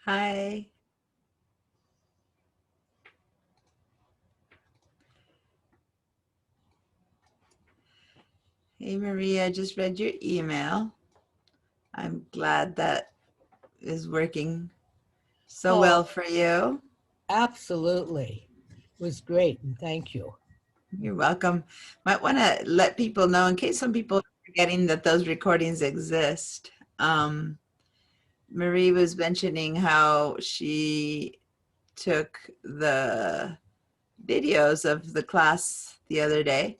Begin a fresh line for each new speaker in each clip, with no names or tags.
Hi. Hey, Maria, I just read your email. I'm glad that is working so well
Oh,
for you.
absolutely. It was great, and thank you.
You're welcome. Might want to let people know in case some people are forgetting that those recordings exist. Um, Marie was mentioning how she took the videos of the class the other day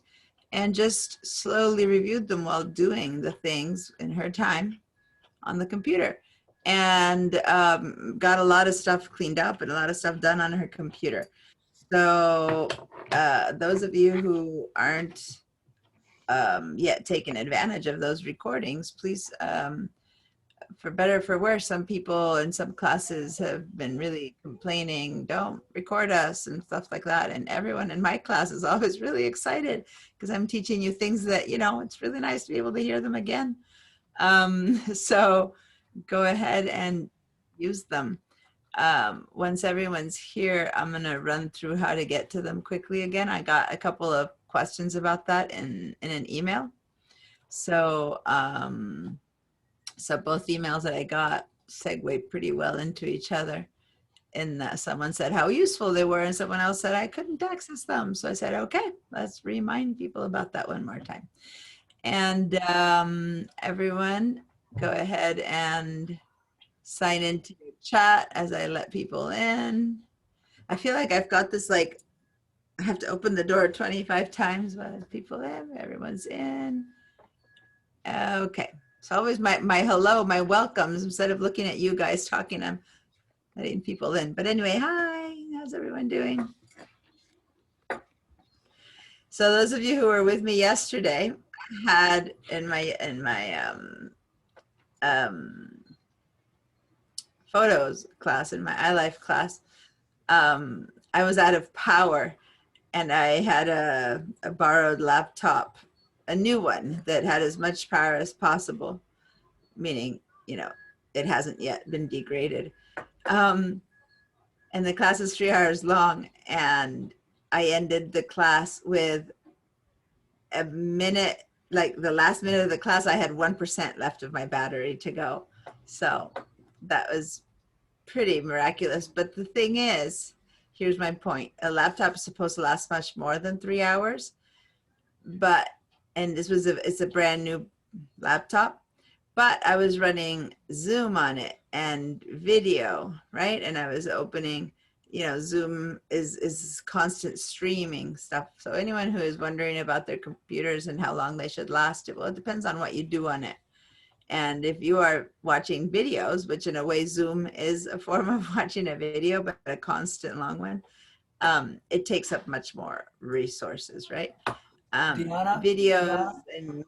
and just slowly reviewed them while doing the things in her time on the computer and got a lot of stuff cleaned up and a lot of stuff done on her computer. So those of you who aren't yet taking advantage of those recordings, please, for better or for worse, some people in some classes have been really complaining, don't record us and stuff like that. And everyone in my class is always really excited because I'm teaching you things that, it's really nice to be able to hear them again. So go ahead and use them. Once everyone's here, I'm going to run through how to get to them quickly again. I got a couple of questions about that in an email. So, so both emails that I got segue pretty well into each other. And someone said how useful they were, and someone else said I couldn't access them. So I said, okay, let's remind people about that one more time. And everyone, go ahead and sign into your chat as I let people in. I feel like I've got this, like, I have to open the door 25 times while people in, everyone's in. Okay. So always my hello, my welcomes, instead of looking at you guys talking, I'm letting people in. But anyway, hi, how's everyone doing? So those of you who were with me yesterday, I had in my um, photos class, in my iLife class, I was out of power and I had a borrowed laptop, a new one that had as much power as possible, meaning, it hasn't yet been degraded. Um, and the class is 3 hours long, and I ended the class with a minute, like the last minute of the class, I had 1% left of my battery to go. So that was pretty miraculous. But the thing is, here's my point. A laptop is supposed to last much more than 3 hours, but, and it's a brand new laptop, but I was running Zoom on it and video, right? And I was opening, Zoom is constant streaming stuff. So anyone who is wondering about their computers and how long they should last, well, it depends on what you do on it. And if you are watching videos, which in a way Zoom is a form of watching a video, but a constant long one, it takes up much more resources, right?
Diana,
Videos
Diana,
and
when,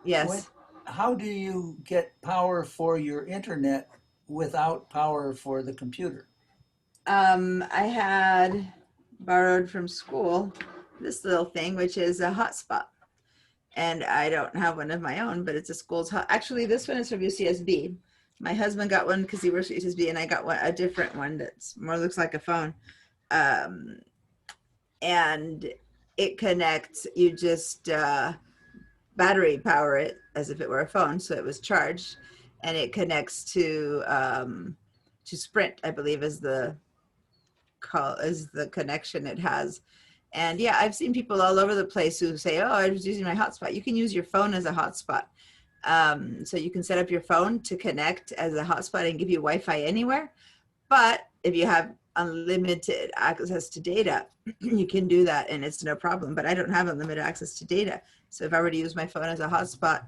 yes.
how do you get power for your internet without power for the computer?
I had borrowed from school this little thing, which is a hotspot. And I don't have one of my own, but it's a school's actually, this one is from UCSB. My husband got one because he works at UCSB, and I got a different one that's more looks like a phone. Um, and it connects, you just battery power it as if it were a phone, so it was charged, and it connects to Sprint, I believe, is the connection it has. And yeah, I've seen people all over the place who say, oh, I was using my hotspot. You can use your phone as a hotspot. So you can set up your phone to connect as a hotspot and give you Wi-Fi anywhere. But if you have unlimited access to data, you can do that and it's no problem. But I don't have unlimited access to data. So if I were to use my phone as a hotspot,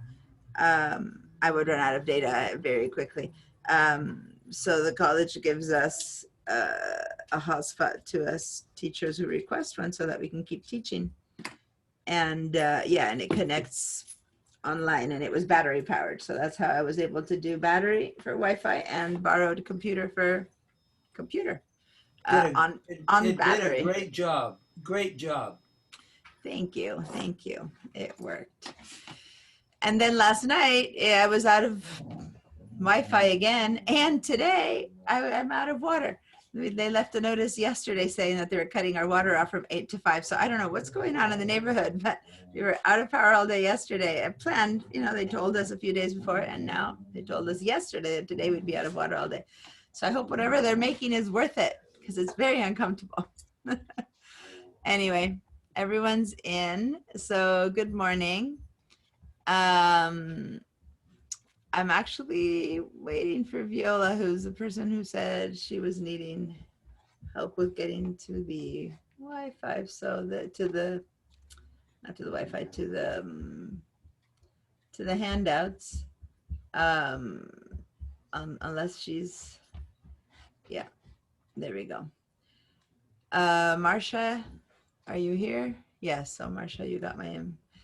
I would run out of data very quickly. So the college gives us a hotspot to us teachers who request one so that we can keep teaching. And yeah, and it connects online, and it was battery powered. So that's how I was able to do battery for Wi-Fi and borrowed computer for computer
Did a
on
it did a
battery.
great job. Great job.
Thank you, thank you. It worked. And then last night, I was out of Wi-Fi again, and today I'm out of water. They left a notice yesterday saying that they were cutting our water off from 8 to 5. So I don't know what's going on in the neighborhood, but we were out of power all day yesterday. I planned, they told us a few days before, and now they told us yesterday that today we'd be out of water all day. So I hope whatever they're making is worth it, because it's very uncomfortable. Anyway, everyone's in. So good morning. I'm actually waiting for Viola, who's the person who said she was needing help with getting to the Wi-Fi. So not to the Wi-Fi, to the handouts. Unless she's, yeah, there we go. Marcia, are you here? Yes. So Marcia, you got my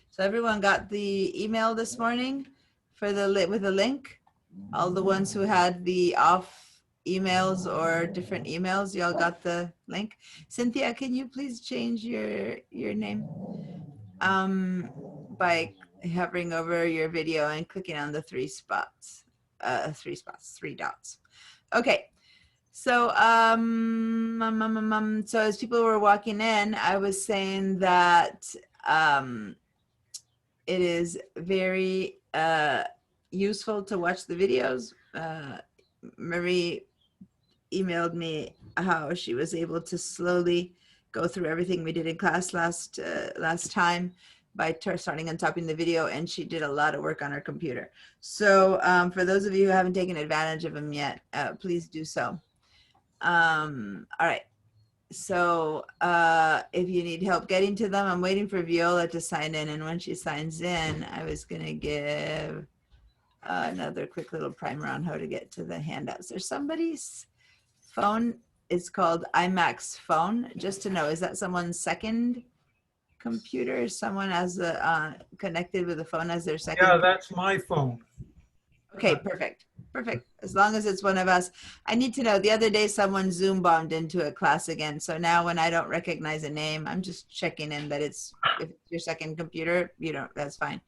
so everyone got the email this morning for with the link. All the ones who had the off emails or different emails, y'all got the link. Cynthia, can you please change your name by hovering over your video and clicking on the three dots. Okay. So, so as people were walking in, I was saying that it is very useful to watch the videos. Marie emailed me how she was able to slowly go through everything we did in class last time by starting and stopping the video, and she did a lot of work on her computer. So for those of you who haven't taken advantage of them yet, please do so. All right. So if you need help getting to them, I'm waiting for Viola to sign in, and when she signs in, I was going to give another quick little primer on how to get to the handouts. There's somebody's phone. It's called IMAX phone. Just to know, is that someone's second computer? Someone has connected with the phone as their second?
Yeah, that's my phone.
Okay, perfect. Perfect. As long as it's one of us. I need to know, the other day someone Zoom bombed into a class again. So now when I don't recognize a name, I'm just checking in that if it's your second computer, that's fine.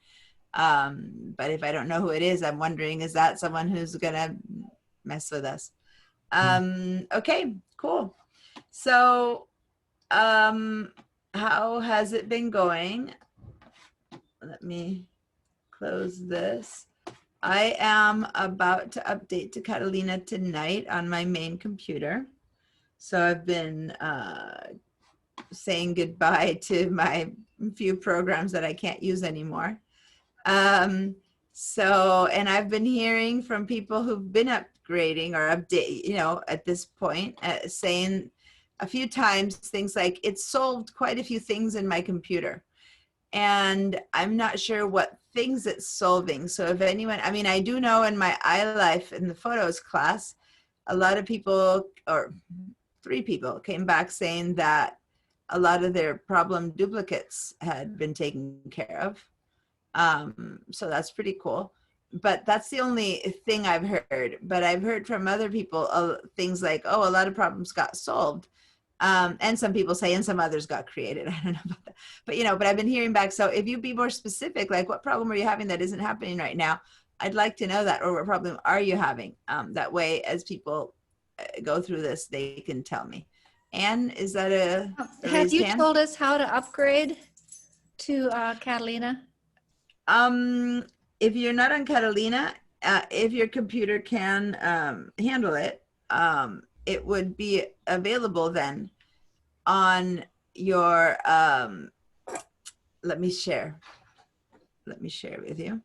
But if I don't know who it is, I'm wondering, is that someone who's gonna mess with us? Okay, cool. So how has it been going? Let me close this. I am about to update to Catalina tonight on my main computer. So I've been saying goodbye to my few programs that I can't use anymore. And I've been hearing from people who've been upgrading or update, at this point, saying a few times things like, it solved quite a few things in my computer. And I'm not sure what things it's solving. So if anyone, I do know in my iLife in the photos class, a lot of people, or 3 people, came back saying that a lot of their problem duplicates had been taken care of. So that's pretty cool. But that's the only thing I've heard. But I've heard from other people things like, oh, a lot of problems got solved. And some people say, and some others got created. I don't know about that. But, but I've been hearing back. So if you be more specific, like what problem are you having that isn't happening right now? I'd like to know that, or what problem are you having? That way, as people go through this, they can tell me. Anne, is that a
Have you
hand?
told us how to upgrade to Catalina?
If you're not on Catalina, if your computer can handle it, it would be available then on your, let me share with you.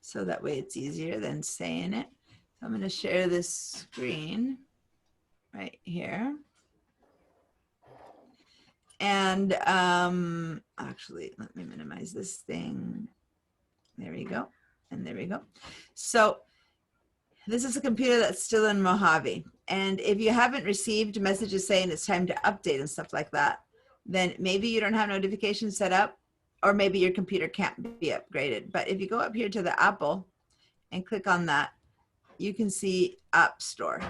So that way it's easier than saying it. So I'm gonna share this screen right here. And actually, let me minimize this thing. There we go. And there we go. So this is a computer that's still in Mojave. And if you haven't received messages saying it's time to update and stuff like that, then maybe you don't have notifications set up, or maybe your computer can't be upgraded. But if you go up here to the Apple and click on that, you can see App Store.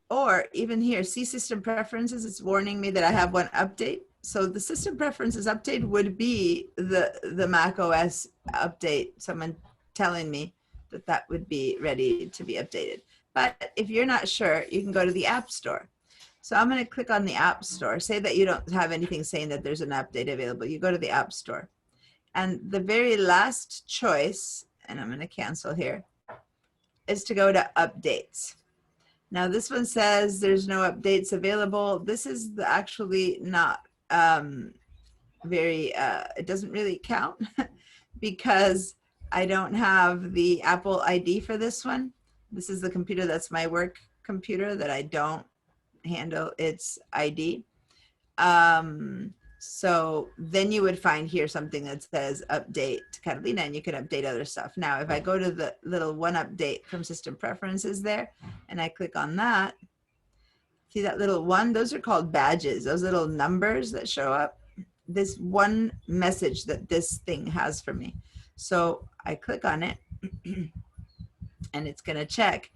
Or even here, see System Preferences, it's warning me that I have one update. So the System Preferences update would be the Mac OS update, someone telling me that that would be ready to be updated. But if you're not sure, you can go to the App Store. So I'm going to click on the App Store. Say that you don't have anything saying that there's an update available. You go to the App Store. And the very last choice, and I'm going to cancel here, is to go to Updates. Now this one says there's no updates available. This is actually not it doesn't really count because I don't have the Apple ID for this one. This is the computer that's my work computer that I don't handle its ID. So then you would find here something that says update to Catalina, and you can update other stuff. Now, if I go to the little one update from system preferences there, and I click on that, see that little one? Those are called badges, those little numbers that show up. This one message that this thing has for me. So I click on it and it's gonna check,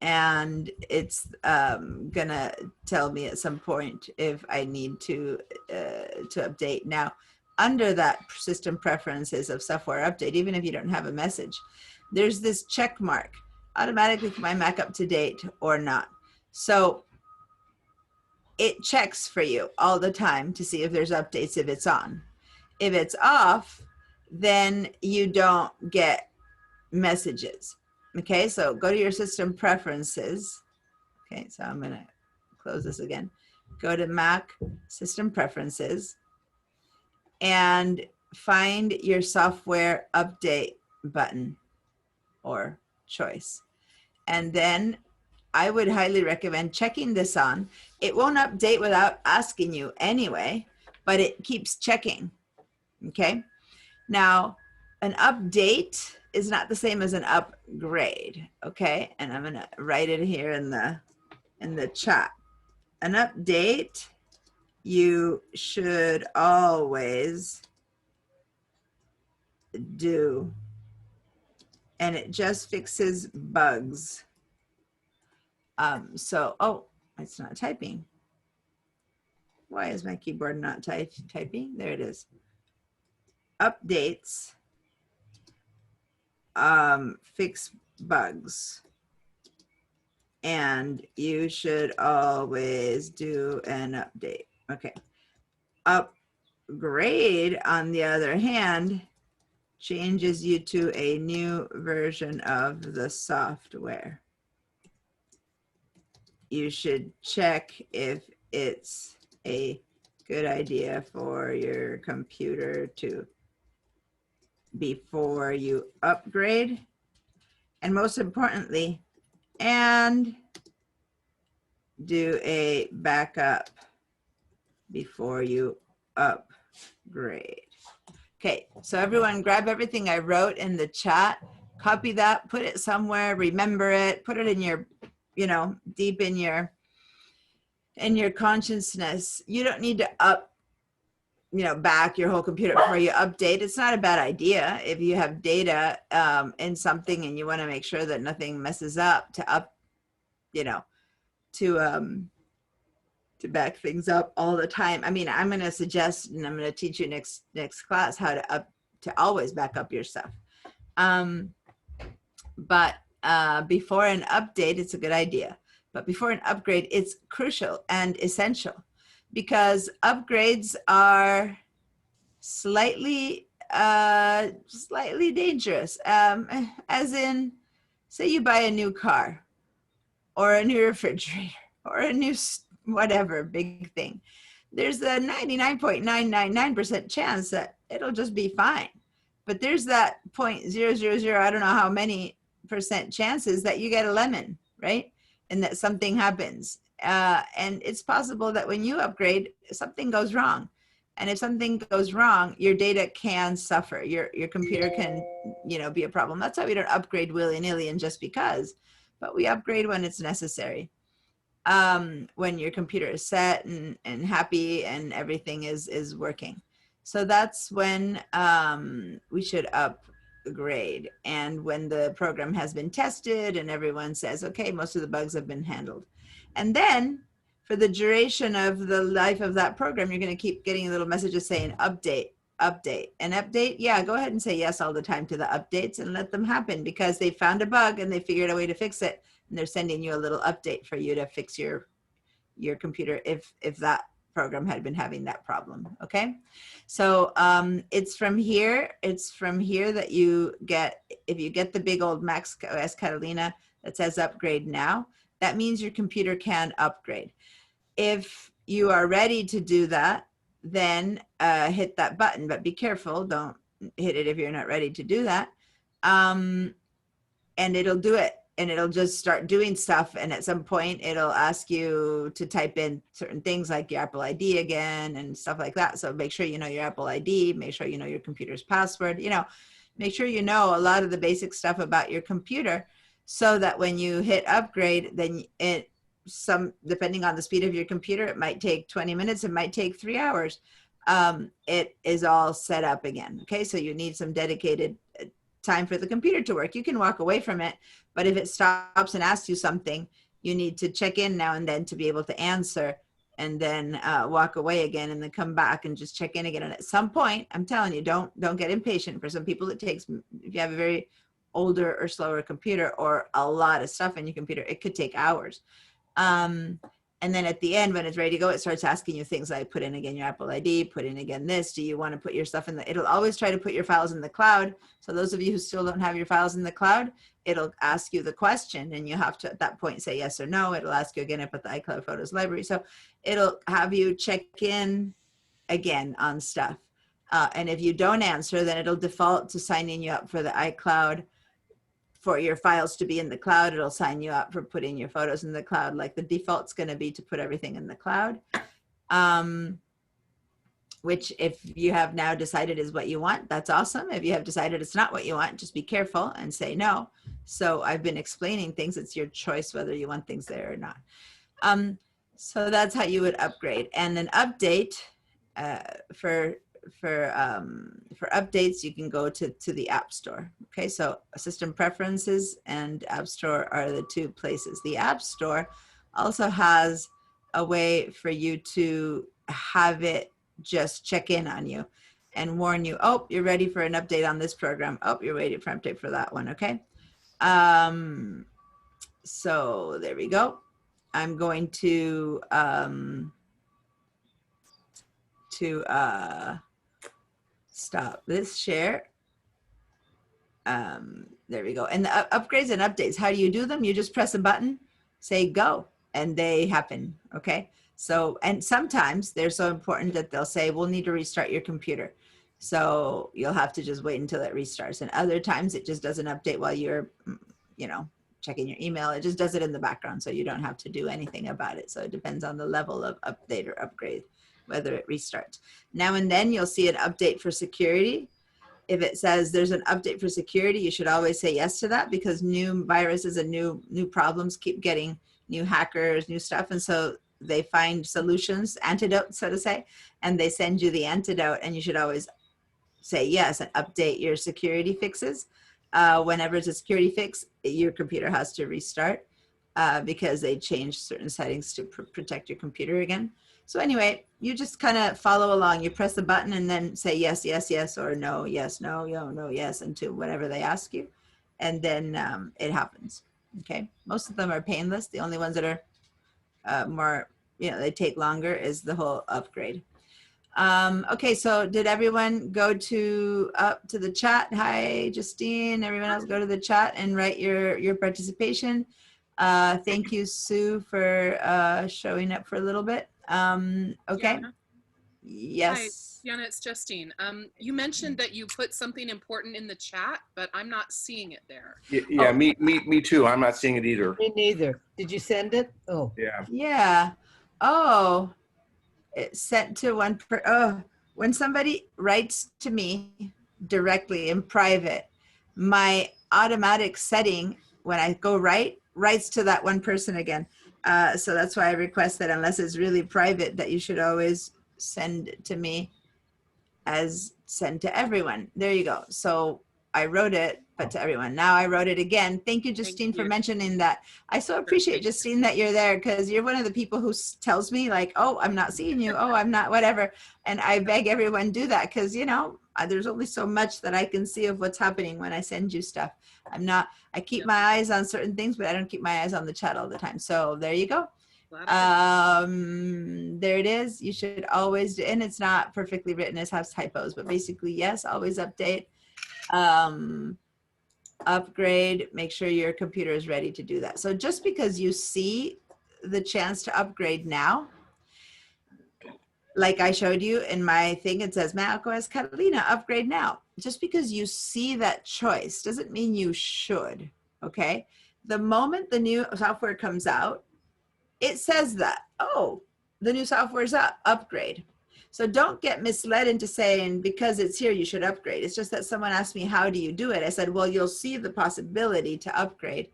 and it's gonna tell me at some point if I need to update. Now, under that system preferences of software update, even if you don't have a message, there's this check mark, automatically my Mac up to date or not. So it checks for you all the time to see if there's updates, if it's on. If it's off, then you don't get messages. Okay, so go to your system preferences. Okay, so I'm gonna close this again. Go to Mac System Preferences and find your software update button or choice. And then I would highly recommend checking this on. It won't update without asking you anyway, but it keeps checking, okay? Now, an update is not the same as an upgrade, okay? And I'm gonna write it here in the chat. An update, you should always do, and it just fixes bugs. Oh, it's not typing. Why is my keyboard not typing? There it is. Updates fix bugs, and you should always do an update. Okay. Upgrade, on the other hand, changes you to a new version of the software. You should check if it's a good idea for your computer to before you upgrade, and most importantly, and do a backup before you upgrade. Okay, so everyone grab everything I wrote in the chat, copy that, put it somewhere, remember it, put it in your, you know, deep in your consciousness. You don't need to back your whole computer before you update. It's not a bad idea if you have data in something and you want to make sure that nothing messes up to back things up all the time. I mean, I'm going to suggest, and I'm going to teach you next class how to always back up your stuff. But before an update, it's a good idea. But before an upgrade, it's crucial and essential, because upgrades are slightly dangerous. As in, say you buy a new car or a new refrigerator or a new whatever big thing. There's a 99.999% chance that it'll just be fine. But there's that 0.000, I don't know how many % chances that you get a lemon, right? And that something happens. And it's possible that when you upgrade, something goes wrong. And if something goes wrong, your data can suffer. Your computer can, be a problem. That's why we don't upgrade willy-nilly and just because, but we upgrade when it's necessary. When your computer is set and happy and everything is working. So that's when we should upgrade. And when the program has been tested and everyone says, okay, most of the bugs have been handled. And then for the duration of the life of that program, you're going to keep getting little messages saying update, update. An update, yeah, go ahead and say yes all the time to the updates and let them happen because they found a bug and they figured a way to fix it. And they're sending you a little update for you to fix your computer if that program had been having that problem. Okay. So it's from here that you get, if you get the big old Mac OS Catalina that says upgrade now, that means your computer can upgrade. If you are ready to do that, then hit that button, but be careful. Don't hit it if you're not ready to do that. And it'll do it. And it'll just start doing stuff. And at some point it'll ask you to type in certain things like your Apple ID again and stuff like that. So make sure you know your Apple ID, make sure you know your computer's password, you know, make sure you know a lot of the basic stuff about your computer so that when you hit upgrade, then depending on the speed of your computer, it might take 20 minutes, it might take 3 hours. It is all set up again. Okay. So you need some dedicated time for the computer to work. You can walk away from it, but if it stops and asks you something, you need to check in now and then to be able to answer and then walk away again and then come back and just check in again. And at some point, I'm telling you, don't get impatient. For some people, it takes, if you have a very older or slower computer or a lot of stuff in your computer, it could take hours. And then at the end, when it's ready to go, it starts asking you things like put in again your Apple ID, put in again this. Do you want to put your stuff in it'll always try to put your files in the cloud. So those of you who still don't have your files in the cloud, it'll ask you the question and you have to at that point say yes or no. It'll ask you again if put the iCloud Photos library. So it'll have you check in again on stuff. And if you don't answer, then it'll default to signing you up for the iCloud. For your files to be in the cloud, it'll sign you up for putting your photos in the cloud. Like the default's going to be to put everything in the cloud, which if you have now decided is what you want, that's awesome. If you have decided it's not what you want, just be careful and say no. So I've been explaining things. It's your choice whether you want things there or not. So that's how you would upgrade. And an update for updates, you can go to the App Store. Okay, so System Preferences and App Store are the two places. The App Store also has a way for you to have it just check in on you and warn you, oh, you're ready for an update on this program. Oh, you're ready for an update for that one, okay? So there we go. I'm going to stop this share. There we go. And the upgrades and updates, how do you do them? You just press a button, say go, and they happen, okay? So, and sometimes they're so important that they'll say, we'll need to restart your computer. So you'll have to just wait until it restarts. And other times it just does an update while you're, you know, checking your email. It just does it in the background, so you don't have to do anything about it. So it depends on the level of update or upgrade, whether it restarts. Now and then you'll see an update for security. If it says there's an update for security, you should always say yes to that because new viruses and new problems keep getting new hackers, new stuff. And so they find solutions, antidotes, so to say, and they send you the antidote and you should always say yes and update your security fixes. Whenever it's a security fix, your computer has to restart because they changed certain settings to protect your computer again. So anyway, you just kind of follow along. You press the button and then say yes, yes, yes, or no, yes, no, no, yes, until whatever they ask you. And then it happens, okay? Most of them are painless. The only ones that are more, you know, they take longer is the whole upgrade. Okay, so did everyone go up to the chat? Hi, Justine, everyone else go to the chat and write your participation. Thank you, Sue, for showing up for a little bit. Okay.
Deanna?
Yes.
Hi, Deanna, it's Justine. You mentioned that you put something important in the chat, but I'm not seeing it there.
Yeah, me too. I'm not seeing it either.
Me neither. Did you send it? Oh.
Yeah.
Yeah. Oh, it's sent to one when somebody writes to me directly in private, my automatic setting when I go writes to that one person again. So that's why I request that unless it's really private, that you should always send to me as send to everyone. There you go. So I wrote it, but to everyone. Now I wrote it again. Thank you, Justine, for
you.
mentioning that. I so appreciate,
Thank you.
Justine, that you're there, because you're one of the people who tells me like, oh, I'm not seeing you. Oh, I'm not, whatever. And I beg everyone do that, because, you know, there's only so much that I can see of what's happening when I send you stuff. I keep
Yeah.
my eyes on certain things, but I don't keep my eyes on the chat all the time. So there you go.
Glad I did.
There it is. You should always do, and it's not perfectly written, it has typos, but basically, yes, always update, upgrade, make sure your computer is ready to do that. So just because you see the chance to upgrade now, like I showed you in my thing, it says macOS Catalina, upgrade now. Just because you see that choice doesn't mean you should, okay? The moment the new software comes out, it says that, oh, the new software's up, upgrade. So don't get misled into saying because it's here, you should upgrade. It's just that someone asked me, how do you do it? I said, well, you'll see the possibility to upgrade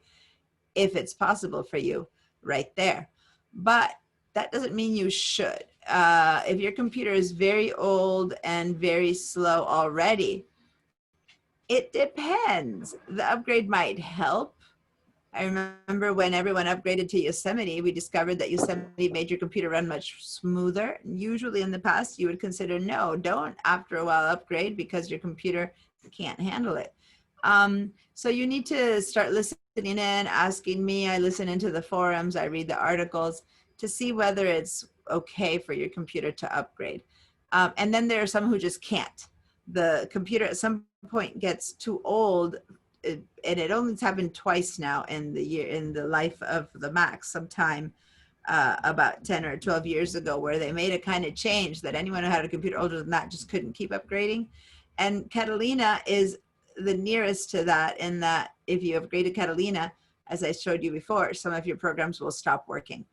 if it's possible for you right there. But that doesn't mean you should. If your computer is very old and very slow already, it depends. The upgrade might help. I remember when everyone upgraded to Yosemite, we discovered that Yosemite made your computer run much smoother. Usually in the past, you would consider, no, don't after a while upgrade because your computer can't handle it. So you need to start listening in, asking me. I listen into the forums, I read the articles to see whether it's okay for your computer to upgrade. And then there are some who just can't. The computer at some point gets too old, and it only happened twice now in the life of the Mac, sometime about 10 or 12 years ago, where they made a kind of change that anyone who had a computer older than that just couldn't keep upgrading. And Catalina is the nearest to that, in that if you upgrade to Catalina, as I showed you before, some of your programs will stop working.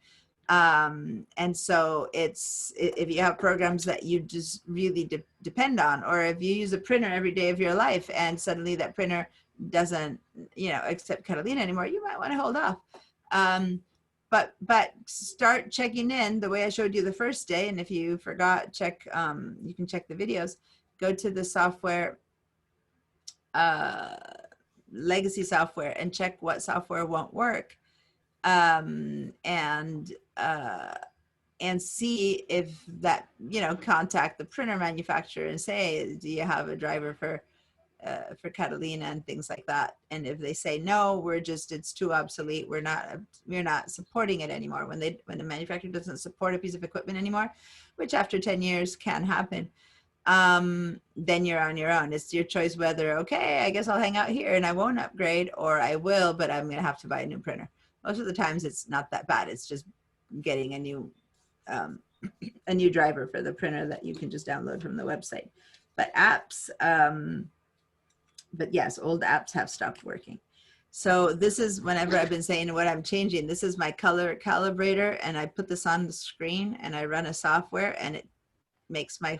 And so if you have programs that you just really depend on, or if you use a printer every day of your life and suddenly that printer doesn't, accept Catalina anymore, you might want to hold off. But start checking in the way I showed you the first day. And if you forgot, check, you can check the videos, go to the software, legacy software, and check what software won't work. And see if that, contact the printer manufacturer and say, do you have a driver for Catalina and things like that. And if they say, no, it's too obsolete, we're not supporting it anymore. When the manufacturer doesn't support a piece of equipment anymore, which after 10 years can happen, then you're on your own. It's your choice whether, okay, I guess I'll hang out here and I won't upgrade, or I will, but I'm going to have to buy a new printer. Most of the times it's not that bad. It's just getting a new driver for the printer that you can just download from the website. But apps, but yes, old apps have stopped working. So this is, whenever I've been saying what I'm changing, this is my color calibrator, and I put this on the screen and I run a software, and it makes my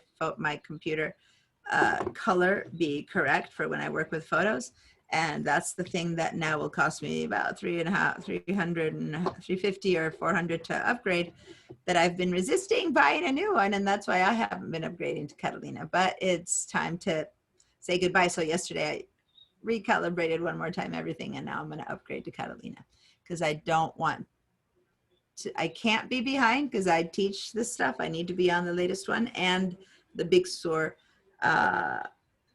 computer color be correct for when I work with photos. And that's the thing that now will cost me about $350 or $400 to upgrade, that I've been resisting buying a new one. And that's why I haven't been upgrading to Catalina, but it's time to say goodbye. So yesterday I recalibrated one more time everything, and now I'm going to upgrade to Catalina, because I don't want to, I can't be behind, because I teach this stuff. I need to be on the latest one, and the Big Sur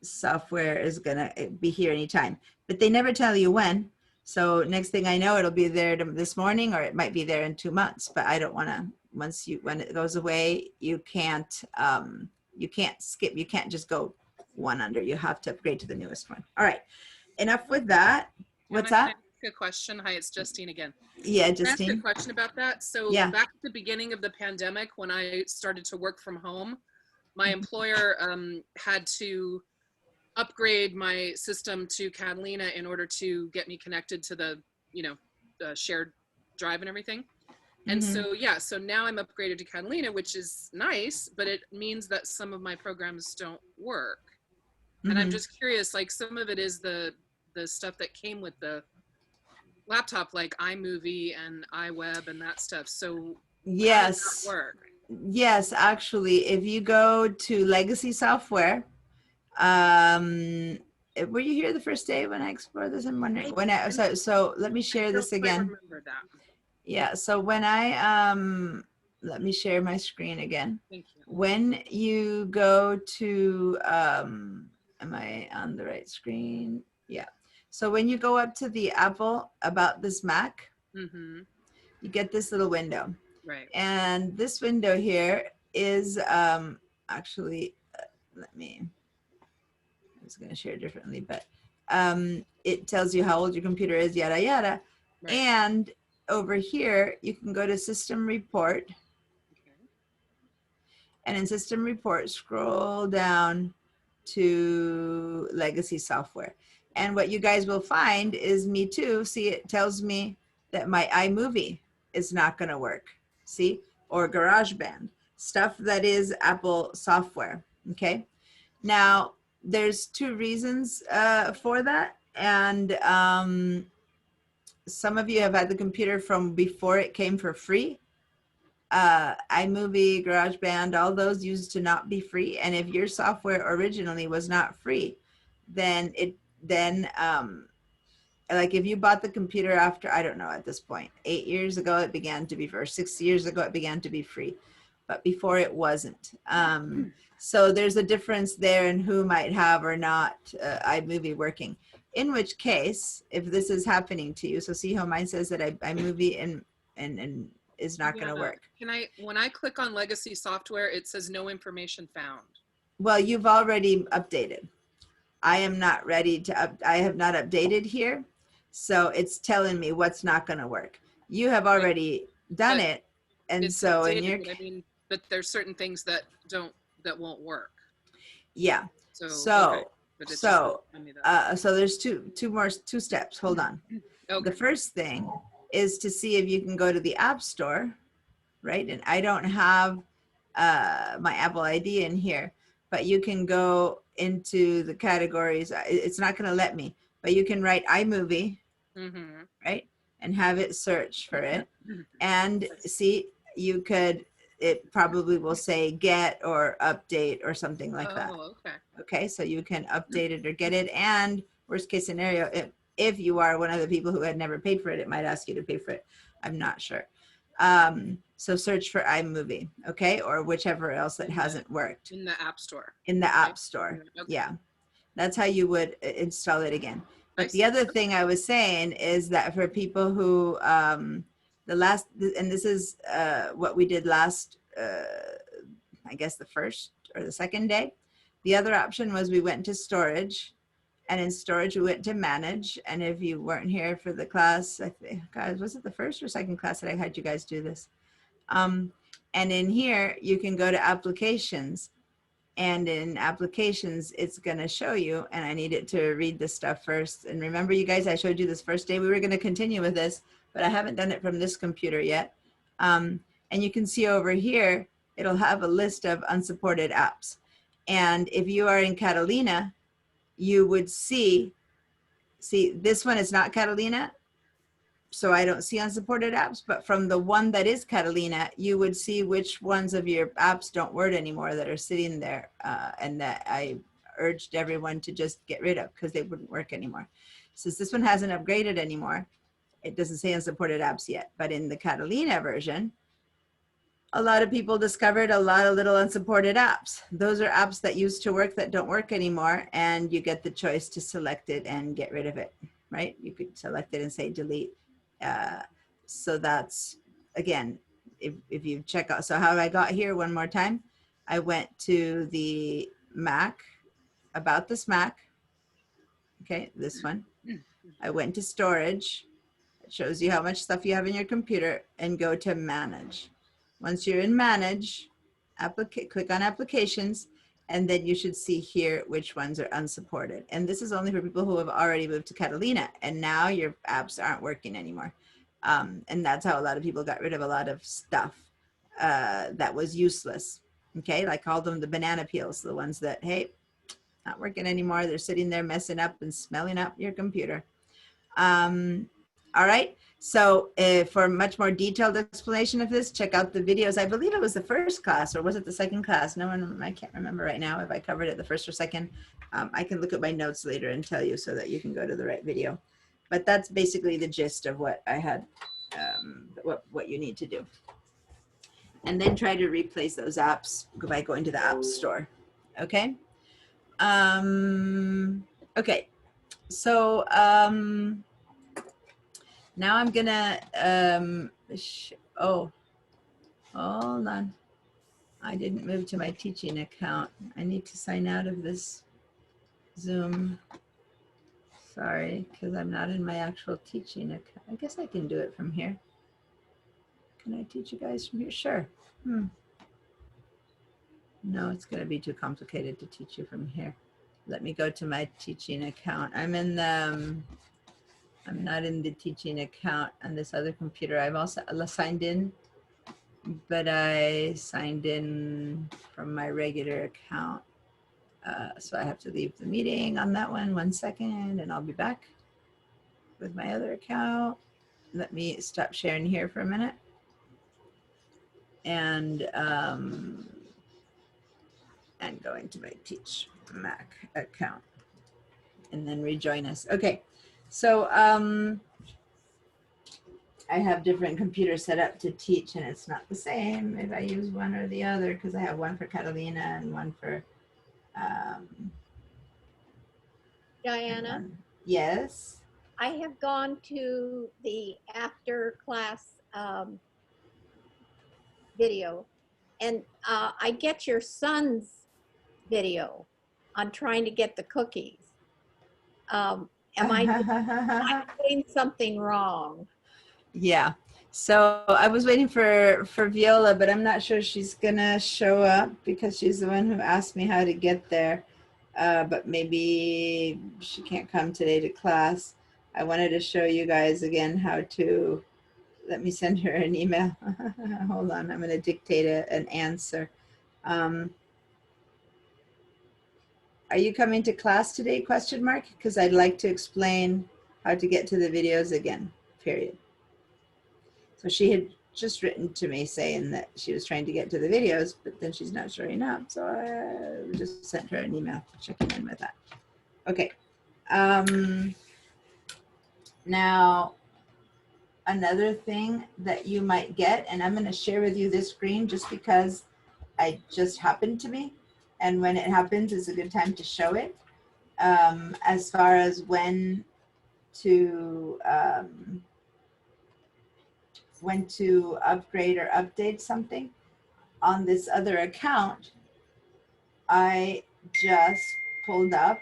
software is going to be here anytime, but they never tell you when. So next thing I know, it'll be there this morning, or it might be there in 2 months, but I don't want to, when it goes away, you can't skip, you can't just go one under, you have to upgrade to the newest one. All right, enough with that. What's
Can I
that?
ask a question? Hi, it's Justine again.
Yeah,
Can I ask a
Justine.
question about that? So
Yeah.
back at the beginning of the pandemic, when I started to work from home, my employer had to upgrade my system to Catalina in order to get me connected to the, the shared drive and everything. And so now I'm upgraded to Catalina, which is nice, but it means that some of my programs don't work. And I'm just curious, like some of it is the stuff that came with the laptop, like iMovie and iWeb and that stuff. So
Yes.
how does that work?
Yes, actually, if you go to legacy software, were you here the first day when I explored this? I'm wondering
I-
when I, so let me
I
share
don't
this
quite
again.
remember that.
Yeah, so when I, let me share my screen again.
Thank you.
When you go to, am I on the right screen? Yeah. So when you go up to the Apple About This Mac,
Mm-hmm.
you get this little window.
Right.
And this window here is actually, let me, I was going to share differently, but it tells you how old your computer is, yada, yada.
Right.
And over here, you can go to System Report.
Okay.
And in System Report, scroll down to Legacy Software. And what you guys will find is me too. See, it tells me that my iMovie is not going to work. See, or GarageBand, stuff that is Apple software. Okay. Now, there's two reasons for that. And some of you have had the computer from before it came for free. iMovie, GarageBand, all those used to not be free. And if your software originally was not free, then like if you bought the computer after, I don't know, at this point, 8 years ago, it began to be, or 6 years ago, it began to be free, but before it wasn't. So there's a difference there in who might have or not iMovie working. In which case, if this is happening to you, so see how mine says that iMovie and is not going to
Yeah.
work.
When I click on legacy software, it says no information found.
Well, you've already updated. I am not ready to I have not updated here. So it's telling me what's not going to work. You have already done
But
it. And
It's
so in
updated,
your,
but I mean, but there's certain things that won't work.
yeah.
So,
So,
okay. But it's just
so,
telling me that.
so there's two steps. Hold on.
Okay.
The first thing is to see if you can go to the App Store, right? And I don't have my Apple ID in here, but you can go into the categories. It's not going to let me, but you can write iMovie,
Mm-hmm.
right? And have it search for it. And see, you could, it probably will say get or update or something like that.
Oh, okay.
Okay, so you can update it or get it. And worst case scenario, if you are one of the people who had never paid for it, it might ask you to pay for it. I'm not sure. So search for iMovie, okay, or whichever else that hasn't worked
In the App Store.
in the App Store.
Okay.
Yeah, that's how you would install it again. But the
see.
other thing I was saying is that for people who the last, and this is what we did last, I guess the first or the second day. The other option was we went to storage, and in storage we went to manage. And if you weren't here for the class, I think, guys, was it the first or second class that I had you guys do this? And in here you can go to applications, and in applications it's going to show you, and I need it to read this stuff first. And remember, you guys, I showed you this first day. We were going to continue with this, but I haven't done it from this computer yet. And you can see over here, it'll have a list of unsupported apps. And if you are in Catalina, you would see this one is not Catalina, so I don't see unsupported apps, but from the one that is Catalina, you would see which ones of your apps don't work anymore that are sitting there, and that I urged everyone to just get rid of because they wouldn't work anymore. Since this one hasn't upgraded anymore, it doesn't say unsupported apps yet, but in the Catalina version, a lot of people discovered a lot of little unsupported apps. Those are apps that used to work that don't work anymore, and you get the choice to select it and get rid of it, right? You could select it and say delete. So that's, again, if you check out, so how I got here one more time, I went to the Mac, About This Mac, okay, this one. I went to storage, it shows you how much stuff you have in your computer, and go to manage. Once you're in manage, click on applications, and then you should see here which ones are unsupported. And this is only for people who have already moved to Catalina, and now your apps aren't working anymore. And that's how a lot of people got rid of a lot of stuff that was useless. Okay, I called them the banana peels, the ones that, hey, not working anymore. They're sitting there messing up and smelling up your computer. All right, So for a much more detailed explanation of this, check out the videos. I believe it was the first class, or was it the second class? I can't remember right now if I covered it the first or second. I can look at my notes later and tell you so that you can go to the right video. But that's basically the gist of what I had, what you need to do. And then try to replace those apps by going to the App Store. Okay. Okay. So now I'm gonna oh, hold on. I didn't move to my teaching account. I need to sign out of this Zoom. Sorry, because I'm not in my actual teaching account. I guess I can do it from here. Can I teach you guys from here? Sure. No, it's going to be too complicated to teach you from here. Let me go to my teaching account. I'm in the, I'm not in the teaching account on this other computer. I've also signed in, but I signed in from my regular account. So I have to leave the meeting on that one. 1 second, and I'll be back with my other account. Let me stop sharing here for a minute. And going to my Teach Mac account and then rejoin us. Okay, so I have different computers set up to teach, and it's not the same if I use one or the other, because I have one for Catalina and one for
Diana,
yes.
I have gone to the after class video, and I get your son's video on trying to get the cookies. Am I doing something wrong?
Yeah. So I was waiting for Viola, but I'm not sure she's gonna show up because she's the one who asked me how to get there. But maybe she can't come today to class. I wanted to show you guys again how to, let me send her an email. Hold on, I'm gonna dictate an answer. Are you coming to class today, question mark? Because I'd like to explain how to get to the videos again, period. So she had just written to me saying that she was trying to get to the videos, but then she's not showing up. So I just sent her an email checking in with that. Okay. Now, another thing that you might get, and I'm going to share with you this screen just because I just happened to me. And when it happens, it's a good time to show it. As far as when to upgrade or update something. On this other account, I just pulled up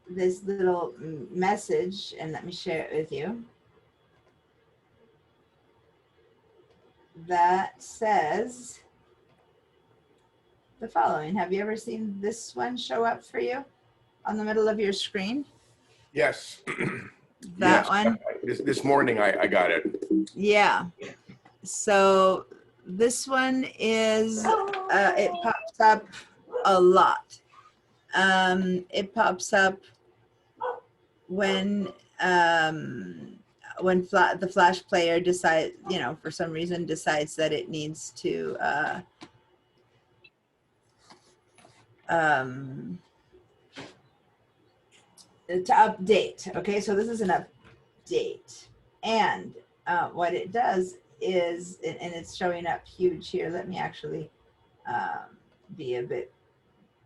this little message, and let me share it with you. That says the following. Have you ever seen this one show up for you on the middle of your screen?
Yes.
That
Yes.
one?
This morning I got it.
Yeah. So this one is, it pops up a lot. It pops up when the Flash player decides, for some reason decides that it needs to update. Okay, so this is an update, and what it does is, and it's showing up huge here. Let me actually be a bit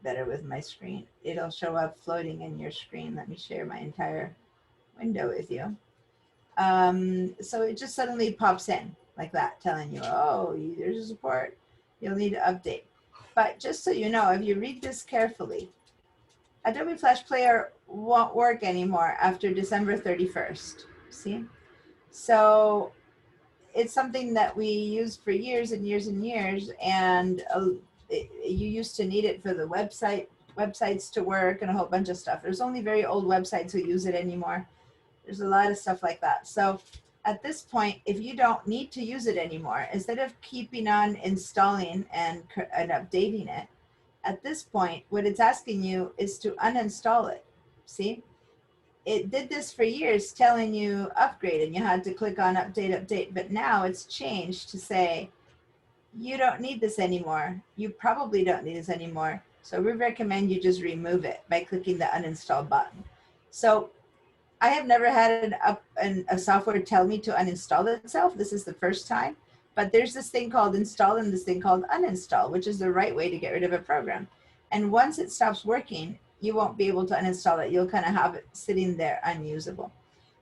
better with my screen. It'll show up floating in your screen. Let me share my entire window with you. So it just suddenly pops in like that, telling you, oh, there's a support. You'll need to update. But just so you know, if you read this carefully, Adobe Flash Player won't work anymore after December 31st. See? So it's something that we used for years and years and years, and you used to need it for the websites to work and a whole bunch of stuff. There's only very old websites who use it anymore. There's a lot of stuff like that. So at this point, if you don't need to use it anymore, instead of keeping on installing and updating it, at this point, what it's asking you is to uninstall it. See? it did this for years, telling you upgrade, and you had to click on update, but now it's changed to say, you don't need this anymore. You probably don't need this anymore. So we recommend you just remove it by clicking the uninstall button. So I have never had a software tell me to uninstall itself. This is the first time, but there's this thing called install and this thing called uninstall, which is the right way to get rid of a program. And once it stops working, you won't be able to uninstall it. You'll kind of have it sitting there unusable.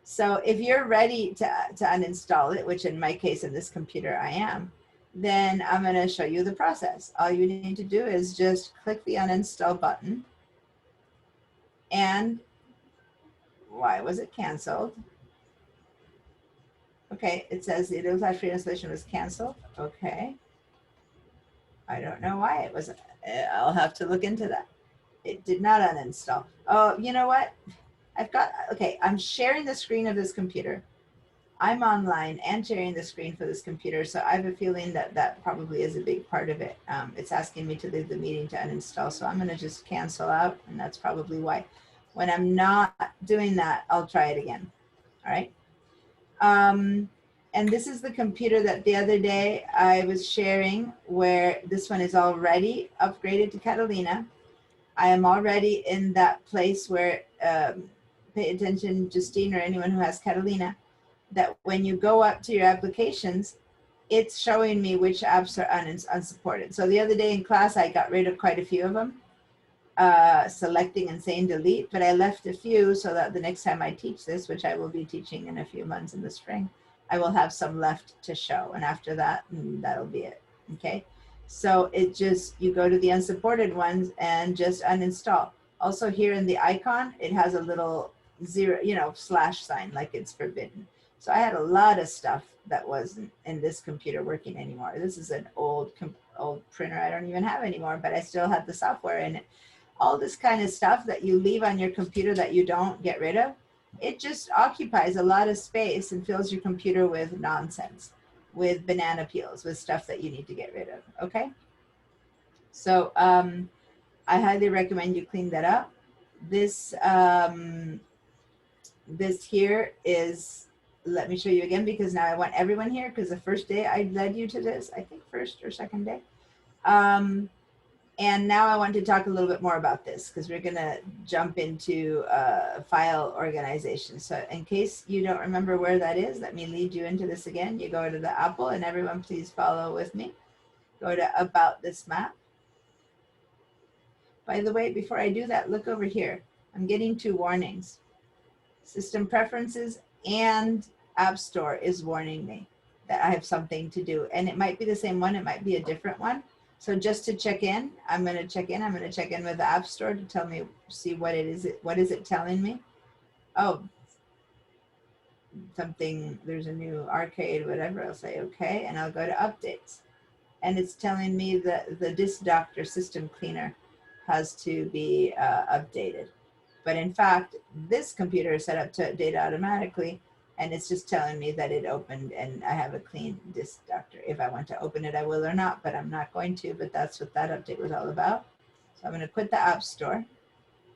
So if you're ready to uninstall it, which in my case in this computer I am, then I'm going to show you the process. All you need to do is just click the uninstall button. And why was it canceled? Okay, it says the Adobe Flash Free installation was canceled. Okay. I don't know why it was. I'll have to look into that. It did not uninstall. Oh, you know what? Okay, I'm sharing the screen of this computer. I'm online and sharing the screen for this computer, so I have a feeling that that probably is a big part of it. It's asking me to leave the meeting to uninstall, so I'm going to just cancel out, and that's probably why. When I'm not doing that, I'll try it again. All right. And this is the computer that the other day I was sharing, where this one is already upgraded to Catalina. I am already in that place where, pay attention, Justine, or anyone who has Catalina, that when you go up to your applications, it's showing me which apps are unsupported. So the other day in class, I got rid of quite a few of them, selecting and saying delete, but I left a few so that the next time I teach this, which I will be teaching in a few months in the spring, I will have some left to show. And after that, that'll be it. Okay. So it just, you go to the unsupported ones and just uninstall. Also here in the icon, it has a little zero, slash sign, like it's forbidden. So I had a lot of stuff that wasn't in this computer working anymore. This is an old printer I don't even have anymore, but I still had the software in it. All this kind of stuff that you leave on your computer that you don't get rid of, it just occupies a lot of space and fills your computer with nonsense, with banana peels, with stuff that you need to get rid of, okay? So I highly recommend you clean that up. This, this here is, let me show you again, because now I want everyone here, because the first day I led you to this, I think first or second day. And now I want to talk a little bit more about this, because we're going to jump into file organization. So in case you don't remember where that is, let me lead you into this again. You go to the Apple, and everyone please follow with me. Go to About This Map. By the way, before I do that, look over here. I'm getting 2 warnings. System Preferences and App Store is warning me that I have something to do. And it might be the same one, it might be a different one. So just to check in, I'm going to check in with the App Store to tell me, see what it is. What is it telling me? Oh, something, there's a new arcade, whatever. I'll say okay, and I'll go to updates. And it's telling me that the Disk Doctor System Cleaner has to be updated. But in fact, this computer is set up to update automatically, and it's just telling me that it opened and I have a clean Disk Doctor. If I want to open it, I will or not, but I'm not going to, but that's what that update was all about. So I'm going to quit the App Store.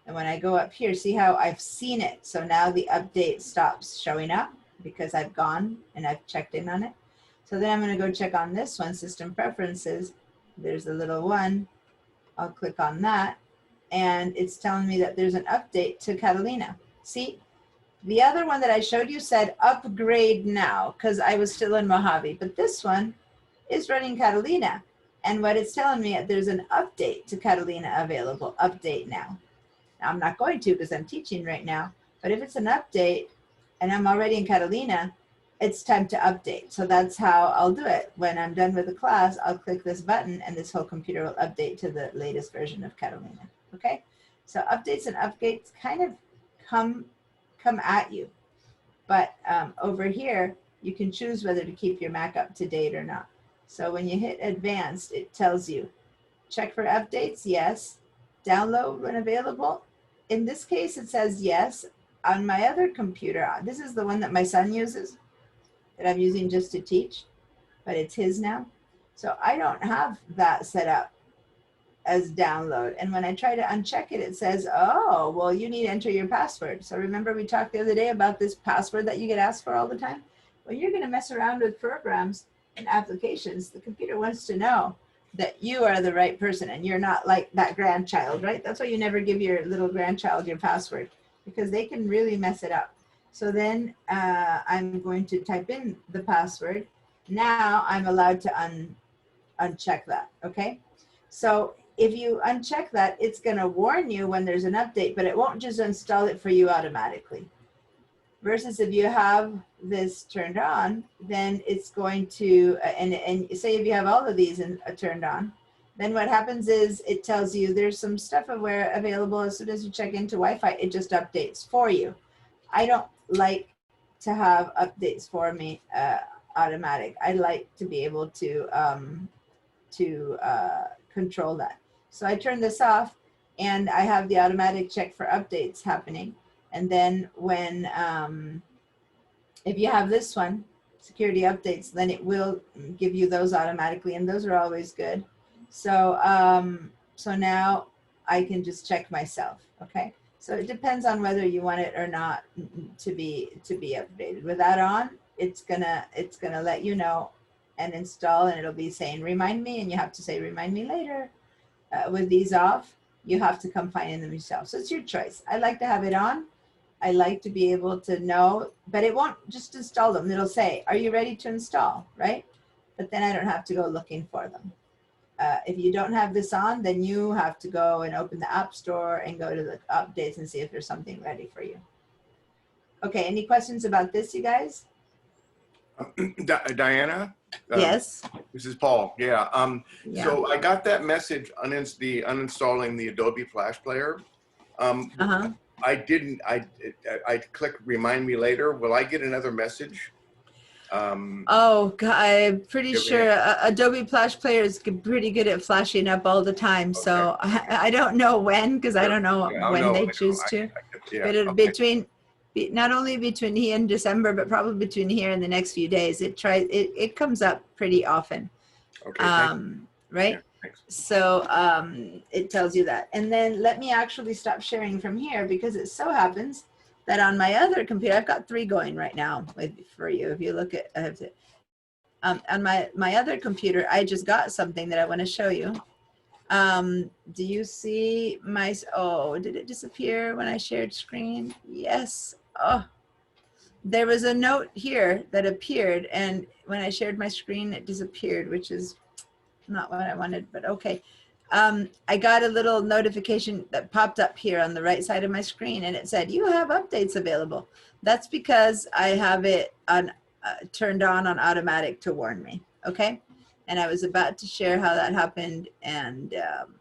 And when I go up here, see how I've seen it. So now the update stops showing up because I've gone and I've checked in on it. So then I'm going to go check on this one, System Preferences. There's a little one. I'll click on that. And it's telling me that there's an update to Catalina. See, the other one that I showed you said upgrade now because I was still in Mojave, but this one is running Catalina. And what it's telling me, there's an update to Catalina available, update now. Now I'm not going to because I'm teaching right now, but if it's an update and I'm already in Catalina, it's time to update. So that's how I'll do it. When I'm done with the class, I'll click this button and this whole computer will update to the latest version of Catalina. Okay, so updates and updates kind of come at you, but over here you can choose whether to keep your Mac up to date or not. So when you hit advanced, it tells you check for updates, yes, download when available. In this case it says yes. On my other computer, this is the one that my son uses, that I'm using just to teach, but it's his now, so I don't have that set up as download. And when I try to uncheck it, it says, oh, well, you need to enter your password. So remember we talked the other day about this password that you get asked for all the time? When you're gonna mess around with programs and applications, the computer wants to know that you are the right person and you're not like that grandchild, right? That's why you never give your little grandchild your password, because they can really mess it up. So then I'm going to type in the password. Now I'm allowed to uncheck that, okay? So if you uncheck that, it's gonna warn you when there's an update, but it won't just install it for you automatically. Versus if you have this turned on, then it's going to, and say if you have all of these turned on, then what happens is it tells you there's some stuff available. As soon as you check into Wi-Fi, it just updates for you. I don't like to have updates for me automatic. I like to be able to control that. So I turn this off and I have the automatic check for updates happening. And then when, if you have this one, security updates, then it will give you those automatically, and those are always good. So, so now I can just check myself, okay? So it depends on whether you want it or not to be updated. With that on, it's gonna let you know and install, and it'll be saying, remind me, and you have to say, remind me later. With these off, you have to come find them yourself. So it's your choice. I like to have it on. I like to be able to know, but it won't just install them. It'll say, are you ready to install, right? But then I don't have to go looking for them. If you don't have this on, then you have to go and open the App Store and go to the updates and see if there's something ready for you. Okay, any questions about this, you guys?
Diana?
Yes.
This is Paul. Yeah.
Yeah.
So I got that message uninstalling the Adobe Flash Player.
Uh-huh.
I didn't. I clicked remind me later. Will I get another message?
Oh, God, I'm pretty
Give me
sure Adobe Flash Player is pretty good at flashing up all the time. So I don't know when, because I don't know
Yeah, I'll
when
know
they
later.
choose to.
Yeah,
But
okay.
not only between here and December, but probably between here and the next few days, it comes up pretty often.
Okay, thank you.
Right?
Yeah, thanks.
So it tells you that. And then let me actually stop sharing from here, because it so happens that on my other computer, I've got 3 going right now for you. If you look at, I have to, on my other computer, I just got something that I want to show you. Do you see my, oh, did it disappear when I shared screen? Yes. Oh, there was a note here that appeared, and when I shared my screen, it disappeared, which is not what I wanted, but okay. I got a little notification that popped up here on the right side of my screen, and it said, you have updates available. That's because I have it on turned on automatic to warn me, okay? And I was about to share how that happened, and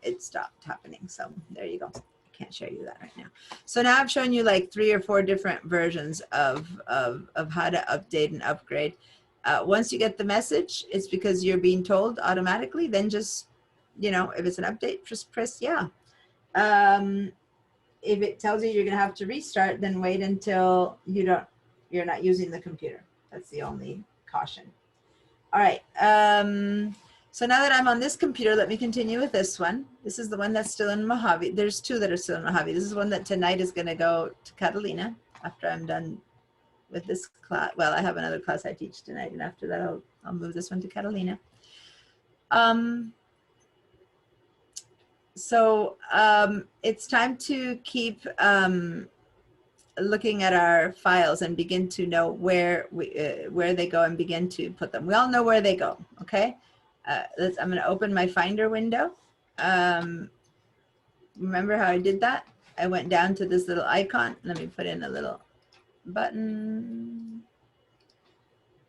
it stopped happening. So there you go. I can't show you that right now. So now I've shown you like 3 or 4 different versions of how to update and upgrade. Once you get the message, it's because you're being told automatically. Then just, you know, if it's an update, just press yeah. If it tells you you're gonna have to restart, then wait until you're not using the computer. That's the only caution. All right. So now that I'm on this computer, let me continue with this one. This is the one that's still in Mojave. There's 2 that are still in Mojave. This is one that tonight is gonna go to Catalina after I'm done with this class. Well, I have another class I teach tonight, and after that I'll move this one to Catalina. It's time to keep looking at our files and begin to know where they go and begin to put them. We all know where they go, okay? I'm going to open my Finder window. Remember how I did that? I went down to this little icon. Let me put in a little button.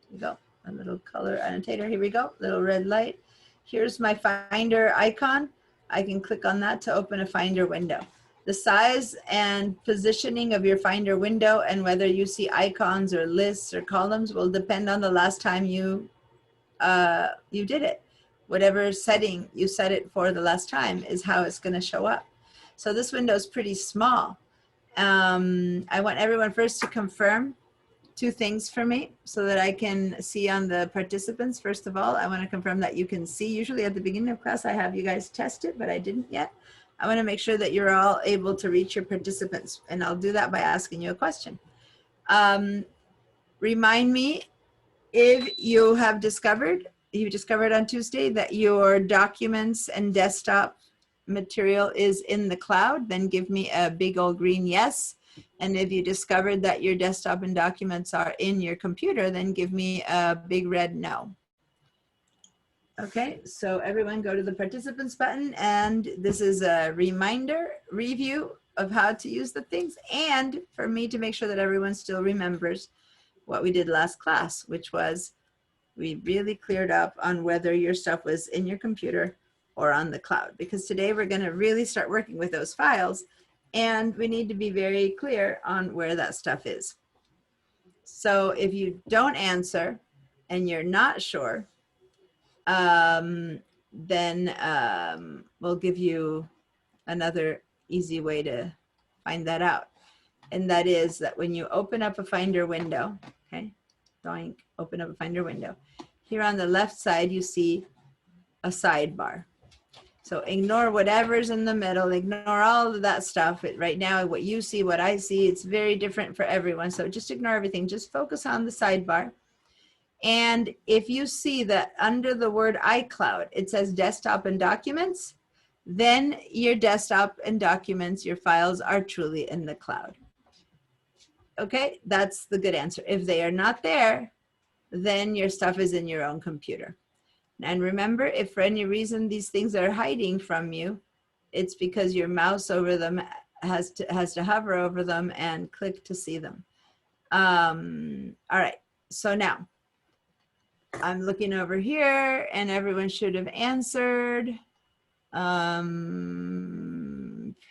Here we go. A little color annotator. Here we go. Little red light. Here's my Finder icon. I can click on that to open a Finder window. The size and positioning of your Finder window and whether you see icons or lists or columns will depend on the last time you did it. Whatever setting you set it for the last time is how it's going to show up. So this window is pretty small. I want everyone first to confirm two things for me so that I can see on the participants. First of all, I want to confirm that you can see. Usually at the beginning of class, I have you guys test it, but I didn't yet. I want to make sure that you're all able to reach your participants, and I'll do that by asking you a question. Remind me if you have discovered, you discovered on Tuesday that your documents and desktop material is in the cloud, then give me a big old green yes. And if you discovered that your desktop and documents are in your computer, then give me a big red no. Okay, so everyone go to the participants button, and this is a reminder, review of how to use the things, and for me to make sure that everyone still remembers what we did last class, which was we really cleared up on whether your stuff was in your computer or on the cloud, because today we're going to really start working with those files, and we need to be very clear on where that stuff is. So if you don't answer and you're not sure, then we'll give you another easy way to find that out. And that is that when you open up a Finder window, okay, doink, open up a Finder window. Here on the left side, you see a sidebar. So ignore whatever's in the middle, ignore all of that stuff. Right now, what you see, what I see, it's very different for everyone. So just ignore everything, just focus on the sidebar. And if you see that under the word iCloud, it says desktop and documents, then your desktop and documents, your files are truly in the cloud. Okay, that's the good answer. If they are not there, then your stuff is in your own computer. And remember, if for any reason these things are hiding from you, it's because your mouse over them has to hover over them and click to see them. All right, so now I'm looking over here and everyone should have answered.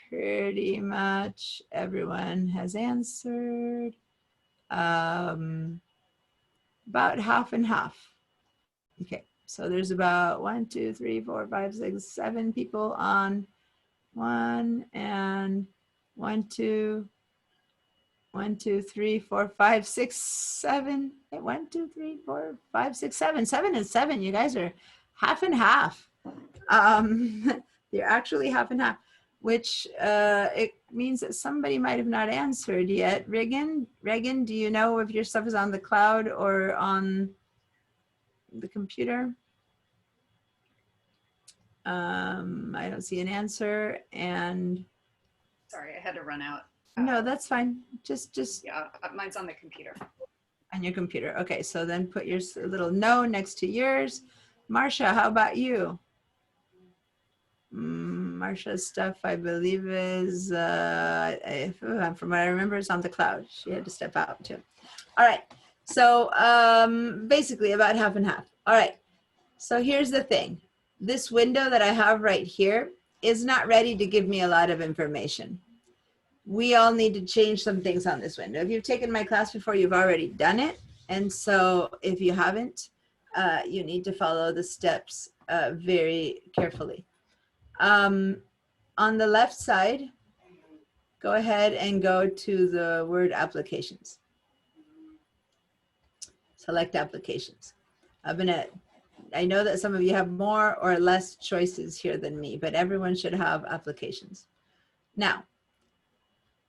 Pretty much everyone has answered. About half and half. Okay, so there's about 1, 2, 3, 4, 5, 6, 7 people on one, and 1, 2, 1, 2, 3, 4, 5, 6, 7. 1, 2, 3, 4, 5, 6, 7. 7 and 7. You guys are half and half. You're actually half and half, which it means that somebody might have not answered yet. Regan, do you know if your stuff is on the cloud or on the computer? I don't see an answer, and
Sorry, I had to run out.
no, that's fine. Just
Yeah, mine's on the computer.
on your computer. Okay, so then put your little no next to yours. Marcia, how about you? Marcia's stuff, I believe, is, from what I remember, it's on the cloud. She had to step out too. All right, so basically about half and half. All right, so here's the thing. This window that I have right here is not ready to give me a lot of information. We all need to change some things on this window. If you've taken my class before, you've already done it. And so if you haven't, you need to follow the steps very carefully. On the left side, go ahead and go to the word applications. Select applications. I know that some of you have more or less choices here than me, but everyone should have applications. Now,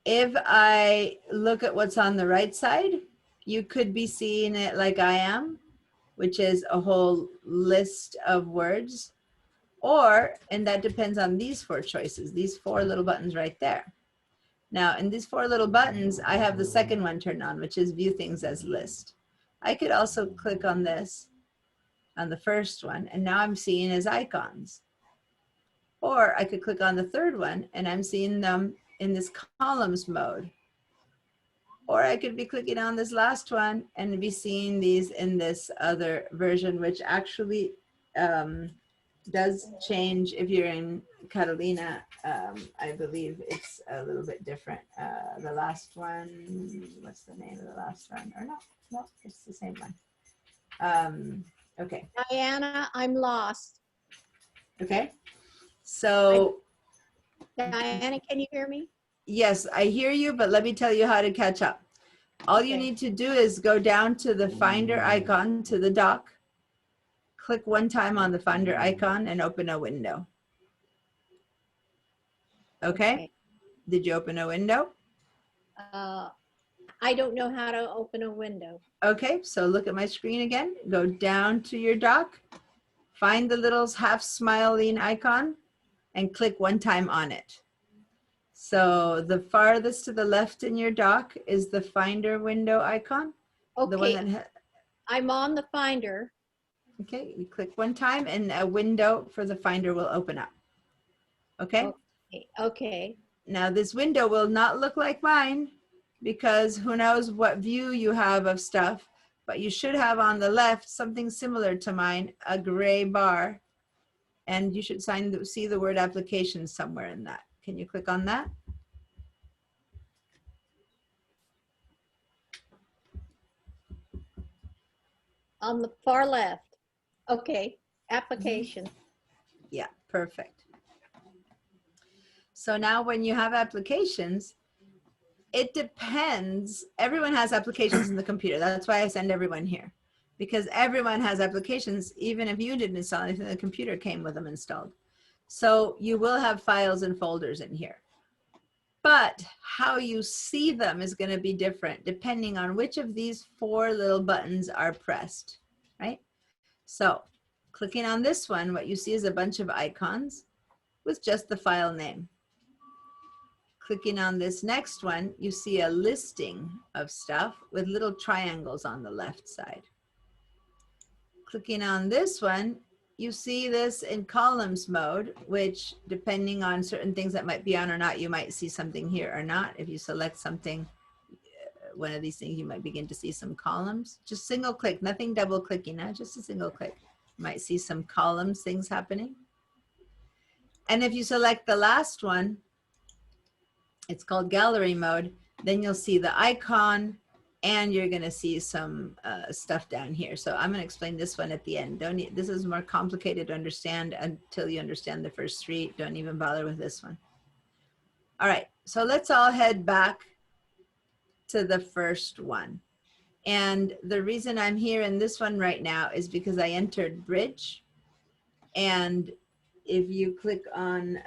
if I look at what's on the right side, you could be seeing it like I am, which is a whole list of words. Or, and that depends on these 4 choices, these 4 little buttons right there. Now, in these 4 little buttons, I have the second one turned on, which is view things as list. I could also click on this, on the first one, and now I'm seeing as icons. Or I could click on the third one, and I'm seeing them in this columns mode. Or I could be clicking on this last one and be seeing these in this other version, which actually does change if you're in Catalina. I believe it's a little bit different. The last one, what's the name of the last one? Or no, it's the same one. Okay.
Diana, I'm lost.
Okay. So
Diana, can you hear me?
yes, I hear you, but let me tell you how to catch up. All you
Okay.
need to do is go down to the Finder icon to the dock, click one time on the Finder icon and open a window. Okay? Did you open a window?
I don't know how to open a window.
Okay, so look at my screen again. Go down to your dock, find the little half smiling icon and click one time on it. So the farthest to the left in your dock is the Finder window icon. The one
Okay,
that
I'm on the Finder.
okay, you click one time and a window for the Finder will open up. Okay,
Okay,
now this window will not look like mine because who knows what view you have of stuff, but you should have on the left something similar to mine, a gray bar, and you should see the word application somewhere in that. Can you click on that?
on the far left. Okay, application.
Yeah, perfect. So now when you have applications, it depends. Everyone has applications in the computer. That's why I send everyone here, because everyone has applications. Even if you didn't install anything, the computer came with them installed. So you will have files and folders in here. But how you see them is going to be different depending on which of these 4 little buttons are pressed, right? So clicking on this one, what you see is a bunch of icons with just the file name. Clicking on this next one, you see a listing of stuff with little triangles on the left side. Clicking on this one, you see this in columns mode, which depending on certain things that might be on or not, you might see something here or not. If you select something, one of these things, you might begin to see some columns. Just single click, nothing double clicking, just a single click. You might see some columns, things happening. And if you select the last one, it's called gallery mode, then you'll see the icon and you're gonna see some stuff down here. So I'm gonna explain this one at the end. This is more complicated to understand until you understand the first 3. Don't even bother with this one. All right, so let's all head back to the first one. And the reason I'm here in this one right now is because I entered Bridge. And if you click on,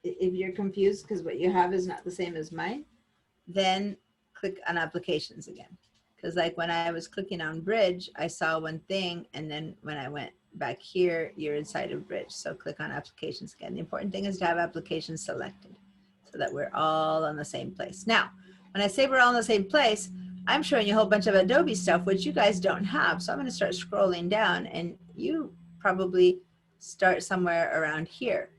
if you're confused because what you have is not the same as mine, then click on applications again. Because like when I was clicking on Bridge, I saw one thing, and then when I went back here, you're inside of Bridge. So click on applications again. The important thing is to have applications selected so that we're all on the same place. Now, when I say we're all in the same place, I'm showing you a whole bunch of Adobe stuff, which you guys don't have. So I'm going to start scrolling down, and you probably start somewhere around here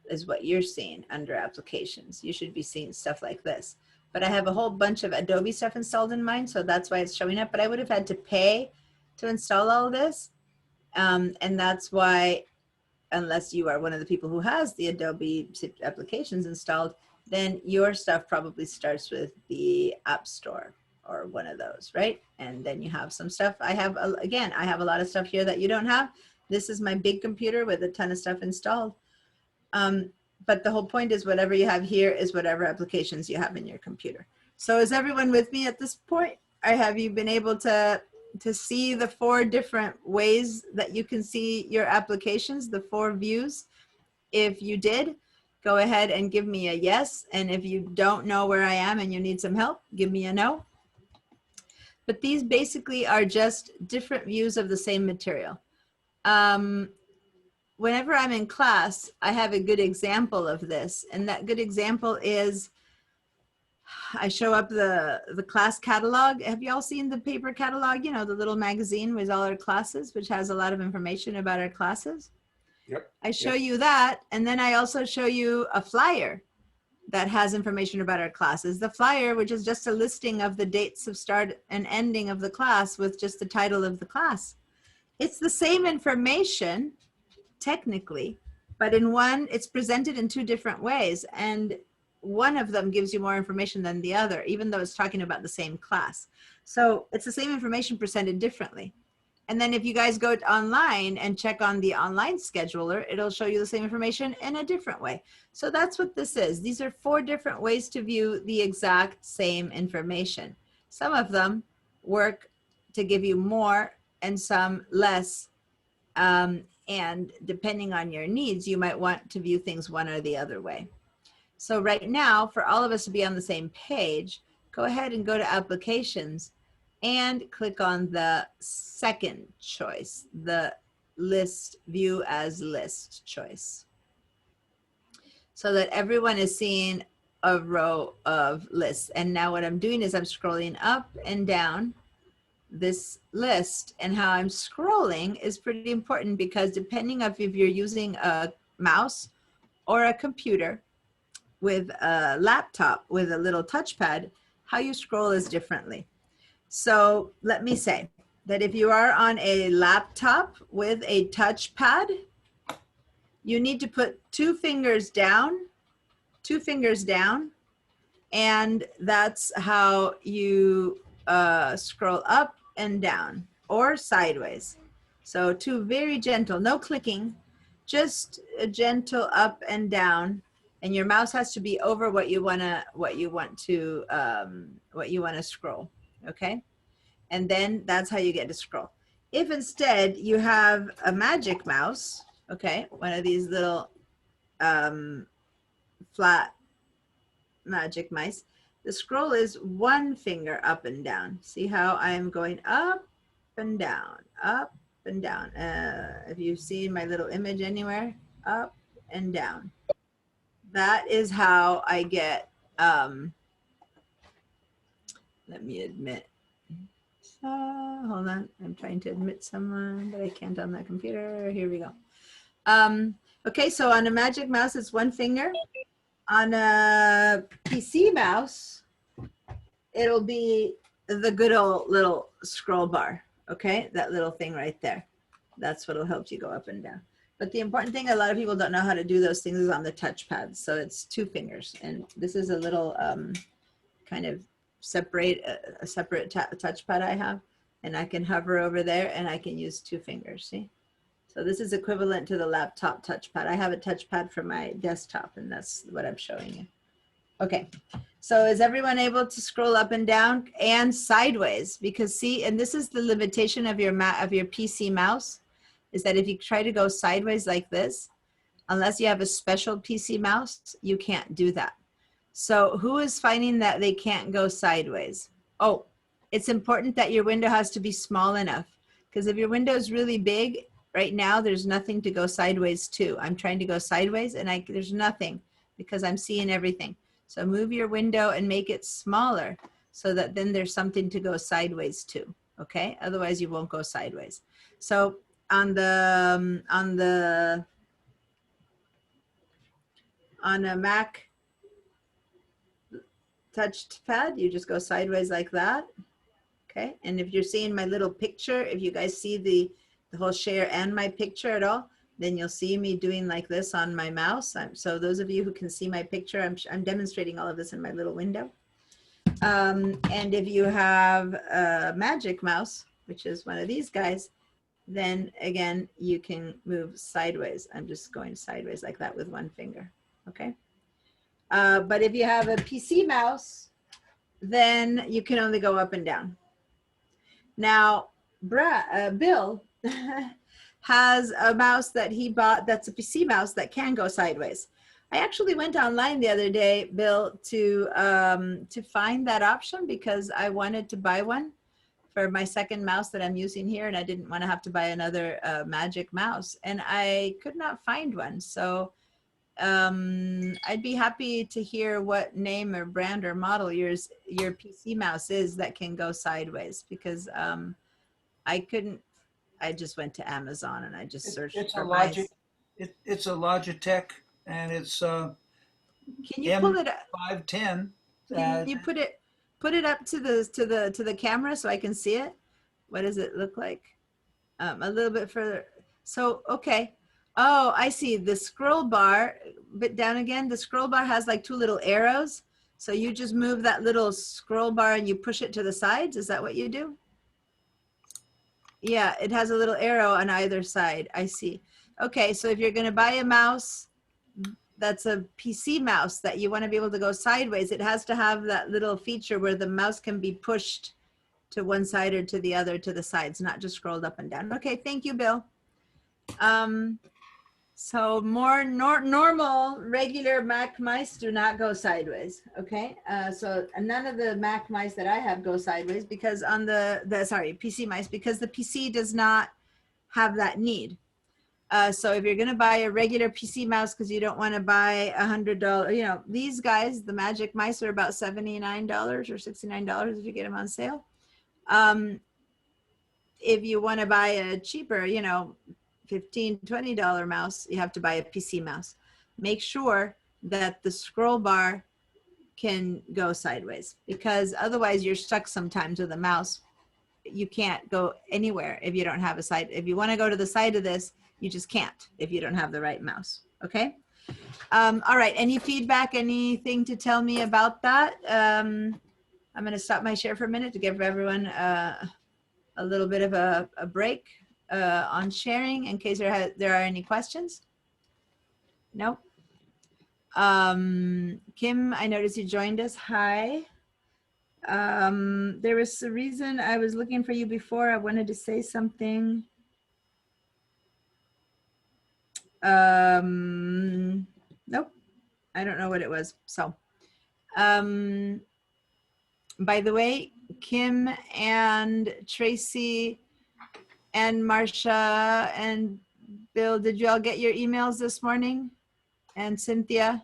is what you're seeing under applications. You should be seeing stuff like this. But I have a whole bunch of Adobe stuff installed in mine, so that's why it's showing up. But I would have had to pay to install all of this. And that's why, unless you are one of the people who has the Adobe applications installed, then your stuff probably starts with the App Store or one of those, right? And then you have some stuff. I have, again, I have a lot of stuff here that you don't have. This is my big computer with a ton of stuff installed. But the whole point is whatever you have here is whatever applications you have in your computer. So is everyone with me at this point? Or have you been able to see the 4 different ways that you can see your applications, the 4 views? If you did, go ahead and give me a yes. And if you don't know where I am and you need some help, give me a no. But these basically are just different views of the same material. Whenever I'm in class, I have a good example of this. And that good example is I show up the class catalog. Have you all seen the paper catalog? You know, the little magazine with all our classes, which has a lot of information about our classes.
Yep.
I show you that. And then I also show you a flyer that has information about our classes. The flyer, which is just a listing of the dates of start and ending of the class with just the title of the class. It's the same information, technically, but in one, it's presented in 2 different ways. And one of them gives you more information than the other, even though it's talking about the same class. So it's the same information presented differently. And then if you guys go online and check on the online scheduler, it'll show you the same information in a different way. So that's what this is. These are 4 different ways to view the exact same information. Some of them work to give you more and some less. And depending on your needs, you might want to view things one or the other way. So right now, for all of us to be on the same page, go ahead and go to applications and click on the second choice, the list view as list choice, so that everyone is seeing a row of lists. And now what I'm doing is I'm scrolling up and down this list, and how I'm scrolling is pretty important, because depending on if you're using a mouse or a computer with a laptop with a little touchpad, how you scroll is differently. So let me say that if you are on a laptop with a touchpad, you need to put two fingers down, and that's how you scroll up and down or sideways. So two very gentle, no clicking, just a gentle up and down, and your mouse has to be over what you want to scroll. Okay, and then that's how you get to scroll. If instead you have a magic mouse, okay, one of these little flat magic mice, the scroll is one finger up and down. See how I'm going up and down, up and down. If you've seen my little image anywhere, up and down. That is how I get, let me admit. Hold on, I'm trying to admit someone, but I can't on that computer. Here we go. Okay, so on a magic mouse, it's one finger. On a PC mouse, it'll be the good old little scroll bar, okay? That little thing right there. That's what'll help you go up and down. But the important thing, a lot of people don't know how to do those things, is on the touchpad. So it's two fingers. And this is a little kind of separate touchpad I have. And I can hover over there and I can use two fingers, see? So this is equivalent to the laptop touchpad. I have a touchpad for my desktop, and that's what I'm showing you. Okay, so is everyone able to scroll up and down and sideways? Because see, and this is the limitation of your PC mouse, is that if you try to go sideways like this, unless you have a special PC mouse, you can't do that. So who is finding that they can't go sideways? Oh, it's important that your window has to be small enough, because if your window is really big, right now there's nothing to go sideways to. I'm trying to go sideways and there's nothing, because I'm seeing everything. So move your window and make it smaller, so that then there's something to go sideways to, okay? Otherwise you won't go sideways. So on a Mac touchpad, you just go sideways like that, okay? And if you're seeing my little picture, if you guys see the whole share and my picture at all, then you'll see me doing like this on my mouse. So those of you who can see my picture, I'm demonstrating all of this in my little window. And if you have a magic mouse, which is one of these guys, then again, you can move sideways. I'm just going sideways like that with one finger, okay? But if you have a PC mouse, then you can only go up and down. Now, Bill has a mouse that he bought that's a PC mouse that can go sideways. I actually went online the other day, Bill, to find that option, because I wanted to buy one for my second mouse that I'm using here, and I didn't want to have to buy another magic mouse, and I could not find one. So I'd be happy to hear what name or brand or model your PC mouse is that can go sideways, because I couldn't. I just went to Amazon and I just searched
It's
for
a
mice.
it's a Logitech, and it's
Can you pull it up?
M510.
Can you put it up to the camera so I can see it? What does it look like? A little bit further. So, okay. Oh, I see the scroll bar, but down again, the scroll bar has like two little arrows. So you just move that little scroll bar and you push it to the sides. Is that what you do? Yeah, it has a little arrow on either side. I see. Okay, so if you're going to buy a mouse that's a PC mouse that you want to be able to go sideways, it has to have that little feature where the mouse can be pushed to one side or to the other, to the sides, not just scrolled up and down. Okay, thank you, Bill. So more normal, regular Mac mice do not go sideways. Okay, so none of the Mac mice that I have go sideways because on the PC mice, because the PC does not have that need. So if you're going to buy a regular PC mouse because you don't want to buy $100, you know, these guys, the Magic Mice, are about $79 or $69 if you get them on sale. If you want to buy a cheaper, you know, $15, $20 mouse, you have to buy a PC mouse. Make sure that the scroll bar can go sideways, because otherwise you're stuck sometimes with a mouse. You can't go anywhere if you don't have a side. If you want to go to the side of this, you just can't if you don't have the right mouse. Okay. All right. Any feedback, anything to tell me about that? I'm going to stop my share for a minute to give everyone a little bit of a break on sharing in case there are any questions. No. Kim, I noticed you joined us. Hi. There was a reason I was looking for you before. I wanted to say something. Nope, I don't know what it was. So, by the way, Kim and Tracy and Marcia and Bill, did you all get your emails this morning? And Cynthia?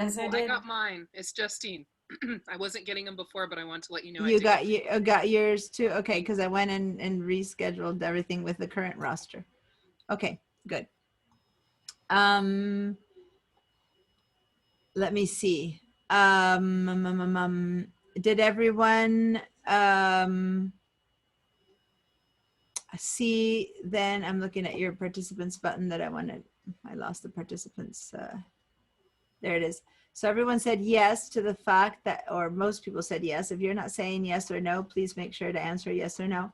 Yes, I did.
I got mine. It's Justine. I wasn't getting them before, but I want to let you know
You
I did.
got yours too? Okay, because I went and rescheduled everything with the current roster. Okay, good. Let me see. Did everyone see? Then I'm looking at your participants button that I wanted. I lost the participants. There it is. So everyone said yes to the fact that, or most people said yes. If you're not saying yes or no, please make sure to answer yes or no.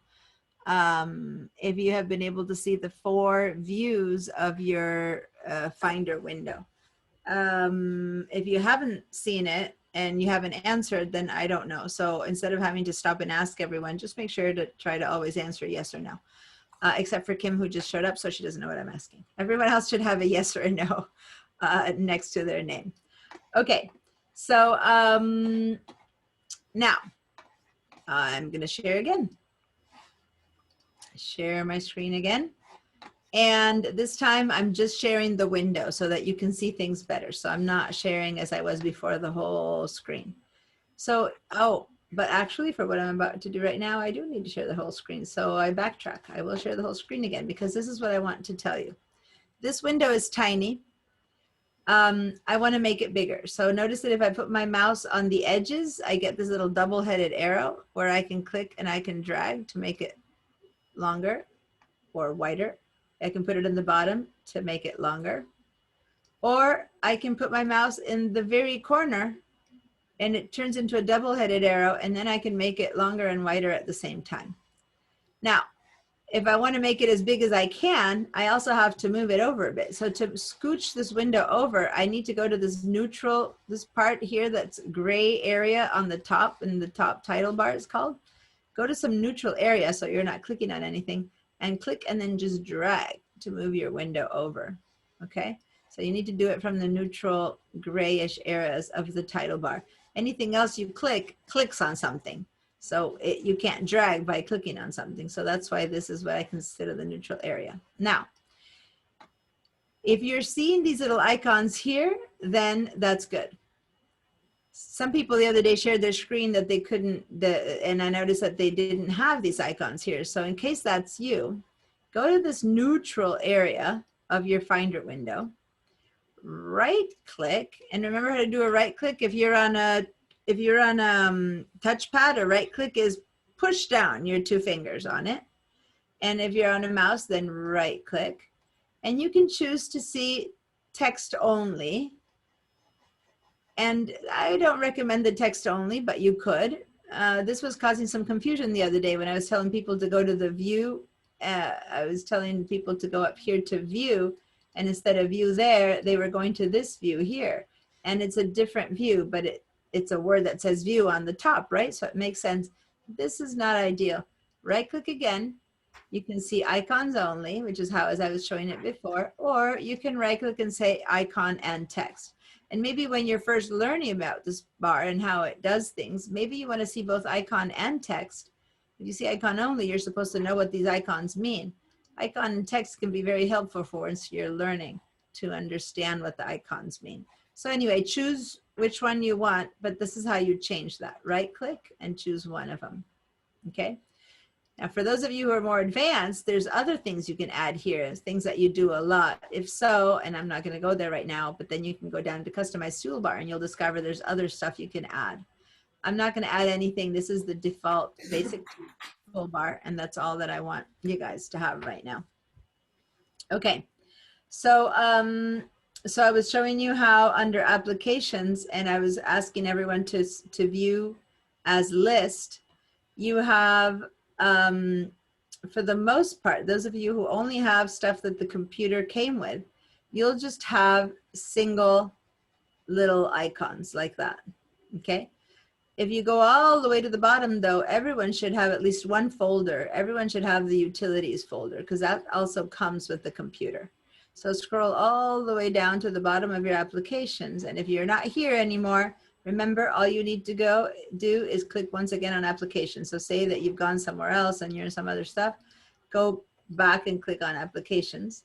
If you have been able to see the 4 views of your Finder window. If you haven't seen it and you haven't answered, then I don't know. So instead of having to stop and ask everyone, just make sure to try to always answer yes or no. Except for Kim, who just showed up, so she doesn't know what I'm asking. Everyone else should have a yes or a no next to their name. Okay, so now I'm going to share again. Share my screen again. And this time I'm just sharing the window so that you can see things better. So I'm not sharing as I was before the whole screen. So, but actually for what I'm about to do right now, I do need to share the whole screen. So I backtrack. I will share the whole screen again because this is what I want to tell you. This window is tiny. I want to make it bigger. So notice that if I put my mouse on the edges, I get this little double-headed arrow where I can click and I can drag to make it longer or wider. I can put it in the bottom to make it longer. Or I can put my mouse in the very corner and it turns into a double-headed arrow, and then I can make it longer and wider at the same time. Now, if I want to make it as big as I can, I also have to move it over a bit. So to scooch this window over, I need to go to this neutral, this part here that's gray area on the top, and the top title bar is called. Go to some neutral area so you're not clicking on anything, and click and then just drag to move your window over, okay? So you need to do it from the neutral grayish areas of the title bar. Anything else you clicks on something. So you can't drag by clicking on something. So that's why this is what I consider the neutral area. Now, if you're seeing these little icons here, then that's good. Some people the other day shared their screen that they couldn't, and I noticed that they didn't have these icons here. So in case that's you, go to this neutral area of your Finder window, right click, and remember how to do a right click. If you're on a touchpad, a right click is push down your 2 fingers on it. And if you're on a mouse, then right click. And you can choose to see text only. And I don't recommend the text only, but you could. This was causing some confusion the other day when I was telling people to go to the view. I was telling people to go up here to view, And instead of view there, they were going to this view here. And it's a different view, but it's a word that says view on the top, right? So it makes sense. This is not ideal. Right click again. You can see icons only, which is how, as I was showing it before, or you can right click and say icon and text. And maybe when you're first learning about this bar and how it does things, maybe you want to see both icon and text. If you see icon only, you're supposed to know what these icons mean. Icon and text can be very helpful for once you're learning to understand what the icons mean. So anyway, choose which one you want, but this is how you change that. Right click and choose one of them, okay? Now, for those of you who are more advanced, there's other things you can add here, things that you do a lot. If so, and I'm not going to go there right now, but then you can go down to Customize Toolbar and you'll discover there's other stuff you can add. I'm not going to add anything. This is the default basic toolbar, and that's all that I want you guys to have right now. Okay, so so I was showing you how under Applications, and I was asking everyone to view as list. You have for the most part, those of you who only have stuff that the computer came with, you'll just have single little icons like that, okay? If you go all the way to the bottom though, everyone should have at least one folder. Everyone should have the utilities folder because that also comes with the computer. So scroll all the way down to the bottom of your applications. And if you're not here anymore, remember, all you need to go do is click once again on applications. So say that you've gone somewhere else and you're in some other stuff, go back and click on applications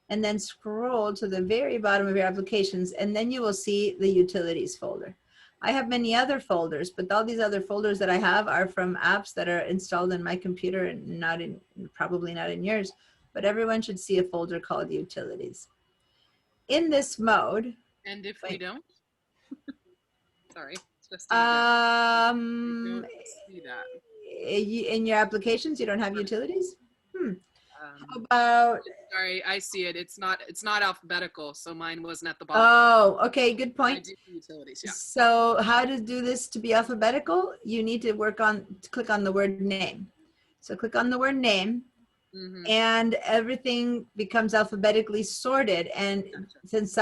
and then scroll to the very bottom of your applications and then you will see the utilities folder. I have many other folders, but all these other folders that I have are from apps that are installed in my computer and not in, probably not in yours, but everyone should see a folder called utilities. In this mode.
And if we
wait.
don't? Sorry, it's just
Um,
don't see that.
in your applications, you don't have utilities? How
Um,
about,
sorry, I see it. It's not alphabetical, so mine wasn't at the bottom.
oh, okay, good
I
point.
do utilities, yeah.
So how to do this to be alphabetical? You need to click on the word name. So click on the word name and everything becomes alphabetically sorted. And since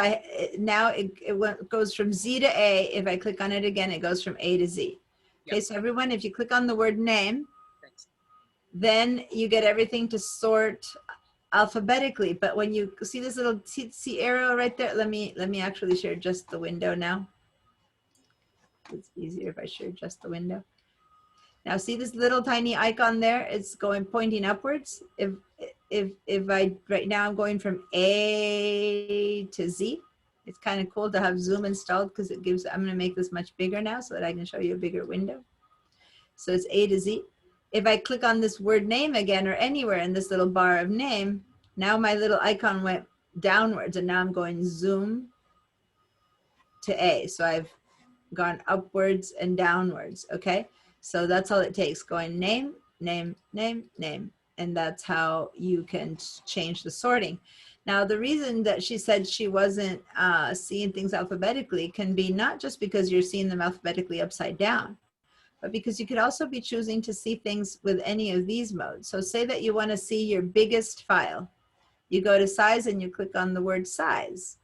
now it goes from Z to A, if I click on it again, it goes from A to Z. Okay, so everyone, if you click on the word name,
Thanks.
then you get everything to sort alphabetically. But when you see this little see arrow right there, let me actually share just the window now. It's easier if I share just the window. Now see this little tiny icon there? It's pointing upwards. If I right now I'm going from A to Z. It's kind of cool to have Zoom installed because it gives. I'm going to make this much bigger now so that I can show you a bigger window. So it's A to Z. If I click on this word name again or anywhere in this little bar of name, now my little icon went downwards and now I'm going zoom to A. So I've gone upwards and downwards, okay? So that's all it takes, going name, name, name, name. And that's how you can change the sorting. Now, the reason that she said she wasn't seeing things alphabetically can be not just because you're seeing them alphabetically upside down, but because you could also be choosing to see things with any of these modes. So say that you want to see your biggest file. You go to size and you click on the word size.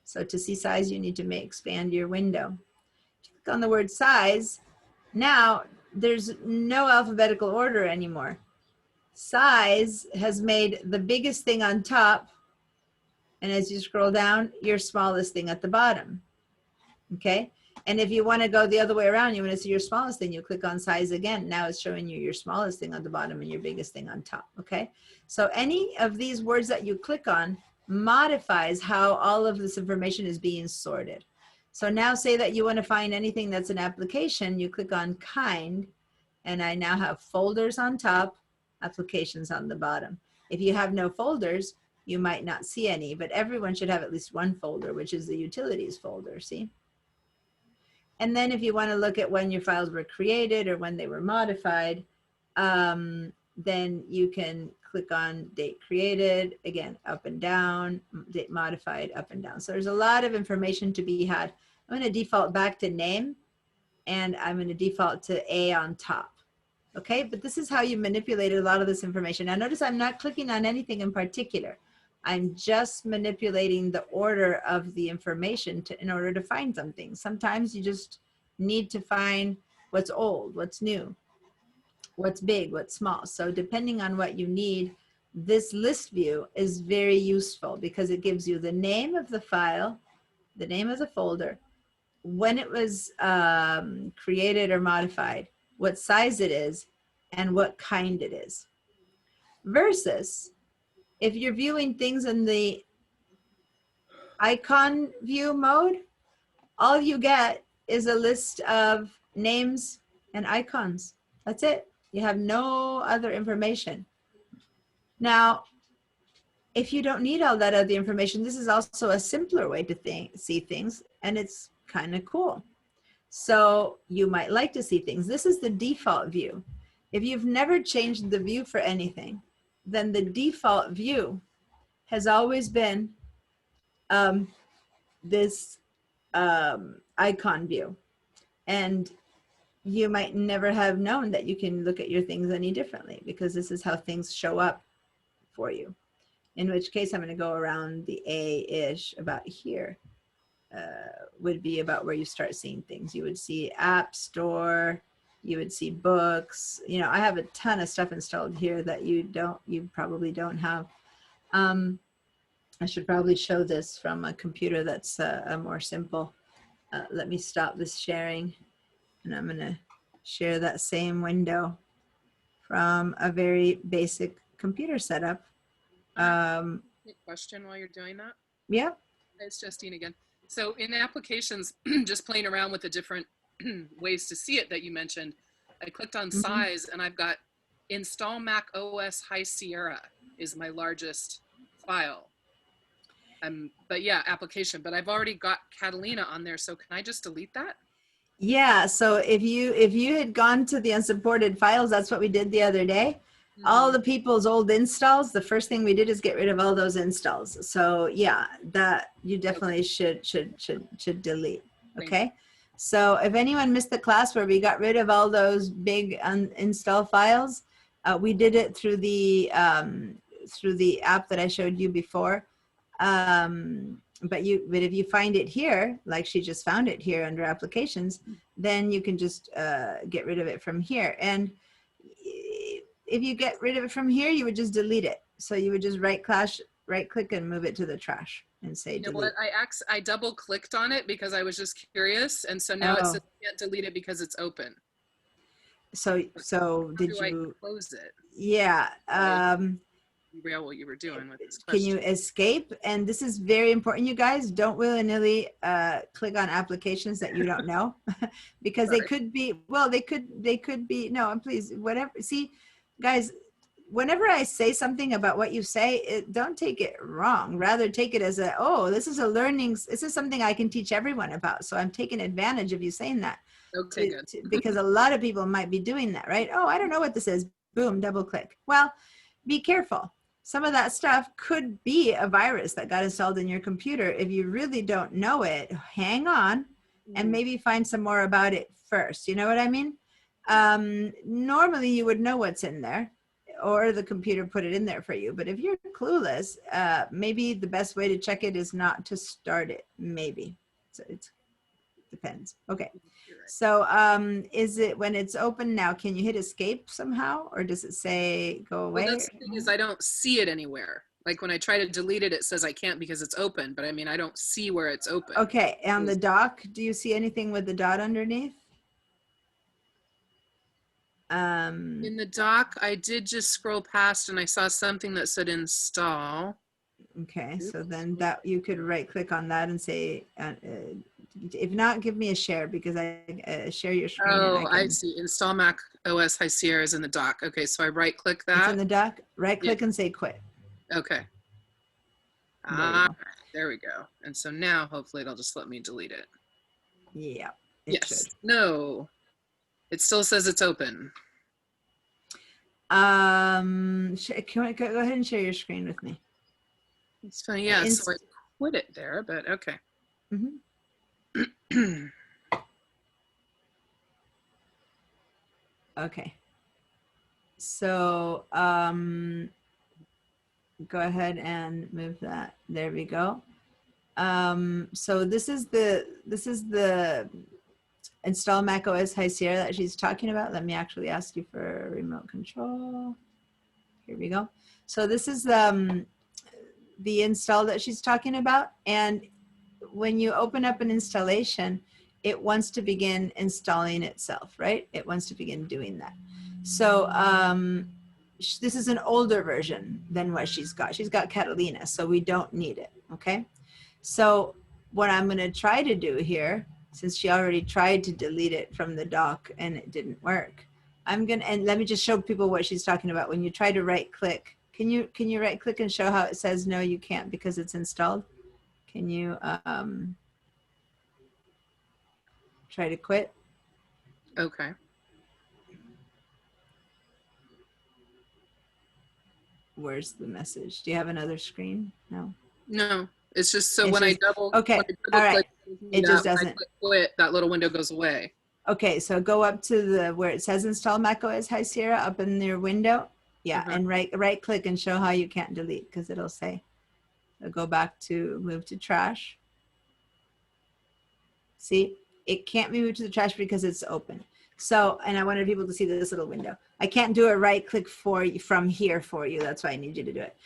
So to see size, you need to expand your window. Click on the word size. Now there's no alphabetical order anymore. Size has made the biggest thing on top, and as you scroll down, your smallest thing at the bottom. Okay, and if you want to go the other way around, you want to see your smallest thing, you click on size again. Now it's showing you your smallest thing on the bottom and your biggest thing on top. Okay, so any of these words that you click on modifies how all of this information is being sorted. So now say that you want to find anything that's an application, you click on kind, and I now have folders on top, applications on the bottom. If you have no folders, you might not see any, but everyone should have at least one folder, which is the utilities folder, see? And then if you want to look at when your files were created or when they were modified, then you can click on date created, again, up and down, date modified, up and down. So there's a lot of information to be had. I'm going to default back to name, and I'm going to default to A on top. Okay, but this is how you manipulated a lot of this information. Now notice I'm not clicking on anything in particular. I'm just manipulating the order of the information in order to find something. Sometimes you just need to find what's old, what's new, what's big, what's small. So depending on what you need, this list view is very useful because it gives you the name of the file, the name of the folder, when it was created or modified, what size it is, and what kind it is. Versus if you're viewing things in the icon view mode, all you get is a list of names and icons. That's it. You have no other information. Now, if you don't need all that other information, this is also a simpler way to see things, and it's kind of cool. So you might like to see things. This is the default view. If you've never changed the view for anything, then the default view has always been this icon view. And you might never have known that you can look at your things any differently because this is how things show up for you. In which case I'm going to go around the A-ish about here. Would be about where you start seeing things. You would see App Store, you would see books. You know, I have a ton of stuff installed here that you probably don't have. I should probably show this from a computer that's a more simple. Let me stop this sharing, and I'm gonna share that same window from a very basic computer setup.
Question while you're doing that.
Yeah.
It's Justine again. So in applications, just playing around with the different ways to see it that you mentioned, I clicked on size and I've got install Mac OS High Sierra is my largest file. But yeah, application, but I've already got Catalina on there. So can I just delete that?
Yeah, so if you had gone to the unsupported files, that's what we did the other day. All the people's old installs, the first thing we did is get rid of all those installs. So yeah, that you definitely should delete. Okay. So if anyone missed the class where we got rid of all those big uninstall files, we did it through the app that I showed you before. But if you find it here, like she just found it here under applications, then you can just get rid of it from here. And if you get rid of it from here, you would just delete it. So you would just right click and move it to the trash and say delete.
You know what? I double clicked on it because I was just curious. And so now it says you can't delete it because it's open.
So did
How do
you
I close it?
Yeah.
Real what you were doing with this
Can
question.
you escape? And this is very important, you guys. Don't willy-nilly click on applications that you don't know because they could be, well, they could be, no, please, whatever. See, guys, whenever I say something about what you say, don't take it wrong. Rather take it as this is a learning, this is something I can teach everyone about. So I'm taking advantage of you saying that.
Okay, good.
Because a lot of people might be doing that, right? Oh, I don't know what this is. Boom, double click. Well, be careful. Some of that stuff could be a virus that got installed in your computer. If you really don't know it, hang on and maybe find some more about it first. You know what I mean? Normally you would know what's in there or the computer put it in there for you. But if you're clueless, maybe the best way to check it is not to start it, maybe. So it depends. Okay. So is it when it's open now, can you hit escape somehow or does it say go away?
Well, that's the thing is I don't see it anywhere. Like when I try to delete it, it says I can't because it's open, but I mean, I don't see where it's open.
Okay. On the dock, do you see anything with the dot underneath?
In the dock, I did just scroll past and I saw something that said install.
Okay. So then that you could right click on that and say, if not, give me a share because I share your screen.
Oh, I see. Install Mac OS High Sierra is in the dock. Okay, so I right click that.
It's in the dock. Right click and say quit.
Okay. There we go. And so now hopefully it'll just let me delete it.
Yeah. It should.
No. It still says it's open.
Can I go ahead and share your screen with me?
It's funny. Yeah. So I quit it there, but okay.
Okay. So go ahead and move that. There we go. So this is the install Mac OS High Sierra that she's talking about. Let me actually ask you for remote control. Here we go. So this is the install that she's talking about. And when you open up an installation, it wants to begin installing itself, right? It wants to begin doing that. So this is an older version than what she's got. She's got Catalina, so we don't need it, okay? So what I'm gonna try to do here, since she already tried to delete it from the dock and it didn't work, and let me just show people what she's talking about. When you try to right click, can you right click and show how it says no, you can't because it's installed? Can you try to quit?
Okay.
Where's the message? Do you have another screen? No.
No, it's just so
It's
when
just-
I double.
okay,
when I double
all right.
click,
It just
when I
doesn't-
click quit, that little window goes away.
Okay, so go up to the where it says install macOS High Sierra up in your window. Yeah,
Mhm.
and right click and show how you can't delete because it'll say. So go back to move to trash. See, it can't be moved to the trash because it's open. So, and I wanted people to see this little window. I can't do a right click for you from here for you. That's why I need you to do it.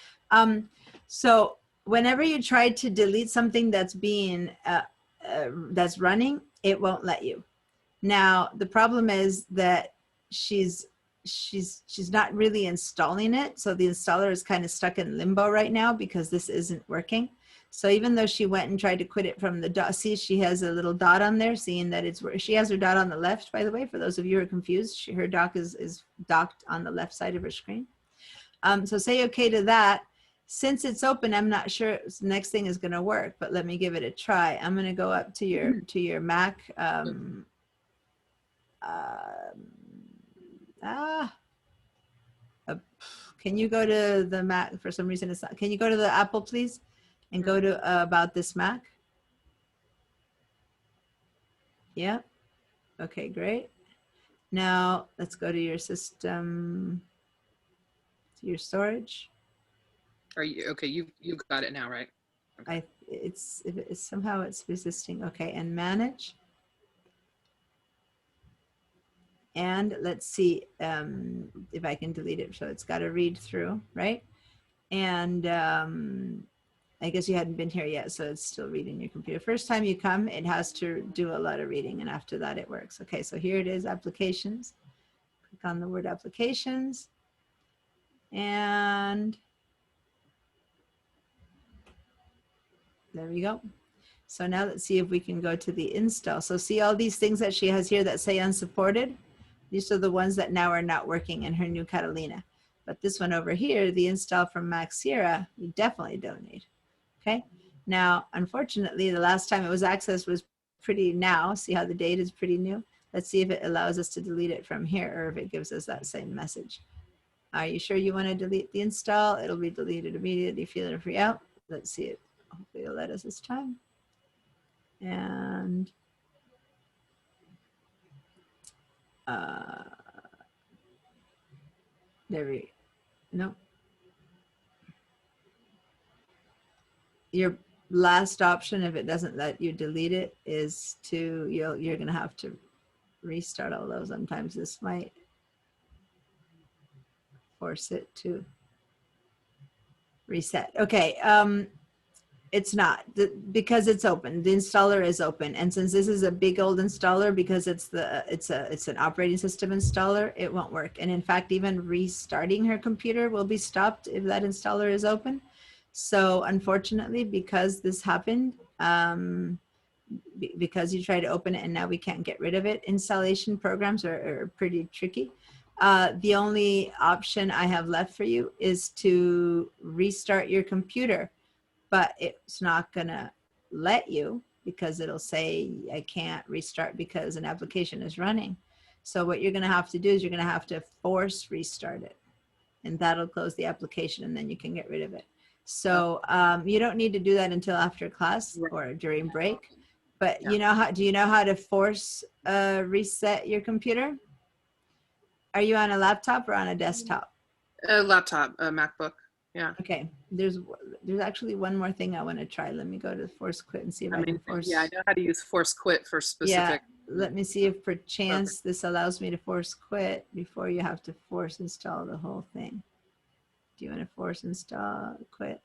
So whenever you try to delete something that's being that's running, it won't let you. Now the problem is that she's not really installing it, so the installer is kind of stuck in limbo right now because this isn't working. So even though she went and tried to quit it from the dot, see she has a little dot on there, seeing that it's where she has her dot on the left. By the way, for those of you who are confused, her dock is docked on the left side of her screen. So say okay to that. Since it's open, I'm not sure the next thing is going to work, but let me give it a try. I'm going to go up to your Mac. Can you go to the Mac? For some reason, it's not. Can you go to the Apple, please, and go to about this Mac? Yeah. Okay, great. Now let's go to your system, to your storage.
Are you okay? You got it now, right?
It's somehow it's resisting. Okay, and manage. And let's see if I can delete it. So it's got to read through, right? And I guess you hadn't been here yet, so it's still reading your computer. First time you come, it has to do a lot of reading, and after that it works. Okay, so here it is, applications. Click on the word applications. And there we go. So now let's see if we can go to the install. So see all these things that she has here that say unsupported? These are the ones that now are not working in her new Catalina. But this one over here, the install from Mac Sierra, you definitely don't need. Okay. Now, unfortunately, the last time it was accessed was pretty now. See how the date is pretty new? Let's see if it allows us to delete it from here or if it gives us that same message. Are you sure you want to delete the install? It'll be deleted immediately. Feel free out. Let's see it. Hopefully it'll let us this time. And there we no. Your last option, if it doesn't let you delete it, is to you're gonna have to restart all those. Sometimes this might force it to reset. Okay, it's not because it's open. The installer is open, and since this is a big old installer, because it's an operating system installer, it won't work. And in fact, even restarting her computer will be stopped if that installer is open. So unfortunately, because this happened, because you try to open it and now we can't get rid of it, installation programs are pretty tricky. The only option I have left for you is to restart your computer, but it's not gonna let you because it'll say I can't restart because an application is running. So what you're gonna have to do is you're gonna have to force restart it, and that'll close the application and then you can get rid of it. So you don't need to do that until after class or during break, but do you know how to force reset your computer? Are you on a laptop or on a desktop?
A laptop, a MacBook. Yeah.
Okay, there's actually one more thing I want to try. Let me go to force quit and see if
I
I can
mean,
force.
yeah, I know how to use force quit for
Yeah,
specific.
let me see if per chance this allows me to force quit before you have to force install the whole thing. Do you want to force install quit?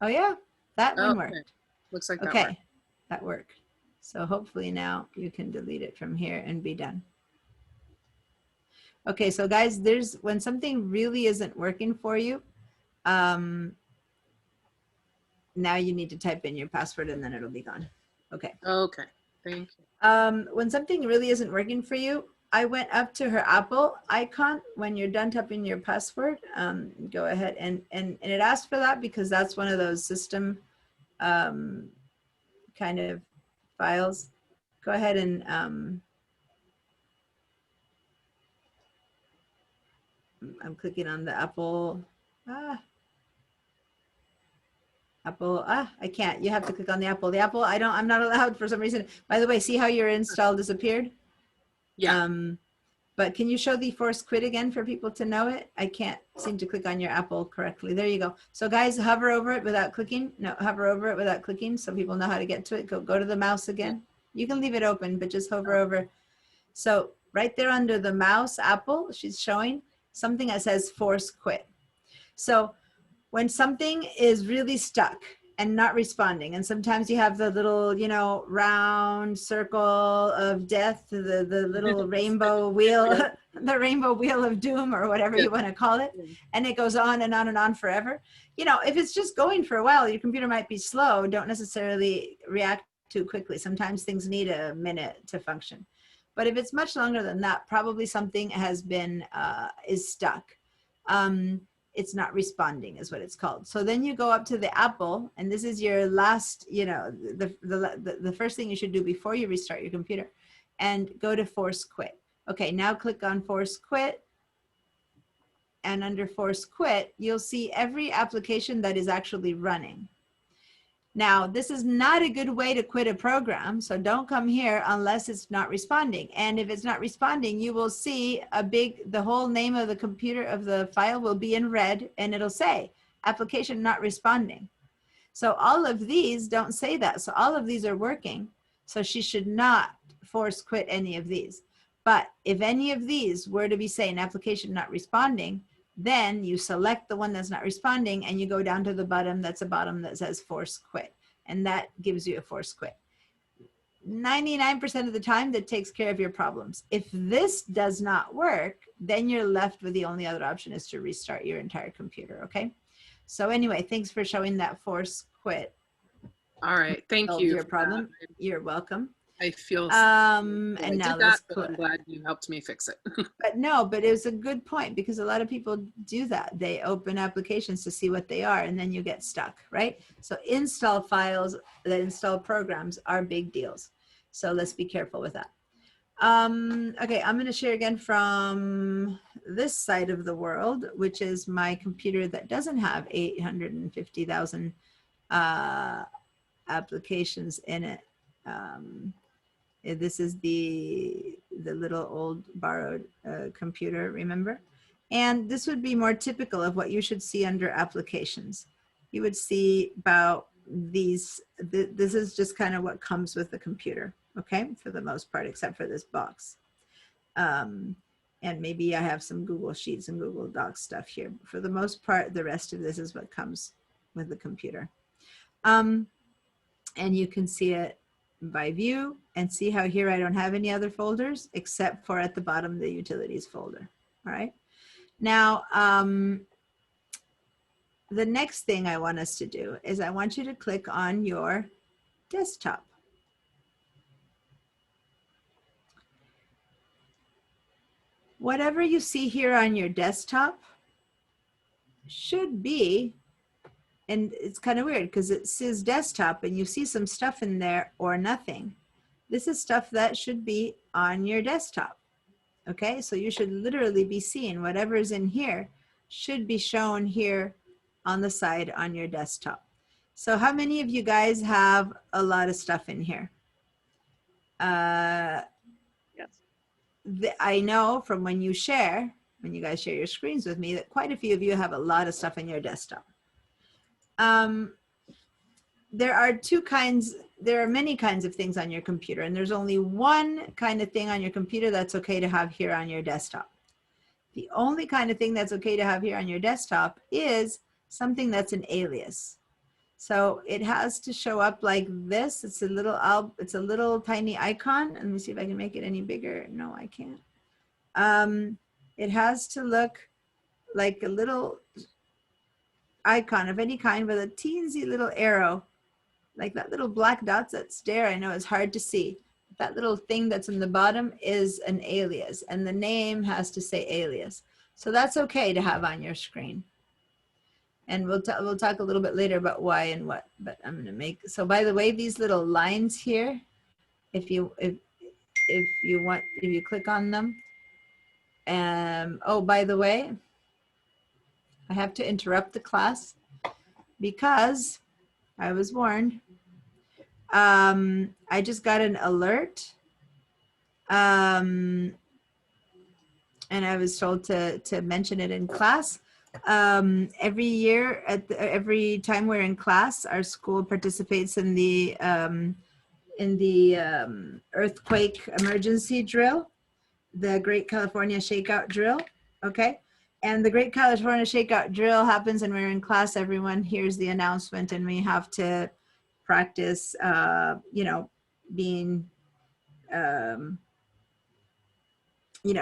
Oh yeah, that one
Okay.
worked.
Looks like that
Okay,
worked.
that worked. So hopefully now you can delete it from here and be done. Okay, so guys, when something really isn't working for you, now you need to type in your password and then it'll be gone. Okay.
Okay. Thank you.
When something really isn't working for you, I went up to her Apple icon. When you're done typing your password, go ahead and it asked for that because that's one of those system kind of files. Go ahead and I'm clicking on the Apple. I can't. You have to click on the Apple. The Apple, I'm not allowed for some reason. By the way, see how your install disappeared?
Yeah.
But can you show the force quit again for people to know it? I can't seem to click on your Apple correctly. There you go. So guys, hover over it without clicking. No, hover over it without clicking so people know how to get to it. Go to the mouse again. You can leave it open, but just hover over. So right there under the mouse Apple, she's showing something that says force quit. So when something is really stuck and not responding, and sometimes you have the little, round circle of death, the little rainbow wheel, the rainbow wheel of doom or whatever you want to call it, and it goes on and on and on forever. If it's just going for a while, your computer might be slow. Don't necessarily react too quickly. Sometimes things need a minute to function. But if it's much longer than that, probably something has been, is stuck. It's not responding is what it's called. So then you go up to the Apple, and this is your last, the first thing you should do before you restart your computer, and go to force quit. Okay, now click on force quit. And under force quit, you'll see every application that is actually running. Now, this is not a good way to quit a program, so don't come here unless it's not responding. And if it's not responding, you will see the whole name of the computer of the file will be in red, and it'll say application not responding. So all of these don't say that. So all of these are working. So she should not force quit any of these. But if any of these were to be saying application not responding, then you select the one that's not responding and you go down to the bottom. That's a bottom that says force quit. And that gives you a force quit. 99% of the time that takes care of your problems. If this does not work, then you're left with the only other option is to restart your entire computer. Okay. So anyway, thanks for showing that force quit.
All right. Thank you.
Your problem. You're welcome.
I feel
and
I
now
did that,
let's
but I'm glad you helped me fix it.
but it was a good point because a lot of people do that. They open applications to see what they are and then you get stuck, right? So install files that install programs are big deals. So let's be careful with that. Okay, I'm going to share again from this side of the world, which is my computer that doesn't have 850,000 applications in it. This is the little old borrowed computer, remember? And this would be more typical of what you should see under applications. You would see about these, this is just kind of what comes with the computer, okay? For the most part, except for this box. And maybe I have some Google Sheets and Google Docs stuff here. For the most part, the rest of this is what comes with the computer. And you can see it by view and see how here I don't have any other folders except for at the bottom the utilities folder. All right. Now, the next thing I want us to do is I want you to click on your desktop. Whatever you see here on your desktop should be, and it's kind of weird because it says desktop and you see some stuff in there or nothing. This is stuff that should be on your desktop. Okay, so you should literally be seeing whatever is in here should be shown here on the side on your desktop. So how many of you guys have a lot of stuff in here?
Yes.
I know from when you share when you guys share your screens with me, that quite a few of you have a lot of stuff on your desktop. There are many kinds of things on your computer, and there's only one kind of thing on your computer that's okay to have here on your desktop. The only kind of thing that's okay to have here on your desktop is something that's an alias. So it has to show up like this. It's a little tiny icon. Let me see if I can make it any bigger. No, I can't. It has to look like a little icon of any kind with a teensy little arrow, like that little black dots that stare. I know it's hard to see. That little thing that's in the bottom is an alias, and the name has to say alias. So that's okay to have on your screen. And we'll talk a little bit later about why and what, but I'm gonna make, so by the way, these little lines here, if you click on them, oh, by the way, I have to interrupt the class because I was warned. I just got an alert, and I was told to mention it in class. Every year, every time we're in class, our school participates in the earthquake emergency drill, the Great California Shakeout Drill. Okay, and the Great California Shakeout Drill happens, and we're in class. Everyone hears the announcement, and we have to practice, being,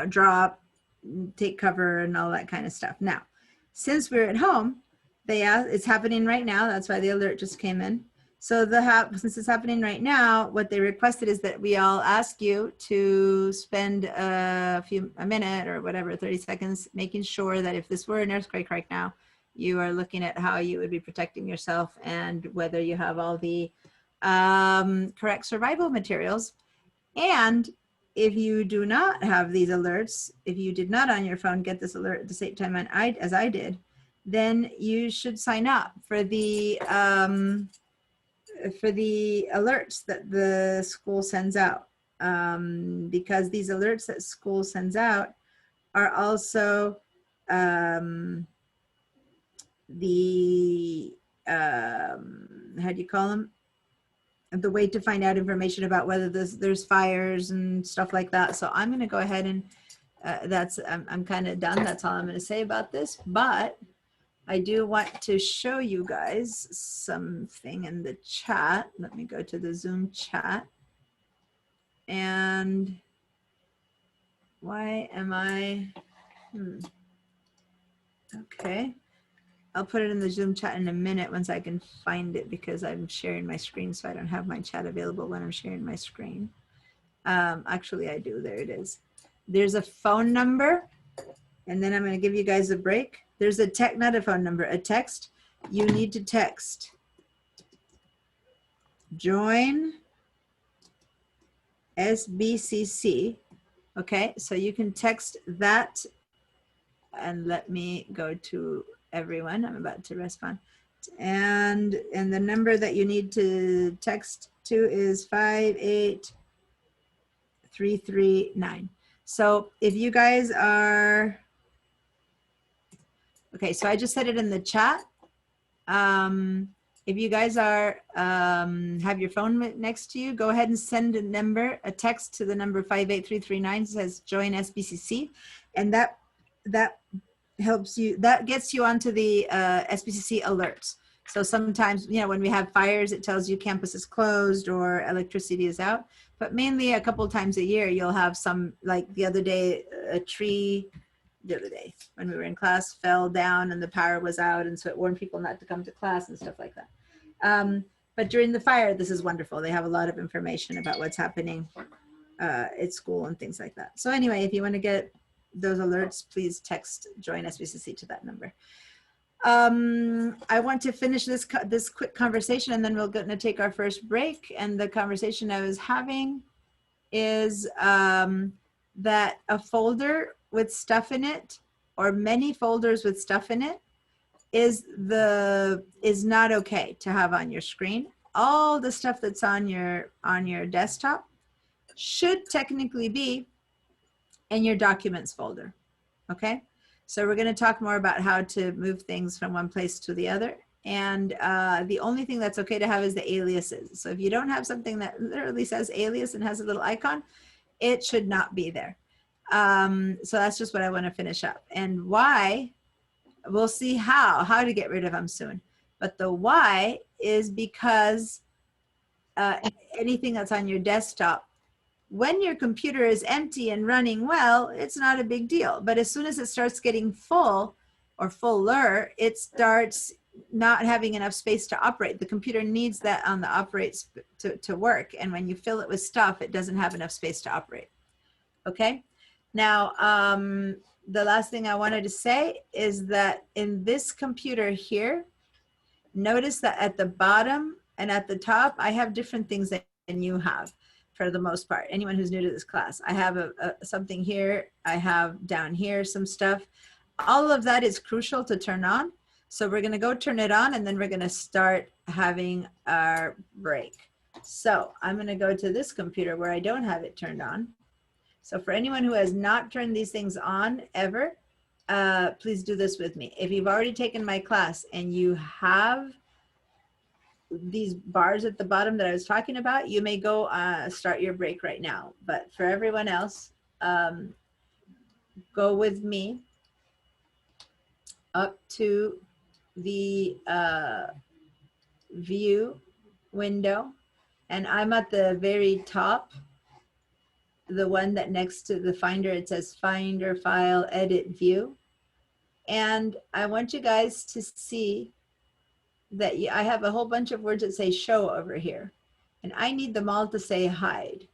drop, take cover, and all that kind of stuff. Now, since we're at home, it's happening right now. That's why the alert just came in. So since it's happening right now, what they requested is that we all ask you to spend a minute or whatever, 30 seconds, making sure that if this were an earthquake right now, you are looking at how you would be protecting yourself and whether you have all the correct survival materials. And if you do not have these alerts, if you did not on your phone get this alert at the same time as I did, then you should sign up for the alerts that the school sends out, because these alerts that school sends out are also how do you call them? The way to find out information about whether there's fires and stuff like that. So I'm going to go ahead and I'm kind of done. That's all I'm going to say about this. But I do want to show you guys something in the chat. Let me go to the Zoom chat. And why am I? Okay. I'll put it in the Zoom chat in a minute once I can find it, because I'm sharing my screen, so I don't have my chat available when I'm sharing my screen. Actually, I do. There it is. There's a phone number, and then I'm going to give you guys a break. There's not a phone number, a text. You need to text join SBCC. Okay, so you can text that, and let me go to everyone. I'm about to respond. And the number that you need to text to is 58339. So if you guys are, okay, so I just said it in the chat. If you guys are, have your phone next to you, go ahead and send a text to the number 58339. It says join SBCC. And that helps you, that gets you onto the SBCC alerts. So sometimes, when we have fires, it tells you campus is closed or electricity is out. But mainly a couple times a year, you'll have some, like the other day, a tree, the other day when we were in class, fell down and the power was out. And so it warned people not to come to class and stuff like that. But during the fire, this is wonderful. They have a lot of information about what's happening at school and things like that. So anyway, if you want to get those alerts, please text join SBCC to that number. I want to finish this quick conversation, and then we're going to take our first break. And the conversation I was having is that a folder with stuff in it, or many folders with stuff in it, is not okay to have on your screen. All the stuff that's on your desktop should technically be in your documents folder. Okay, so we're going to talk more about how to move things from one place to the other. And the only thing that's okay to have is the aliases. So if you don't have something that literally says alias and has a little icon, it should not be there. So that's just what I want to finish up. And why, we'll see how to get rid of them soon. But the why is because anything that's on your desktop, when your computer is empty and running well, it's not a big deal. But as soon as it starts getting full or fuller, it starts not having enough space to operate. The computer needs that on the to work. And when you fill it with stuff, it doesn't have enough space to operate. Okay. Now, the last thing I wanted to say is that in this computer here, notice that at the bottom and at the top, I have different things than you have. For the most part, anyone who's new to this class, I have something here, I have down here some stuff. All of that is crucial to turn on. So we're gonna go turn it on and then we're gonna start having our break. So I'm gonna go to this computer where I don't have it turned on. So for anyone who has not turned these things on ever, please do this with me. If you've already taken my class and you have these bars at the bottom that I was talking about, you may go start your break right now. But for everyone else, go with me up to the view window. And I'm at the very top, the one that next to the Finder, it says Finder, File, Edit, View. And I want you guys to see that I have a whole bunch of words that say show over here, and I need them all to say hide.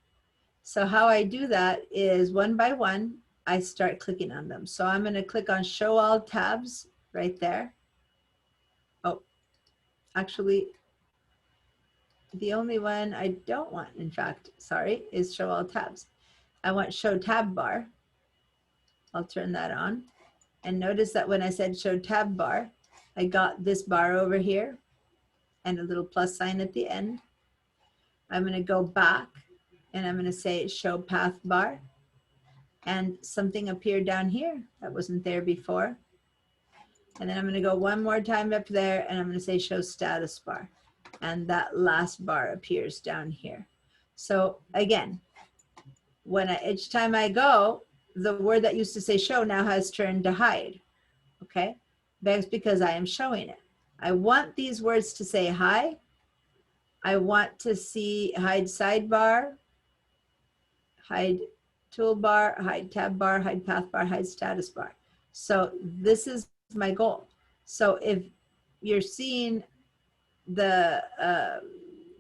So how I do that is one by one, I start clicking on them. So I'm going to click on show all tabs right there. Oh, actually, the only one I don't want, in fact, sorry, is show all tabs. I want show tab bar. I'll turn that on. And notice that when I said show tab bar, I got this bar over here and a little plus sign at the end. I'm going to go back and I'm going to say show path bar. And something appeared down here that wasn't there before. And then I'm going to go one more time up there and I'm going to say show status bar. And that last bar appears down here. So again, each time I go, the word that used to say show now has turned to hide. Okay. That's because I am showing it. I want these words to say hi. I want to see hide sidebar, hide toolbar, hide tab bar, hide path bar, hide status bar. So this is my goal. So if you're seeing the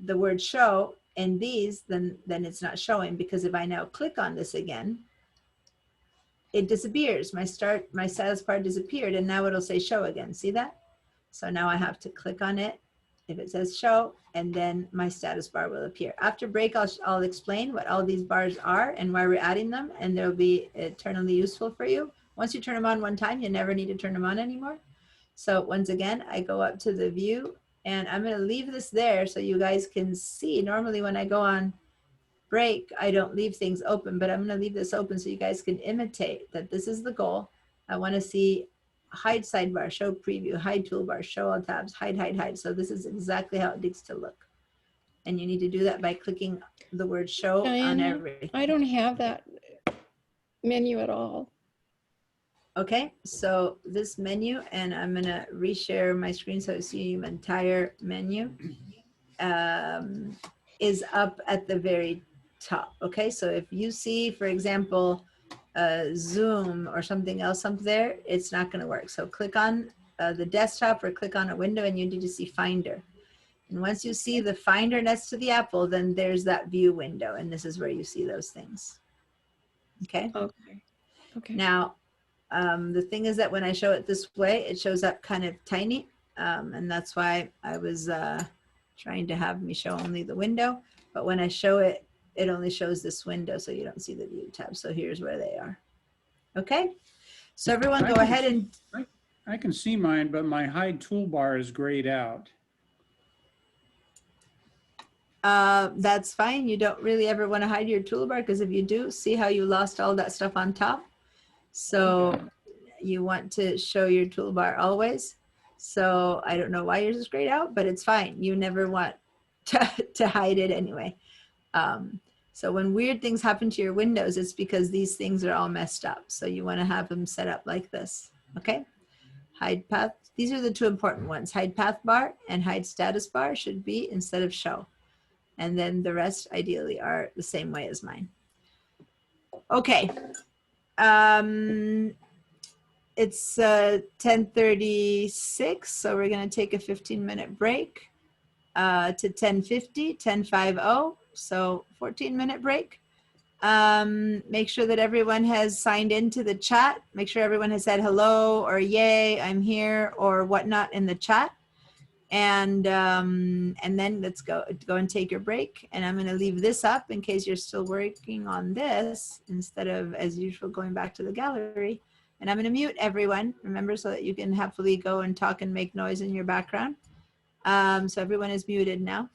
word show in these, then it's not showing, because if I now click on this again, it disappears. My status bar disappeared and now it'll say show again. See that? So now I have to click on it if it says show, and then my status bar will appear. After break, I'll explain what all these bars are and why we're adding them, and they'll be eternally useful for you. Once you turn them on one time, you never need to turn them on anymore. So once again, I go up to the view and I'm going to leave this there so you guys can see. Normally when I go on break, I don't leave things open, but I'm going to leave this open so you guys can imitate that this is the goal. I want to see hide sidebar, show preview, hide toolbar, show all tabs, hide, hide, hide. So this is exactly how it needs to look. And you need to do that by clicking the word show on
Diana,
everything.
I don't have that menu at all.
Okay, so this menu, and I'm going to reshare my screen so I see my entire menu, is up at the very top. Okay, so if you see, for example, Zoom or something else up there, it's not going to work. So click on the desktop or click on a window and you need to see Finder. And once you see the Finder next to the apple, then there's that view window, and this is where you see those things. Okay.
Okay. Okay.
Now, the thing is that when I show it this way, it shows up kind of tiny. And that's why I was trying to have me show only the window. But when I show it, it only shows this window, so you don't see the view tab. So here's where they are. Okay. So everyone go ahead and.
I can see mine, but my hide toolbar is grayed out.
That's fine. You don't really ever want to hide your toolbar, because if you do, see how you lost all that stuff on top. So you want to show your toolbar always. So I don't know why yours is grayed out, but it's fine. You never want to hide it anyway. So when weird things happen to your windows, it's because these things are all messed up. So you want to have them set up like this, okay? Hide path, these are the two important ones. Hide path bar and hide status bar should be instead of show. And then the rest ideally are the same way as mine. Okay. It's 10:36, so we're gonna take a 15-minute break to 10:50, 10:50, so 14-minute break. Make sure that everyone has signed into the chat. Make sure everyone has said hello or yay, I'm here or whatnot in the chat. And then let's go and take your break. And I'm going to leave this up in case you're still working on this instead of, as usual, going back to the gallery. And I'm going to mute everyone, remember, so that you can happily go and talk and make noise in your background. So everyone is muted now.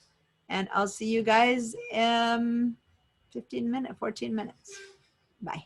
And I'll see you guys 14 minutes. Bye.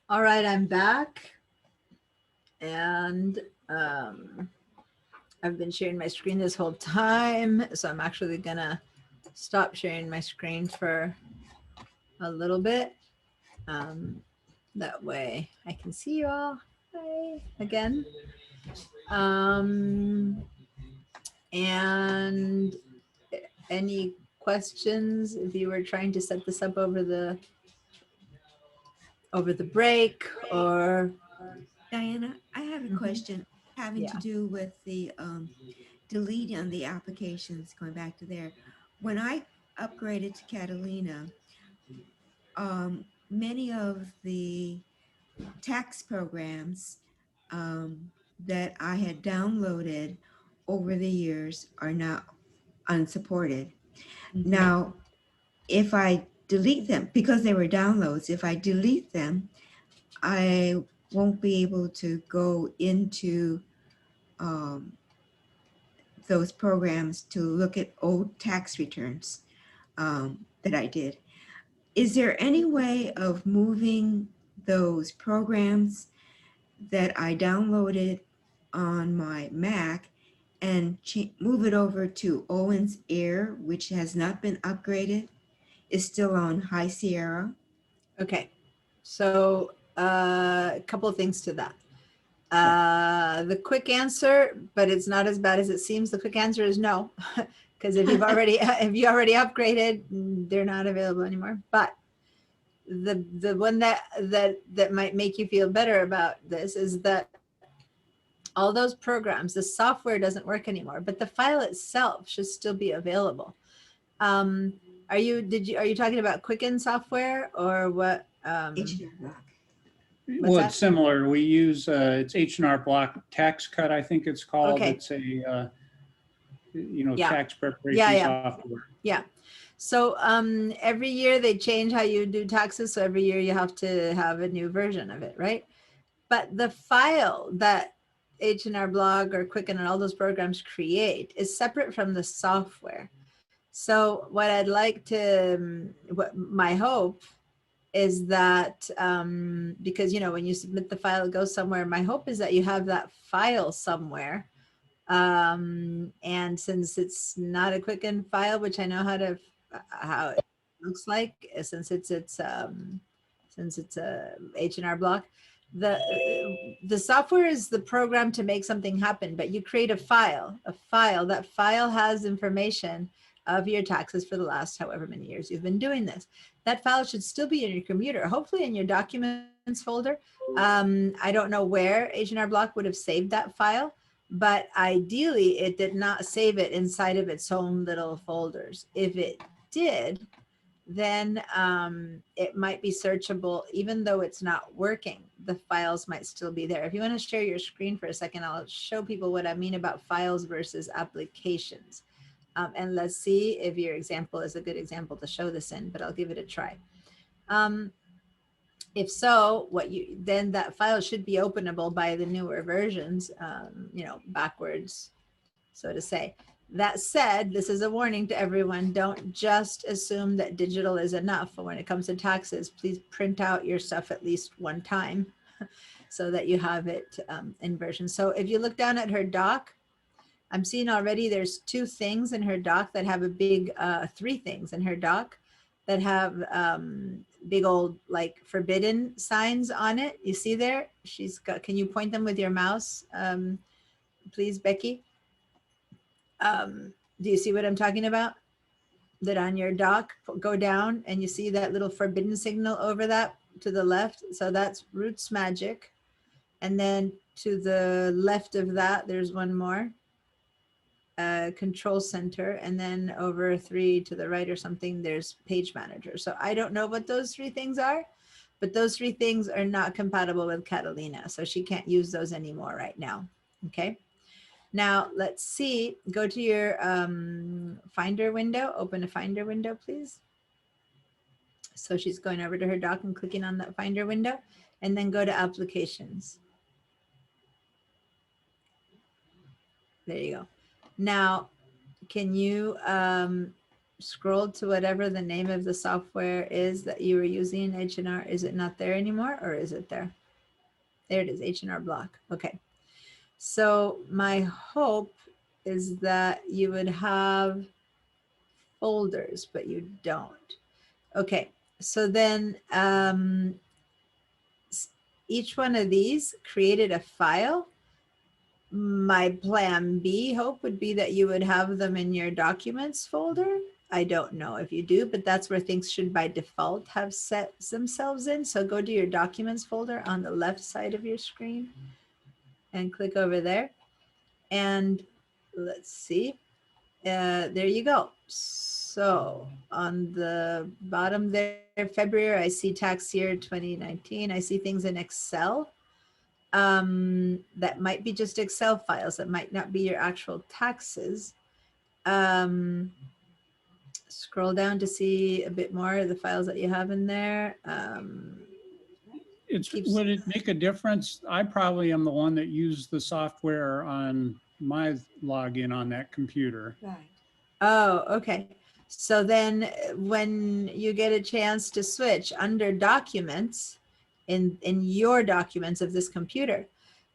All right, I'm back. And I've been sharing my screen this whole time. So I'm actually gonna stop sharing my screen for a little bit. That way I can see you all. Hi again. And any questions if you were trying to set this up over the break, or
Diana, I have a
Mhm.
question having
Yeah.
to do with the deleting on the applications, going back to there. When I upgraded to Catalina, many of the tax programs that I had downloaded over the years are now unsupported. Now, if I delete them, because they were downloads, if I delete them, I won't be able to go into those programs to look at old tax returns that I did. Is there any way of moving those programs that I downloaded on my Mac and move it over to Owens Air, which has not been upgraded, is still on High Sierra?
Okay. So a couple of things to that. The quick answer, but it's not as bad as it seems. The quick answer is no, because if you already upgraded, they're not available anymore. But the one that might make you feel better about this is that all those programs, the software doesn't work anymore, but the file itself should still be available. Are you talking about Quicken software or what?
H&R Block.
Well,
that?
it's similar. We use, it's H&R Block Tax Cut, I think it's called.
Okay.
It's a,
Yeah.
tax preparation
Yeah.
software.
Yeah. So every year they change how you do taxes. So every year you have to have a new version of it, right? But the file that H&R Block or Quicken and all those programs create is separate from the software. So what I'd like to, what my hope is that, because, when you submit the file, it goes somewhere. My hope is that you have that file somewhere. And since it's not a Quicken file, which I know how it looks like, since it's a H&R Block, the software is the program to make something happen, but you create a file. That file has information of your taxes for the last however many years you've been doing this. That file should still be in your computer, hopefully in your documents folder. I don't know where H&R Block would have saved that file, but ideally it did not save it inside of its own little folders. If it did, then it might be searchable. Even though it's not working, the files might still be there. If you want to share your screen for a second, I'll show people what I mean about files versus applications. And let's see if your example is a good example to show this in, but I'll give it a try. If so, then that file should be openable by the newer versions, backwards, so to say. That said, this is a warning to everyone. Don't just assume that digital is enough. When it comes to taxes, please print out your stuff at least one time so that you have it in version. So if you look down at her doc, I'm seeing already there's 2 things in her doc that have a big, 3 things in her doc that have big old like forbidden signs on it. You see there? She's got, can you point them with your mouse, please, Becky? Do you see what I'm talking about? That on your doc, go down and you see that little forbidden signal over that to the left. So that's Roots Magic. And then to the left of that, there's one more. Control Center, and then over 3 to the right or something, there's Page Manager. So I don't know what those 3 things are, but those 3 things are not compatible with Catalina. So she can't use those anymore right now. Okay. Now let's see, go to your Finder window, open a Finder window, please. So she's going over to her doc and clicking on that Finder window, and then go to Applications. There you go. Now, can you scroll to whatever the name of the software is that you were using, H&R. Is it not there anymore, or is it there? There it is, H&R Block. Okay. So my hope is that you would have folders, but you don't. Okay. So then each one of these created a file. My plan B hope would be that you would have them in your documents folder. I don't know if you do, but that's where things should by default have set themselves in. So go to your documents folder on the left side of your screen and click over there. And let's see, there you go. So on the bottom there, February, I see tax year 2019. I see things in Excel. That might be just Excel files. That might not be your actual taxes. Scroll down to see a bit more of the files that you have in there.
Would it make a difference? I probably am the one that used the software on my login on that computer.
Right.
Oh, okay. So then when you get a chance to switch under documents in your documents of this computer,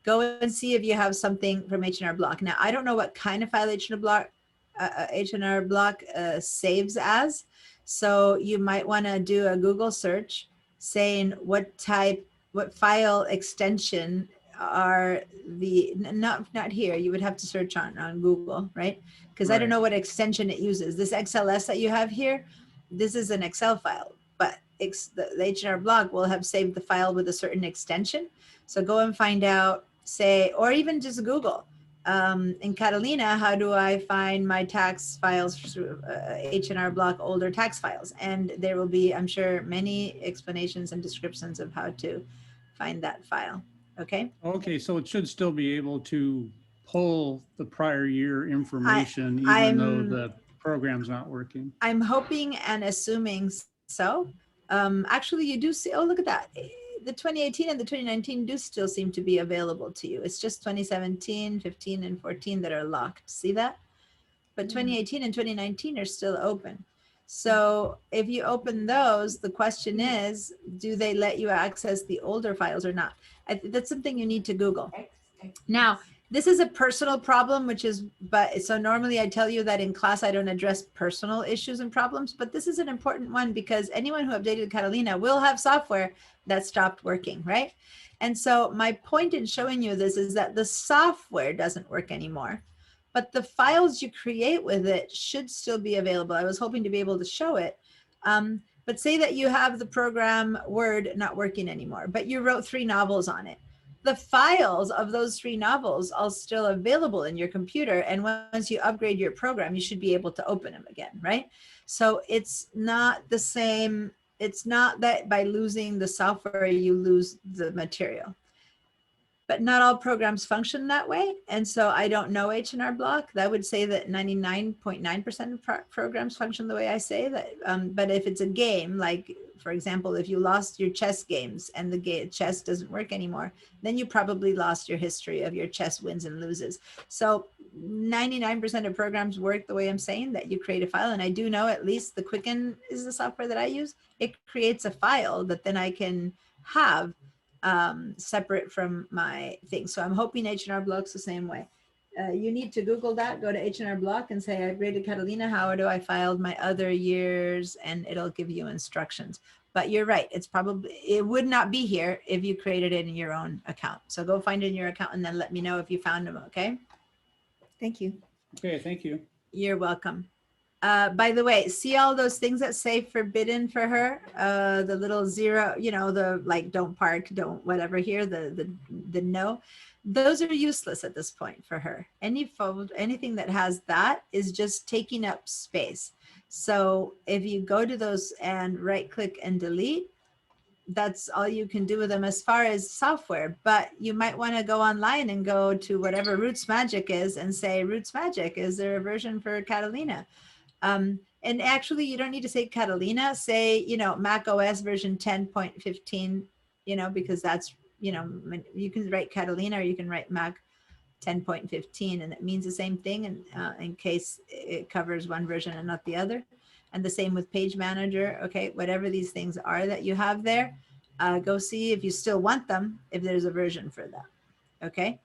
go and see if you have something from H&R Block. Now, I don't know what kind of file H&R Block saves as. So you might want to do a Google search saying what file extension are the, not here, you would have to search on Google, right? Because I don't
Right.
know what extension it uses. This XLS that you have here, this is an Excel file, but the H&R Block will have saved the file with a certain extension. So go and find out, say, or even just Google, in Catalina, how do I find my tax files through H&R Block older tax files? And there will be, I'm sure, many explanations and descriptions of how to find that file. Okay.
Okay, so it should still be able to pull the prior year information even though the program's not working.
I'm hoping and assuming so. Actually, you do see, oh, look at that. The 2018 and the 2019 do still seem to be available to you. It's just 2017, 15, and 14 that are locked. See that? But 2018 and 2019 are still open. So if you open those, the question is, do they let you access the older files or not? That's something you need to Google. Now, this is a personal problem, so normally I tell you that in class I don't address personal issues and problems, but this is an important one because anyone who updated Catalina will have software that stopped working, right? And so my point in showing you this is that the software doesn't work anymore, but the files you create with it should still be available. I was hoping to be able to show it. But say that you have the program Word not working anymore, but you wrote 3 novels on it. The files of those 3 novels are still available in your computer. And once you upgrade your program, you should be able to open them again, right? So it's not the same. It's not that by losing the software, you lose the material. But not all programs function that way. And so I don't know H&R Block. That would say that 99.9% of programs function the way I say that. But if it's a game, like, for example, if you lost your chess games and the chess doesn't work anymore, then you probably lost your history of your chess wins and loses. So 99% of programs work the way I'm saying, that you create a file. And I do know at least the Quicken is the software that I use. It creates a file that then I can have separate from my thing. So I'm hoping H&R Block's the same way. You need to Google that, go to H&R Block and say, I upgraded Catalina, how do I file my other years? And it'll give you instructions. But you're right, it would not be here if you created it in your own account. So go find it in your account and then let me know if you found them, okay?
Thank you.
Okay, thank you.
You're welcome. By the way, see all those things that say forbidden for her? The little 0, the like don't park, don't whatever here, the no. Those are useless at this point for her. Anything that has that is just taking up space. So if you go to those and right click and delete, that's all you can do with them as far as software. But you might want to go online and go to whatever Roots Magic is and say, Roots Magic, is there a version for Catalina? And actually, you don't need to say Catalina, say, Mac OS version 10.15, because that's, you can write Catalina or you can write Mac 10.15 and it means the same thing. And in case it covers one version and not the other. And the same with Page Manager. Okay, whatever these things are that you have there, go see if you still want them, if there's a version for that. Okay.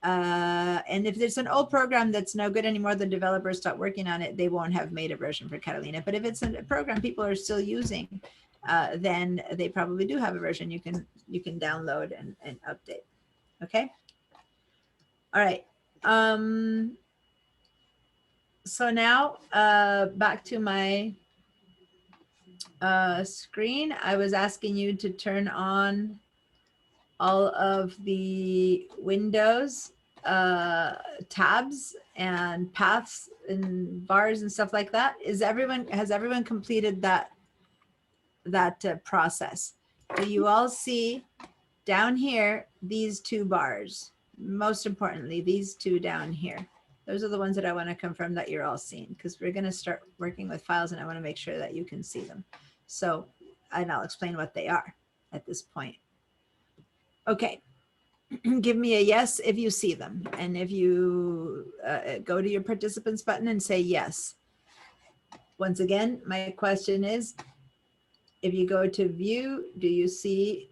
And if there's an old program that's no good anymore, the developers stop working on it, they won't have made a version for Catalina. But if it's a program people are still using, then they probably do have a version you can download and update. Okay. All right. So now back to my screen. I was asking you to turn on all of the windows, tabs and paths and bars and stuff like that. Has everyone completed that process? Do you all see down here these two bars? Most importantly, these two down here. Those are the ones that I want to confirm that you're all seeing, because we're going to start working with files and I want to make sure that you can see them. So, and I'll explain what they are at this point. Okay, give me a yes if you see them. And if you go to your participants button and say yes. Once again, my question is, if you go to view, do you see,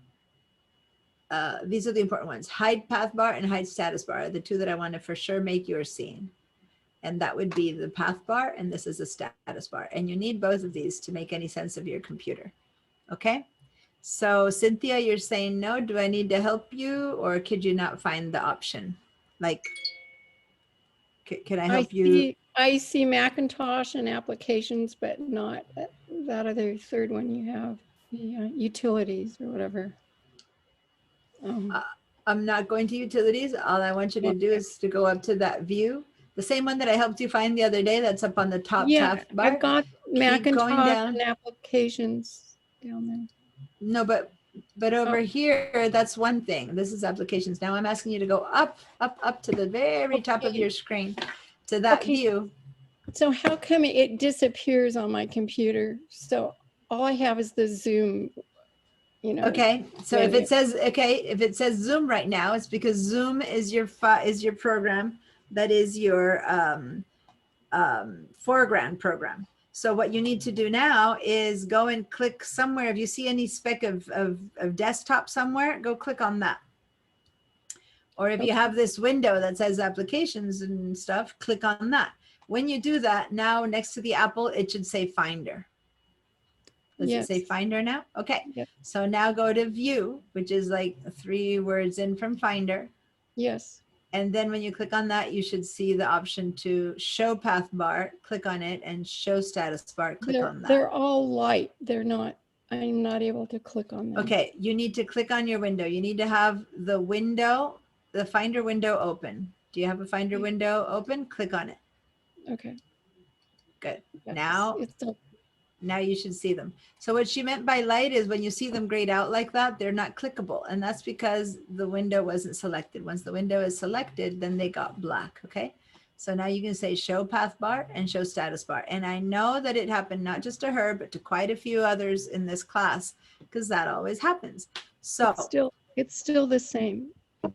these are the important ones, hide path bar and hide status bar are the two that I want to for sure make you're seeing. And that would be the path bar and this is a status bar. And you need both of these to make any sense of your computer. Okay. So Cynthia, you're saying no. Do I need to help you or could you not find the option? Like, can I help you?
I see Macintosh and applications, but not that other third one you have, the utilities or whatever.
I'm not going to utilities. All I want you to do is to go up to that view. The same one that I helped you find the other day that's up on the top taskbar.
I've got Macintosh and applications down there.
No, but over here, that's one thing. This is applications. Now I'm asking you to go up to the very top of your screen to that view.
So how come it disappears on my computer? So all I have is the Zoom, you know.
Okay, so if it says Zoom right now, it's because Zoom is your program that is your foreground program. So what you need to do now is go and click somewhere. If you see any speck of desktop somewhere, go click on that. Or if you have this window that says applications and stuff, click on that. When you do that, now next to the apple, it should say Finder. Does it say Finder now? Okay.
Yep.
So now go to View, which is like 3 words in from Finder.
Yes.
And then when you click on that, you should see the option to show path bar, click on it, and show status bar, click on that.
They're all light. They're not, I'm not able to click on them.
Okay, you need to click on your window. You need to have the window, the Finder window open. Do you have a Finder window open? Click on it.
Okay.
Good.
Yes.
Now you should see them. So what she meant by light is when you see them grayed out like that, they're not clickable. And that's because the window wasn't selected. Once the window is selected, then they got black, okay? So now you can say show path bar and show status bar. And I know that it happened not just to her, but to quite a few others in this class, because that always happens. So
it's still the same.
All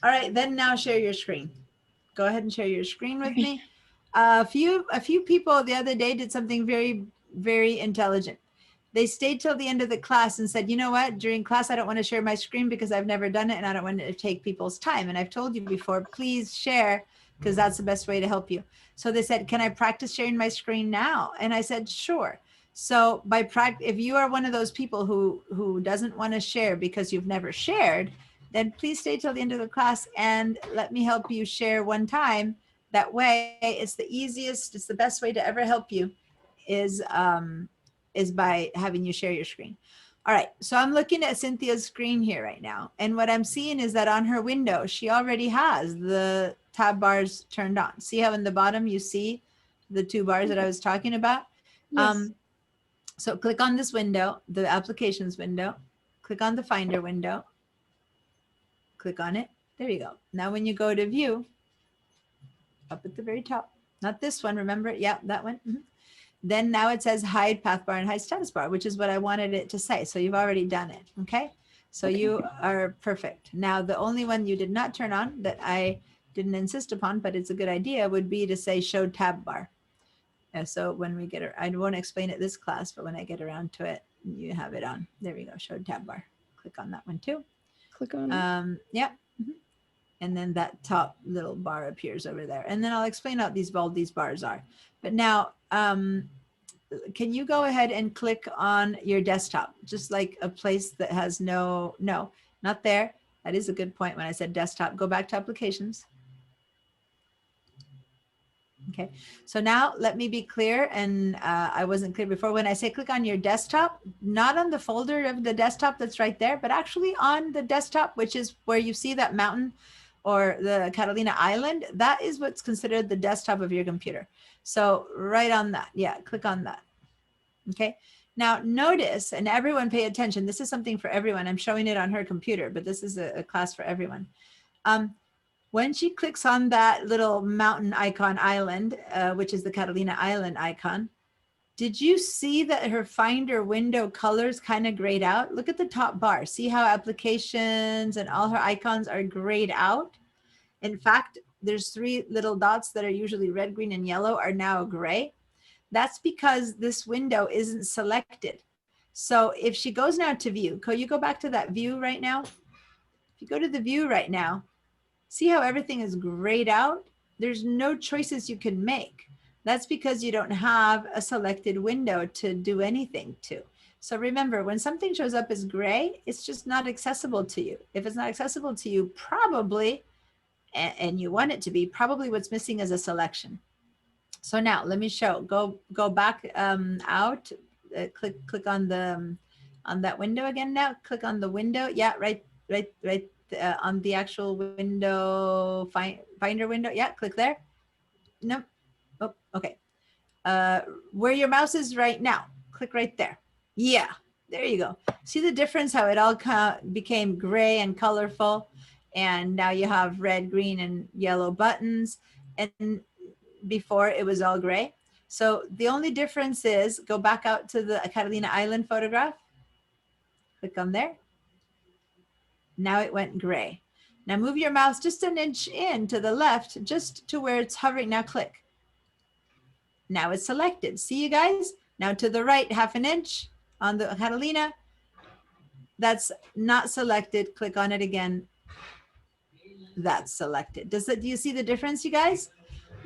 right, then now share your screen. Go ahead and share your screen with me. A few people the other day did something very, very intelligent. They stayed till the end of the class and said, you know what, during class, I don't want to share my screen because I've never done it and I don't want it to take people's time. And I've told you before, please share because that's the best way to help you. So they said, can I practice sharing my screen now? And I said, sure. So by practice, if you are one of those people who doesn't want to share because you've never shared, then please stay till the end of the class and let me help you share one time. That way it's the easiest, it's the best way to ever help you is by having you share your screen. All right, so I'm looking at Cynthia's screen here right now. And what I'm seeing is that on her window, she already has the tab bars turned on. See how in the bottom you see the 2 bars that I was talking about?
Yes.
So click on this window, the applications window, click on the Finder window, click on it. There you go. Now when you go to view, up at the very top, not this one, remember? Yeah, that one. Then now it says hide path bar and hide status bar, which is what I wanted it to say. So you've already done it, okay? So you are perfect. Now the only one you did not turn on that I didn't insist upon, but it's a good idea, would be to say show tab bar. So when we get, I won't explain it this class, but when I get around to it, you have it on. There we go, show tab bar. Click on that one too.
Click on it.
Yeah. Mhm. And then that top little bar appears over there. And then I'll explain what these bars are. But now, can you go ahead and click on your desktop, just like a place that has no, not there. That is a good point when I said desktop. Go back to applications. Okay, so now let me be clear, and I wasn't clear before. When I say click on your desktop, not on the folder of the desktop that's right there, but actually on the desktop, which is where you see that mountain or the Catalina Island. That is what's considered the desktop of your computer. So right on that, yeah, click on that. Okay, now notice, and everyone pay attention, this is something for everyone. I'm showing it on her computer, but this is a class for everyone. When she clicks on that little mountain icon island, which is the Catalina Island icon, did you see that her Finder window colors kind of grayed out? Look at the top bar. See how applications and all her icons are grayed out? In fact, there's 3 little dots that are usually red, green, and yellow are now gray. That's because this window isn't selected. So if she goes now to view, can you go back to that view right now? If you go to the view right now, see how everything is grayed out? There's no choices you can make. That's because you don't have a selected window to do anything to. So remember, when something shows up as gray, it's just not accessible to you. If it's not accessible to you, probably, and you want it to be, probably what's missing is a selection. So now let me show, go back out, click on that window again now, click on the window. Yeah, right on the actual window, Finder window. Yeah, click there. Nope. Oh, okay. Where your mouse is right now, click right there. Yeah, there you go. See the difference, how it all became gray and colorful, and now you have red, green, and yellow buttons, and before it was all gray. So the only difference is, go back out to the Catalina Island photograph, click on there. Now it went gray. Now move your mouse just an inch in to the left, just to where it's hovering. Now click. Now it's selected. See you guys? Now to the right, half an inch on the Catalina. That's not selected. Click on it again. That's selected. Do you see the difference, you guys?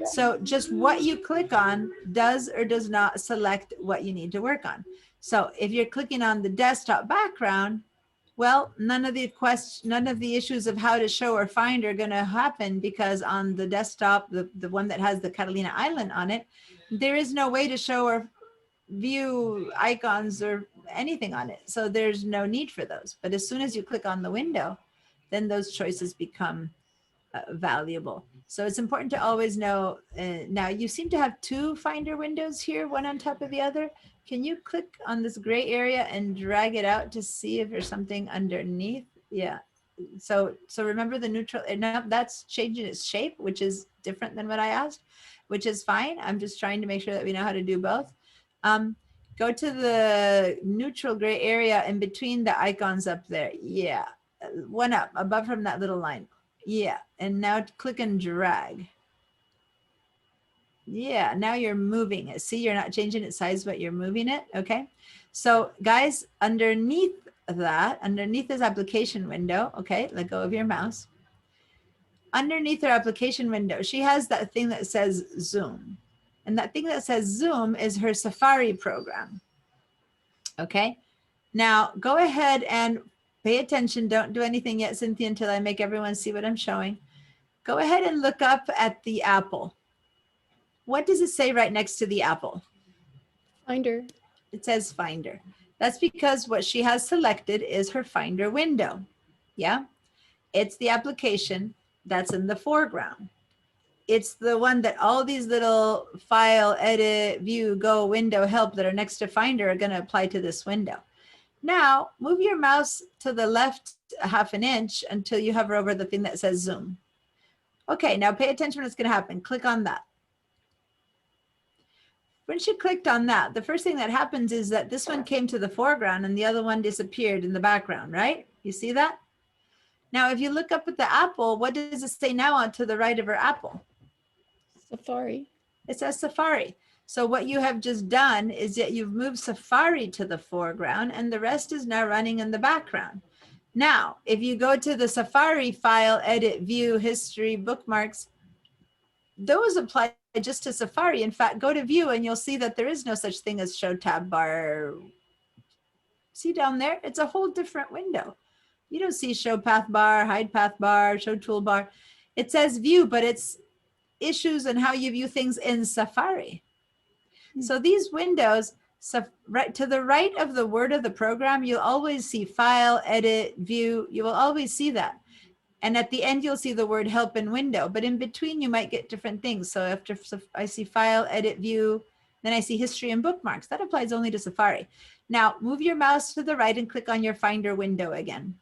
So just what you click on does or does not select what you need to work on. So if you're clicking on the desktop background, well, none of the issues of how to show or find are going to happen, because on the desktop, the one that has the Catalina Island on it, there is no way to show or view icons or anything on it. So there's no need for those. But as soon as you click on the window, then those choices become valuable. So it's important to always know. Now you seem to have 2 Finder windows here, one on top of the other. Can you click on this gray area and drag it out to see if there's something underneath? Yeah. So remember the neutral, now that's changing its shape, which is different than what I asked, which is fine. I'm just trying to make sure that we know how to do both. Go to the neutral gray area in between the icons up there. Yeah. One up above from that little line. Yeah. And now click and drag. Yeah, now you're moving it. See, you're not changing its size, but you're moving it. Okay. So guys, underneath this application window, okay, let go of your mouse. Underneath her application window, she has that thing that says Zoom. And that thing that says Zoom is her Safari program. Okay. Now go ahead and pay attention. Don't do anything yet, Cynthia, until I make everyone see what I'm showing. Go ahead and look up at the apple. What does it say right next to the apple?
Finder.
It says Finder. That's because what she has selected is her Finder window. Yeah. It's the application that's in the foreground. It's the one that all these little file, edit, view, go, window, help that are next to Finder are going to apply to this window. Now move your mouse to the left half an inch until you hover over the thing that says Zoom. Okay, now pay attention what's going to happen. Click on that. When she clicked on that, the first thing that happens is that this one came to the foreground and the other one disappeared in the background, right? You see that? Now, if you look up at the apple, what does it say now on to the right of her apple?
Safari.
It says Safari. So what you have just done is that you've moved Safari to the foreground and the rest is now running in the background. Now, if you go to the Safari file, edit, view, history, bookmarks, those apply just to Safari. In fact, go to view and you'll see that there is no such thing as show tab bar. See down there? It's a whole different window. You don't see show path bar, hide path bar, show toolbar. It says view, but it's issues and how you view things in Safari. So these windows, right to the right of the word of the program, you'll always see file, edit, view. You will always see that. And at the end, you'll see the word help and window. But in between, you might get different things. So after I see file, edit, view, then I see history and bookmarks. That applies only to Safari. Now, move your mouse to the right and click on your Finder window again.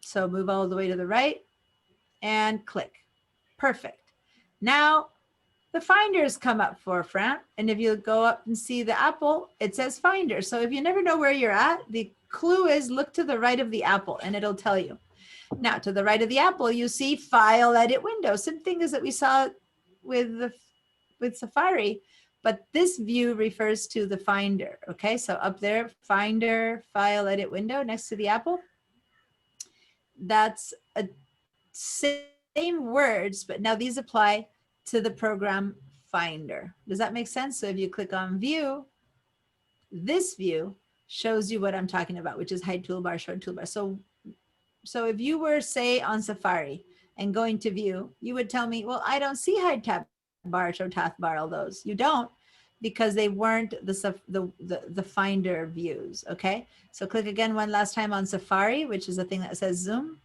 So move all the way to the right and click. Perfect. Now, the Finders come up forefront. And if you go up and see the apple, it says Finder. So if you never know where you're at, the clue is look to the right of the apple and it'll tell you. Now, to the right of the apple, you see File, Edit, Window. Same thing as that we saw with Safari, but this view refers to the Finder. Okay, so up there, Finder, File, Edit, Window, next to the apple. That's a same words, but now these apply to the program Finder. Does that make sense? So if you click on View, this view shows you what I'm talking about, which is hide toolbar, show toolbar. So if you were, say, on Safari and going to view, you would tell me, well, I don't see hide tab bar, show tab bar, all those. You don't, because they weren't the Finder views, okay? So click again one last time on Safari, which is the thing that says zoom.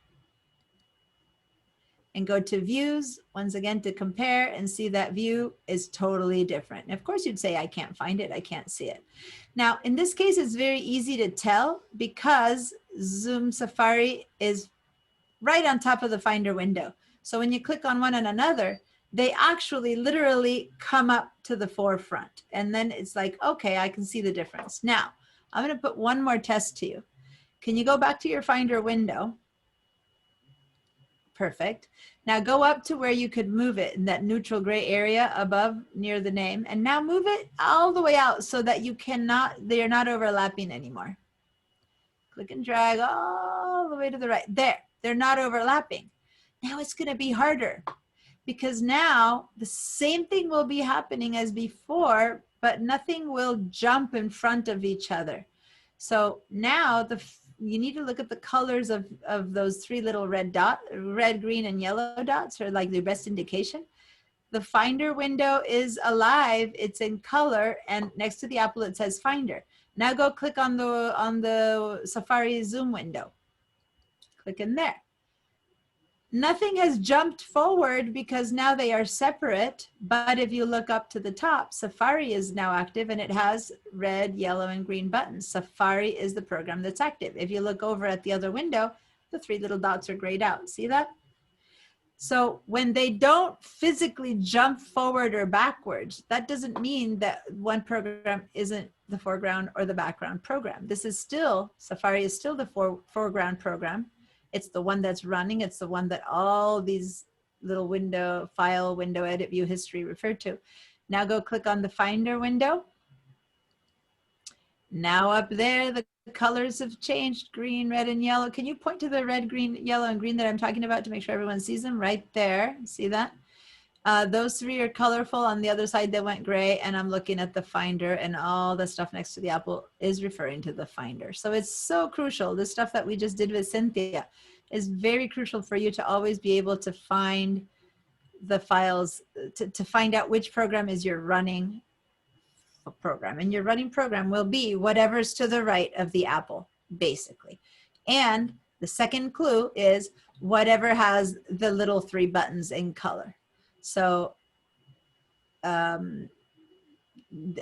And go to views, once again, to compare and see that view is totally different. And of course, you'd say, I can't find it, I can't see it. Now, in this case, it's very easy to tell because Zoom Safari is right on top of the Finder window. So when you click on one and another, they actually literally come up to the forefront. And then it's like, okay, I can see the difference. Now, I'm gonna put one more test to you. Can you go back to your Finder window? Perfect. Now go up to where you could move it in that neutral gray area above near the name, and now move it all the way out so that they are not overlapping anymore. Click and drag all the way to the right. There, they're not overlapping. Now it's going to be harder because now the same thing will be happening as before, but nothing will jump in front of each other. So now you need to look at the colors of those three little red, green, and yellow dots, or like the best indication. The Finder window is alive, it's in color, and next to the apple it says Finder. Now go click on the Safari Zoom window. Click in there. Nothing has jumped forward because now they are separate, but if you look up to the top, Safari is now active and it has red, yellow, and green buttons. Safari is the program that's active. If you look over at the other window, the three little dots are grayed out. See that? So when they don't physically jump forward or backwards, that doesn't mean that one program isn't the foreground or the background program. This is still, Safari is still the foreground program. It's the one that's running. It's the one that all these little window, file, window, edit, view, history refer to. Now go click on the Finder window. Now up there, the colors have changed, green, red, and yellow. Can you point to the red, green, yellow, and green that I'm talking about to make sure everyone sees them? Right there, see that? Those three are colorful. On the other side, they went gray, and I'm looking at the Finder, and all the stuff next to the apple is referring to the Finder. So it's so crucial. The stuff that we just did with Cynthia is very crucial for you to always be able to find the files, to find out which program is your running program. And your running program will be whatever's to the right of the apple, basically. And the second clue is whatever has the little three buttons in color. So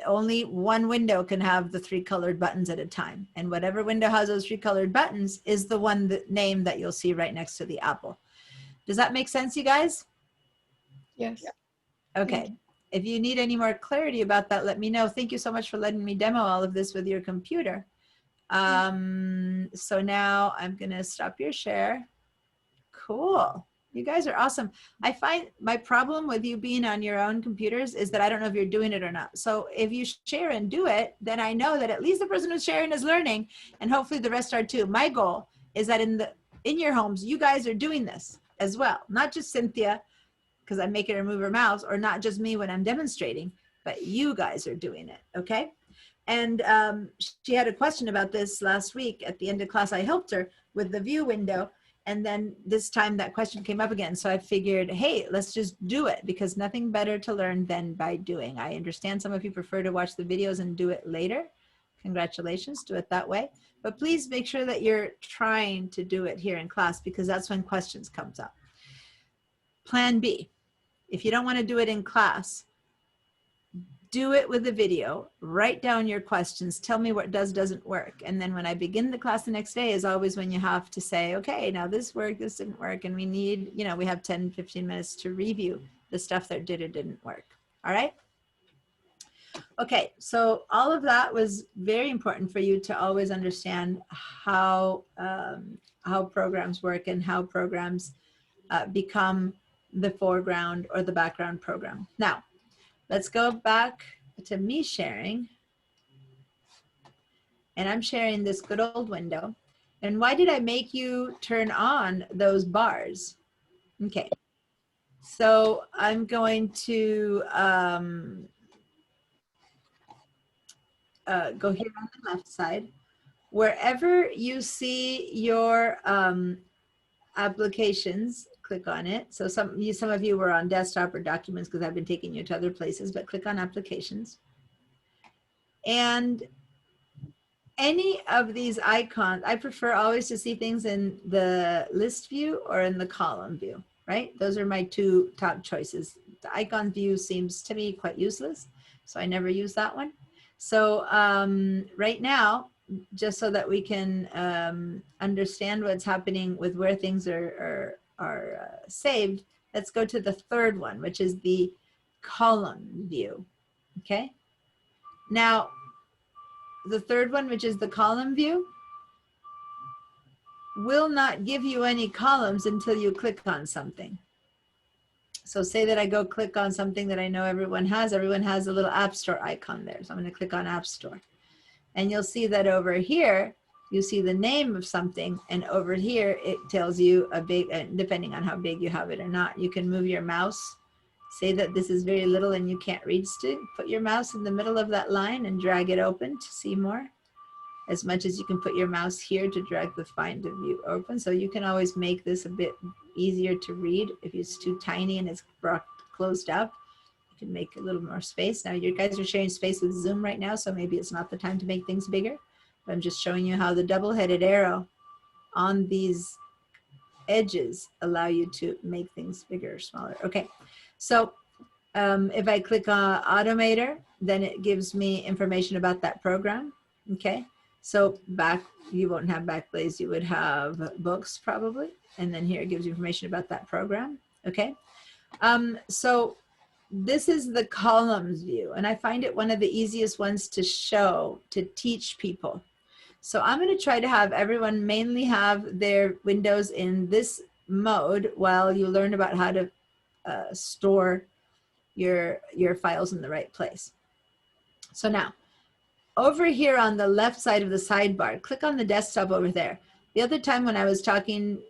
only one window can have the three colored buttons at a time. And whatever window has those three colored buttons is the one name that you'll see right next to the apple. Does that make sense, you guys?
Yes.
Okay. If you need any more clarity about that, let me know. Thank you so much for letting me demo all of this with your computer. So now I'm going to stop your share. Cool. You guys are awesome. I find my problem with you being on your own computers is that I don't know if you're doing it or not. So if you share and do it, then I know that at least the person who's sharing is learning, and hopefully the rest are too. My goal is that in your homes, you guys are doing this as well. Not just Cynthia, because I'm making her move her mouse, or not just me when I'm demonstrating, but you guys are doing it, okay? And she had a question about this last week at the end of class. I helped her with the view window. And then this time that question came up again. So I figured, hey, let's just do it, because nothing better to learn than by doing. I understand some of you prefer to watch the videos and do it later. Congratulations, do it that way. But please make sure that you're trying to do it here in class, because that's when questions comes up. Plan B, if you don't want to do it in class, do it with the video, write down your questions, tell me what doesn't work. And then when I begin the class the next day is always when you have to say, okay, now this worked, this didn't work. And we need, we have 10, 15 minutes to review the stuff that did or didn't work. All right. Okay, so all of that was very important for you to always understand how programs work and how programs become the foreground or the background program. Now, let's go back to me sharing. And I'm sharing this good old window. And why did I make you turn on those bars? Okay, so I'm going to go here on the left side. Wherever you see your applications, click on it. So some of you were on desktop or documents because I've been taking you to other places, but click on applications. And any of these icons, I prefer always to see things in the list view or in the column view, right? Those are my two top choices. The icon view seems to me quite useless, so I never use that one. So right now, just so that we can understand what's happening with where things are saved, let's go to the third one, which is the column view, okay? Now, the third one, which is the column view, will not give you any columns until you click on something. So say that I go click on something that I know everyone has a little App Store icon there. So I'm going to click on App Store. And you'll see that over here, you see the name of something, and over here it tells you a big, depending on how big you have it or not, you can move your mouse. Say that this is very little and you can't reach it. Put your mouse in the middle of that line and drag it open to see more. As much as you can put your mouse here to drag the find the view open. So you can always make this a bit easier to read. If it's too tiny and it's closed up, you can make a little more space. Now you guys are sharing space with Zoom right now, so maybe it's not the time to make things bigger. But I'm just showing you how the double-headed arrow on these edges allow you to make things bigger or smaller. Okay, so if I click on Automator, then it gives me information about that program, okay? So you won't have Backblaze, you would have books probably. And then here it gives you information about that program, okay? So this is the columns view, and I find it one of the easiest ones to show, to teach people. So I'm gonna try to have everyone mainly have their windows in this mode while you learn about how to store your files in the right place. So now, over here on the left side of the sidebar, click on the desktop over there. The other time when I was talking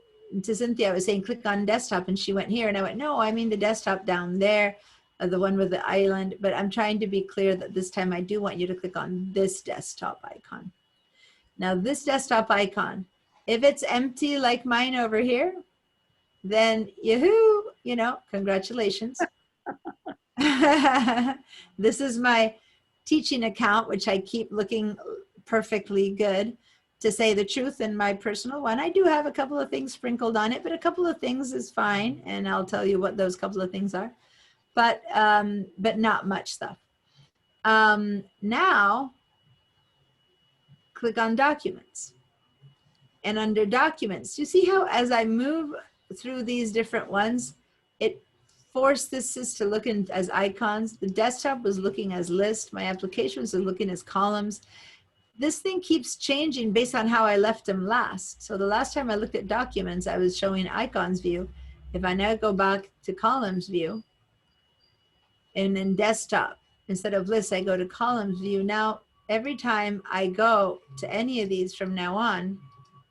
to Cynthia, I was saying click on desktop, and she went here, and I went, no, I mean the desktop down there, the one with the island, but I'm trying to be clear that this time I do want you to click on this desktop icon. Now this desktop icon, if it's empty like mine over here, then yahoo, congratulations. This is my teaching account, which I keep looking perfectly good. To say the truth, in my personal one, I do have a couple of things sprinkled on it, but a couple of things is fine, and I'll tell you what those couple of things are. But not much stuff. Now, click on Documents. And under Documents, you see how as I move through these different ones, it forced this to look as icons. The desktop was looking as lists. My applications are looking as columns. This thing keeps changing based on how I left them last. So the last time I looked at Documents, I was showing icons view. if I now go back to columns view and in desktop, instead of lists, I go to columns view. Now, every time I go to any of these from now on,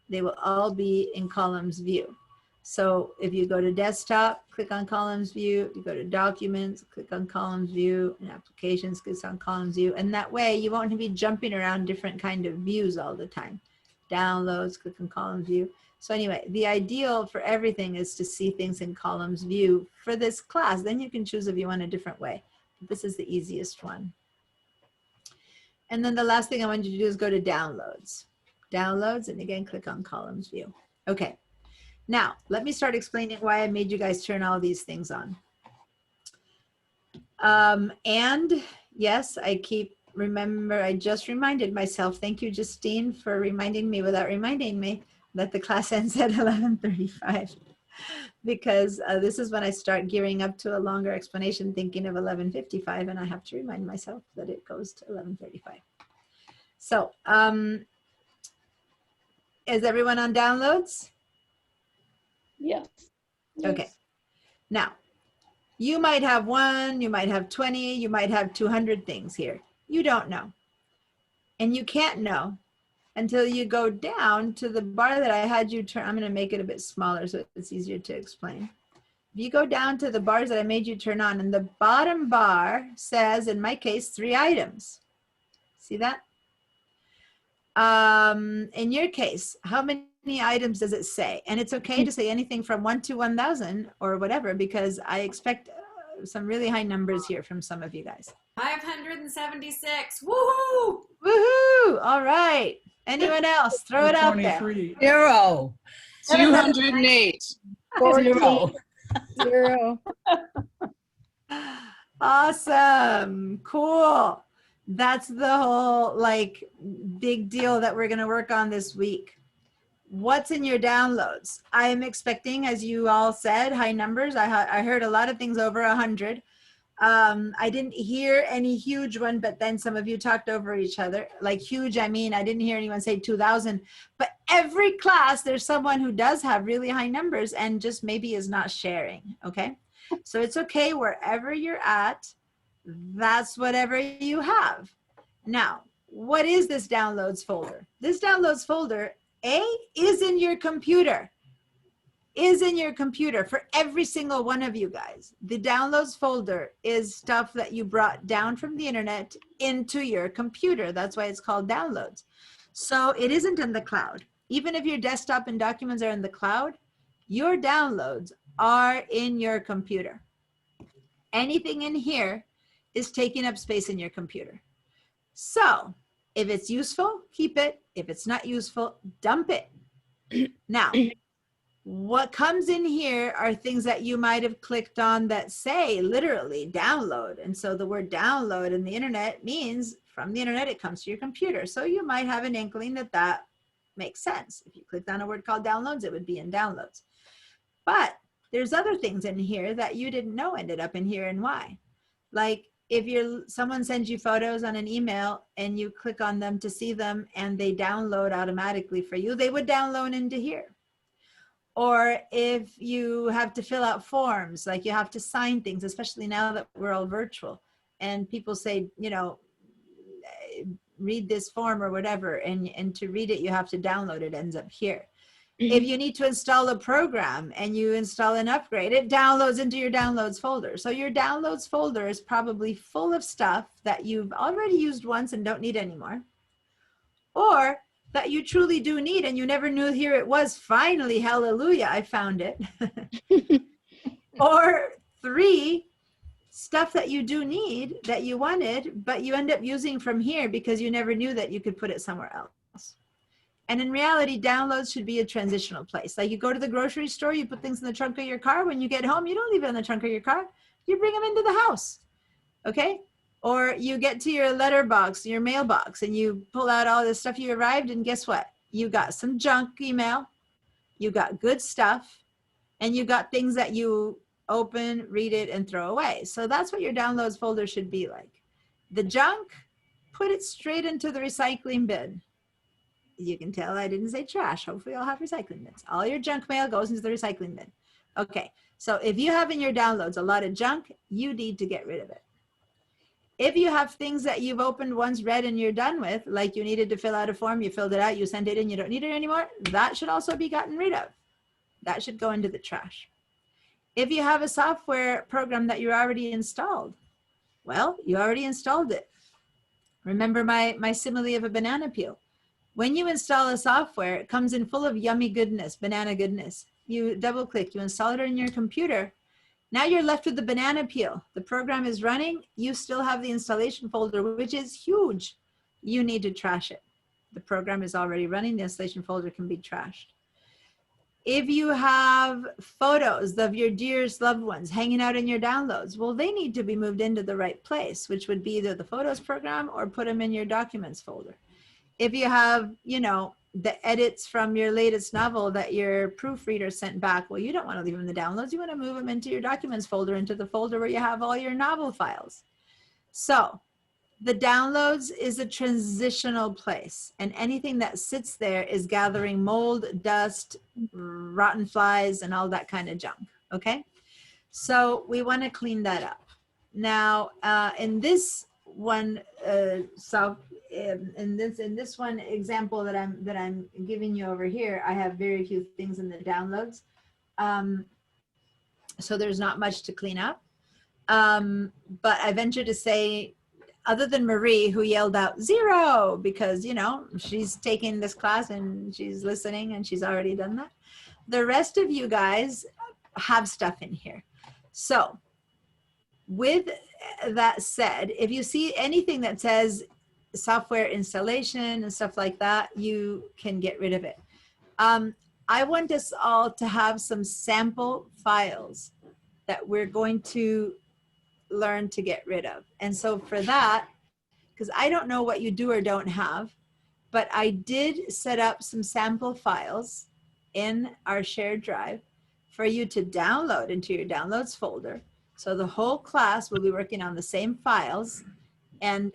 they will all be in columns view. So if you go to desktop, click on columns view, you go to documents, click on columns view, and applications, click on columns view. And that way you won't be jumping around different kind of views all the time. Downloads, click on columns view. So anyway, the ideal for everything is to see things in columns view for this class. Then you can choose if you want a different way. This is the easiest one. And then the last thing I want you to do is go to downloads. Downloads, and again, click on columns view. Okay. Now, let me start explaining why I made you guys turn all these things on. And yes, I just reminded myself, thank you, Justine, for reminding me without reminding me that the class ends at 11:35. Because this is when I start gearing up to a longer explanation, thinking of 11:55, and I have to remind myself that it goes to 11:35. So, is everyone on downloads?
Yes.
Okay. Now, you might have 1, you might have 20, you might have 200 things here. You don't know. And you can't know until you go down to the bar that I had you turn. I'm going to make it a bit smaller so it's easier to explain. If you go down to the bars that I made you turn on, and the bottom bar says, in my case, 3 items. See that? In your case, how many items does it say? And it's okay to say anything from 1 to 1,000 or whatever, because I expect some really high numbers here from some of you guys.
576. Woohoo!
Woohoo! All right. Anyone else? Throw it out there.
23.
0.
208.
0.
0.
Awesome. Cool. That's the whole like big deal that we're going to work on this week. What's in your downloads? I am expecting, as you all said, high numbers. I heard a lot of things over 100. I didn't hear any huge one, but then some of you talked over each other. Like huge, I mean, I didn't hear anyone say 2,000. But every class, there's someone who does have really high numbers and just maybe is not sharing, okay? So it's okay wherever you're at. That's whatever you have. Now, what is this downloads folder? This downloads folder, is in your computer. Is in your computer for every single one of you guys. The downloads folder is stuff that you brought down from the internet into your computer. That's why it's called downloads. So it isn't in the cloud. Even if your desktop and documents are in the cloud, your downloads are in your computer. Anything in here is taking up space in your computer. So if it's useful, keep it. If it's not useful, dump it. Now, what comes in here are things that you might have clicked on that say literally download. And so the word download in the internet means from the internet, it comes to your computer. So you might have an inkling that that makes sense. If you clicked on a word called downloads, it would be in downloads. But there's other things in here that you didn't know ended up in here and why. Like if someone sends you photos on an email and you click on them to see them and they download automatically for you, they would download into here. Or if you have to fill out forms, like you have to sign things, especially now that we're all virtual, and people say, you know, read this form or whatever, and to read it, you have to download it, ends up here. If you need to install a program and you install an upgrade, it downloads into your downloads folder. So your downloads folder is probably full of stuff that you've already used once and don't need anymore, or that you truly do need and you never knew here it was. Finally, hallelujah, I found it. Or 3, stuff that you do need that you wanted, but you end up using from here because you never knew that you could put it somewhere else. And in reality, downloads should be a transitional place. Like you go to the grocery store, you put things in the trunk of your car. When you get home, you don't leave it in the trunk of your car. You bring them into the house, okay? Or you get to your letterbox, your mailbox, and you pull out all this stuff you arrived, and guess what? You got some junk email, you got good stuff, and you got things that you open, read it, and throw away. So that's what your downloads folder should be like. The junk, put it straight into the recycling bin. You can tell I didn't say trash. Hopefully I'll have recycling bins. All your junk mail goes into the recycling bin. Okay, So if you have in your downloads a lot of junk, you need to get rid of it. If you have things that you've opened once, read, and you're done with, like you needed to fill out a form, you filled it out, you sent it in, you don't need it anymore, that should also be gotten rid of. That should go into the trash. If you have a software program that you already installed, well, you already installed it. Remember my simile of a banana peel. When you install a software, it comes in full of yummy goodness, banana goodness. You double click, you install it on your computer. Now you're left with the banana peel. The program is running. You still have the installation folder, which is huge. You need to trash it. The program is already running. The installation folder can be trashed. If you have photos of your dearest loved ones hanging out in your downloads, well, they need to be moved into the right place, which would be either the photos program or put them in your documents folder. If you have, you know, the edits from your latest novel that your proofreader sent back, well, you don't want to leave them in the downloads. You want to move them into your documents folder, into the folder where you have all your novel files. So the downloads is a transitional place, and anything that sits there is gathering mold, dust, rotten flies, and all that kind of junk. Okay, so we want to clean that up. Now, in this one, in this one example that I'm giving you over here, I have very few things in the downloads, so there's not much to clean up. But I venture to say, other than Marie, who yelled out 0 because, you know, she's taking this class and she's listening and she's already done that, the rest of you guys have stuff in here. So with that said, if you see anything that says software installation and stuff like that, you can get rid of it. I want us all to have some sample files that we're going to learn to get rid of. And so for that, because I don't know what you do or don't have, but I did set up some sample files in our shared drive for you to download into your downloads folder. So the whole class will be working on the same files, and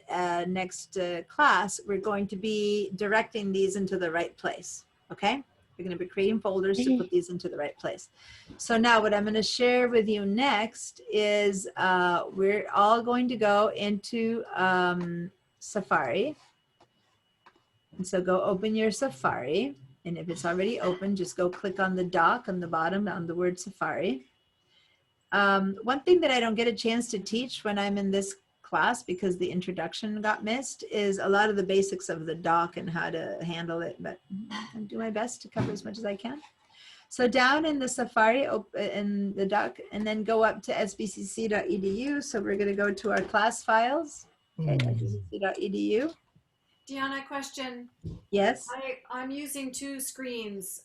next class, we're going to be directing these into the right place, okay? We're going to be creating folders to put these into the right place. So now what I'm going to share with you next is we're all going to go into Safari. And so go open your Safari. And if it's already open, just go click on the dock on the bottom on the word Safari. One thing that I don't get a chance to teach when I'm in this class, because the introduction got missed, is a lot of the basics of the dock and how to handle it, but I'll do my best to cover as much as I can. So down in the Safari, in the dock, and then go up to sbcc.edu. So we're going to go to our class files, okay, sbcc.edu.
Deanna, question.
Yes.
I'm using 2 screens.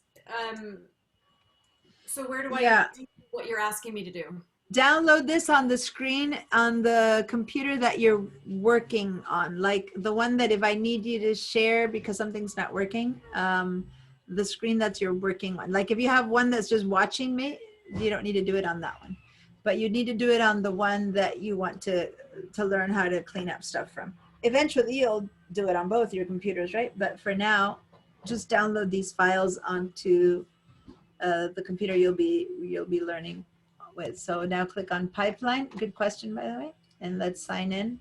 So where do I do what you're asking me to do?
Download this on the screen on the computer that you're working on, like the one that if I need you to share because something's not working, the screen that you're working on. Like if you have one that's just watching me, you don't need to do it on that one, but you need to do it on the one that you want to learn how to clean up stuff from. Eventually you'll do it on both your computers, right? But for now, just download these files onto the computer you'll be learning with. So now click on pipeline. Good question, by the way. And let's sign in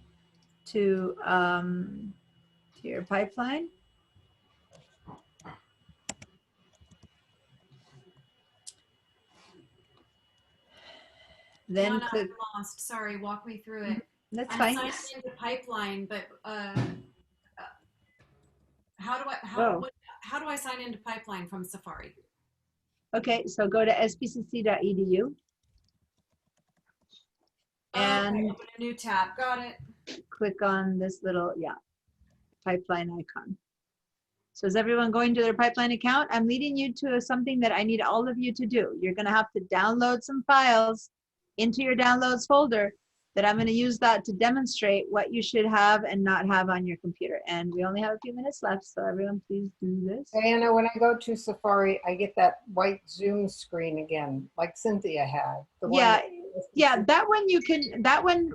to your pipeline. Then
Deanna,
click.
I'm lost. Sorry, walk me through it.
That's
I'm
fine.
signing into pipeline, but how do I sign into pipeline from Safari?
Okay, so go to sbcc.edu. And
open a new tab. Got it.
Click on this little, pipeline icon. So is everyone going to their pipeline account? I'm leading you to something that I need all of you to do. You're going to have to download some files into your downloads folder that I'm going to use that to demonstrate what you should have and not have on your computer. And we only have a few minutes left, so everyone please do this.
Diana, when I go to Safari, I get that white Zoom screen again, like Cynthia had. The one
That one you can,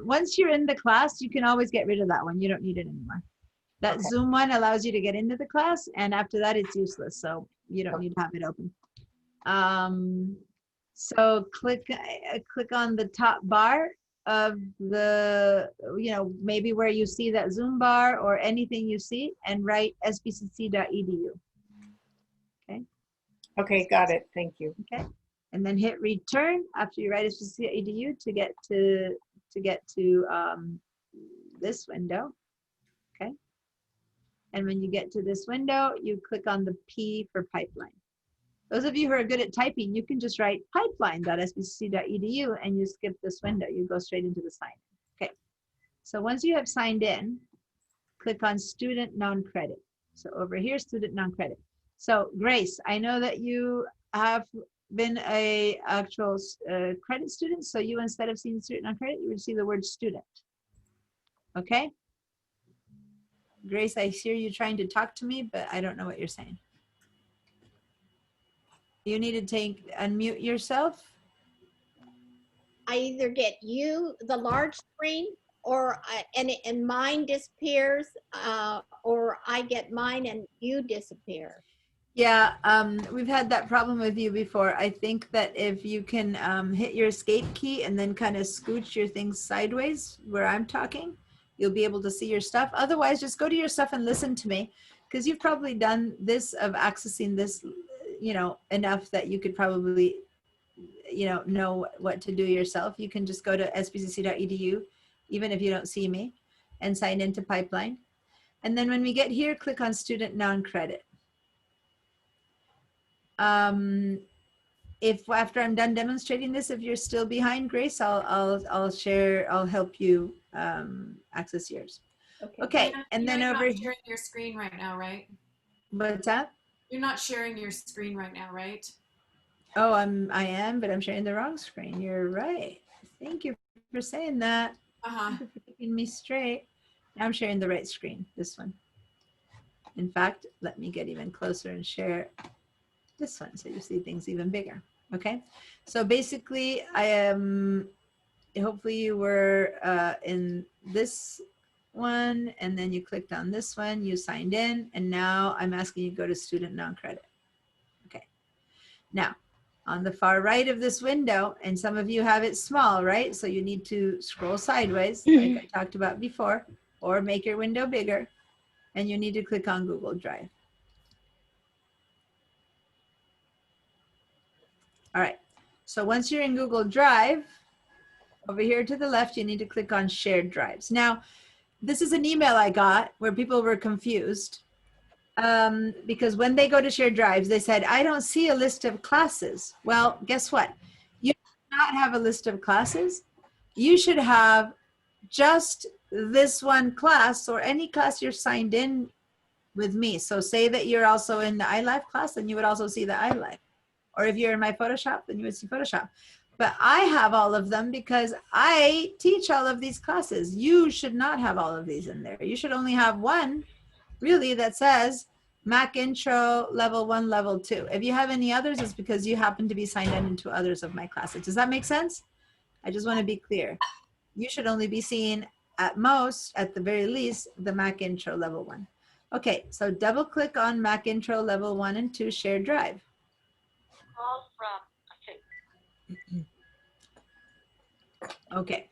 once you're in the class, you can always get rid of that one. You don't need it anymore. That
Okay.
Zoom one allows you to get into the class, and after that it's useless, so you don't need to have it open. So click on the top bar of the, maybe where you see that Zoom bar or anything you see, and write sbcc.edu.
Okay, got it. Thank you.
Okay, and then hit return after you write sbcc.edu to get to this window. Okay, and when you get to this window, you click on the P for pipeline. Those of you who are good at typing, you can just write pipeline.sbcc.edu and you skip this window. You go straight into the sign. Okay, so once you have signed in, click on student non-credit. So over here, student non-credit. So Grace, I know that you have been a actual credit student, so you, instead of seeing student non-credit, you would see the word student. Okay? Grace, I hear you trying to talk to me, but I don't know what you're saying. You need to unmute yourself.
I either get you, the large screen, or and mine disappears, or I get mine and you disappear.
Yeah, we've had that problem with you before. I think that if you can hit your escape key and then kind of scooch your things sideways where I'm talking, you'll be able to see your stuff. Otherwise, just go to your stuff and listen to me, because you've probably done this of accessing this, enough that you could probably, know what to do yourself. You can just go to sbcc.edu, even if you don't see me, and sign into Pipeline. And then when we get here, click on student non-credit. If after I'm done demonstrating this, if you're still behind, Grace, I'll help you access yours. Okay, and then over
here. You're not sharing your screen right now, right?
What's that?
You're not sharing your screen right now, right?
Oh, I am, but I'm sharing the wrong screen. You're right. Thank you for saying that. Thank you for keeping me straight. Now I'm sharing the right screen, this one. In fact, let me get even closer and share this one so you see things even bigger. Okay, so basically I am, hopefully you were in this one, and then you clicked on this one, you signed in, and now I'm asking you to go to student non-credit. Okay, now on the far right of this window, and some of you have it small, right? So you need to scroll sideways like I talked about before, or make your window bigger, and you need to click on Google Drive. All right, so once you're in Google Drive, over here to the left, you need to click on Shared Drives. Now, this is an email I got where people were confused because when they go to Shared Drives, they said, I don't see a list of classes. Well, guess what? You should not have a list of classes. You should have just this one class, or any class you're signed in with me. So say that you're also in the iLife class, and you would also see the iLife. Or if you're in my Photoshop, then you would see Photoshop. But I have all of them because I teach all of these classes. You should not have all of these in there. You should only have one, really, that says Mac Intro Level 1, Level 2. If you have any others, it's because you happen to be signed into others of my classes. Does that make sense? I just want to be clear. You should only be seeing, at most, at the very least, the Mac Intro Level 1. Okay, so double click on Mac Intro Level 1 and 2 Shared Drive. Okay,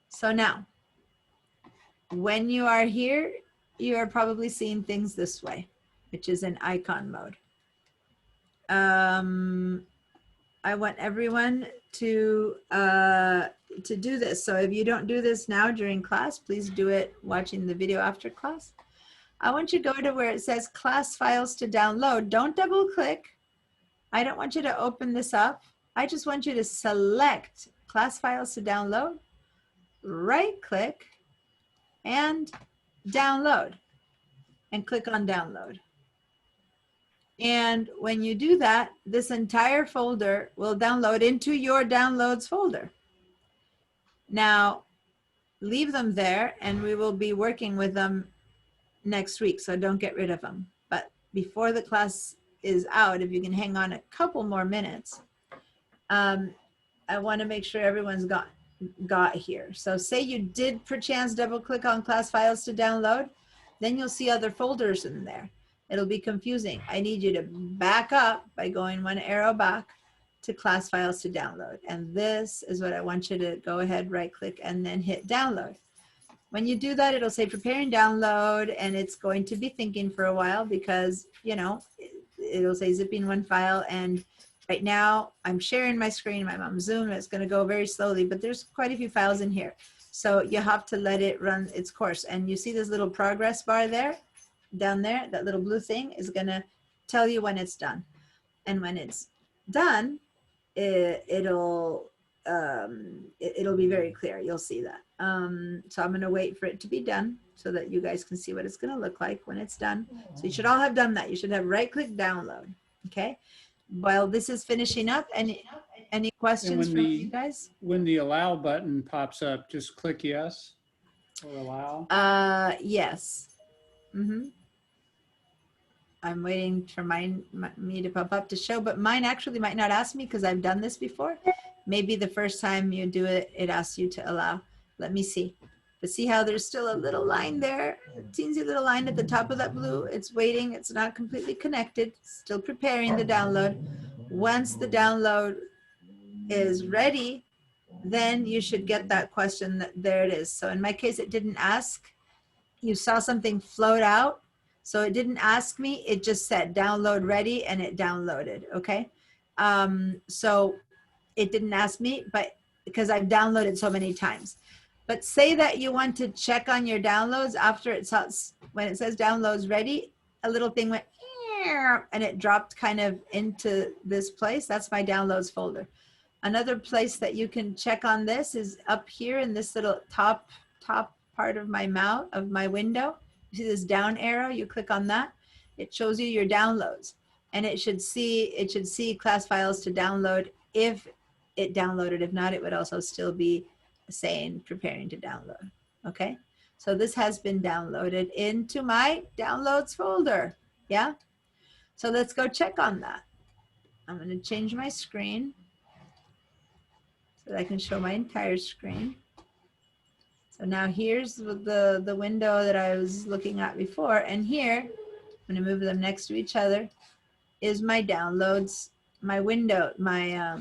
so now when you are here, you are probably seeing things this way, which is in icon mode. I want everyone to do this. So if you don't do this now during class, please do it watching the video after class. I want you to go to where it says class files to download. Don't double click. I don't want you to open this up. I just want you to select class files to download, right click, and download, and click on download. And when you do that, this entire folder will download into your downloads folder. Now, leave them there, and we will be working with them next week, so don't get rid of them. But before the class is out, if you can hang on a couple more minutes, I want to make sure everyone's got here. So say you did perchance double click on class files to download, then you'll see other folders in there. It'll be confusing. I need you to back up by going one arrow back to class files to download. And this is what I want you to go ahead, right click, and then hit download. When you do that, it'll say prepare and download, and it's going to be thinking for a while because, you know, it'll say zipping one file. And right now I'm sharing my screen, I'm on Zoom, and it's going to go very slowly, but there's quite a few files in here. So you have to let it run its course. And you see this little progress bar there, down there, that little blue thing is going to tell you when it's done. And when it's done, it'll be very clear. You'll see that. So I'm going to wait for it to be done so that you guys can see what it's going to look like when it's done. So you should all have done that. You should have right click download. Okay. While this is finishing up, any questions from you guys?
When the allow button pops up, just click yes or allow.
Yes. I'm waiting for me to pop up to show, but mine actually might not ask me because I've done this before. Maybe the first time you do it, it asks you to allow. Let me see. But see how there's still a little line there, a teensy little line at the top of that blue. It's waiting. It's not completely connected. Still preparing the download. Once the download is ready, then you should get that question. There it is. So in my case, it didn't ask. You saw something float out. So it didn't ask me. It just said download ready, and it downloaded. Okay. So it didn't ask me, but because I've downloaded so many times. But say that you want to check on your downloads after when it says downloads ready, a little thing went and it dropped kind of into this place. That's my downloads folder. Another place that you can check on this is up here in this little top part of my window. You see this down arrow? You click on that. It shows you your downloads, and it should see class files to download if it downloaded. If not, it would also still be saying preparing to download. Okay, so this has been downloaded into my downloads folder. Yeah, so let's go check on that. I'm going to change my screen so that I can show my entire screen. So now here's the window that I was looking at before, and here I'm going to move them next to each other is my downloads, my window, my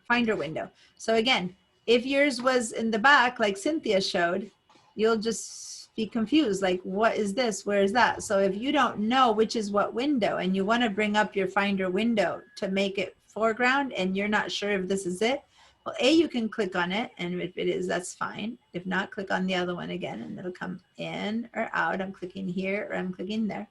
Finder window. So again, if yours was in the back, like Cynthia showed, you'll just be confused. Like, what is this? Where is that? So if you don't know which is what window, and you want to bring up your Finder window to make it foreground, and you're not sure if this is it, well, you can click on it, and if it is, that's fine. If not, click on the other one again, and it'll come in or out. I'm clicking here, or I'm clicking there.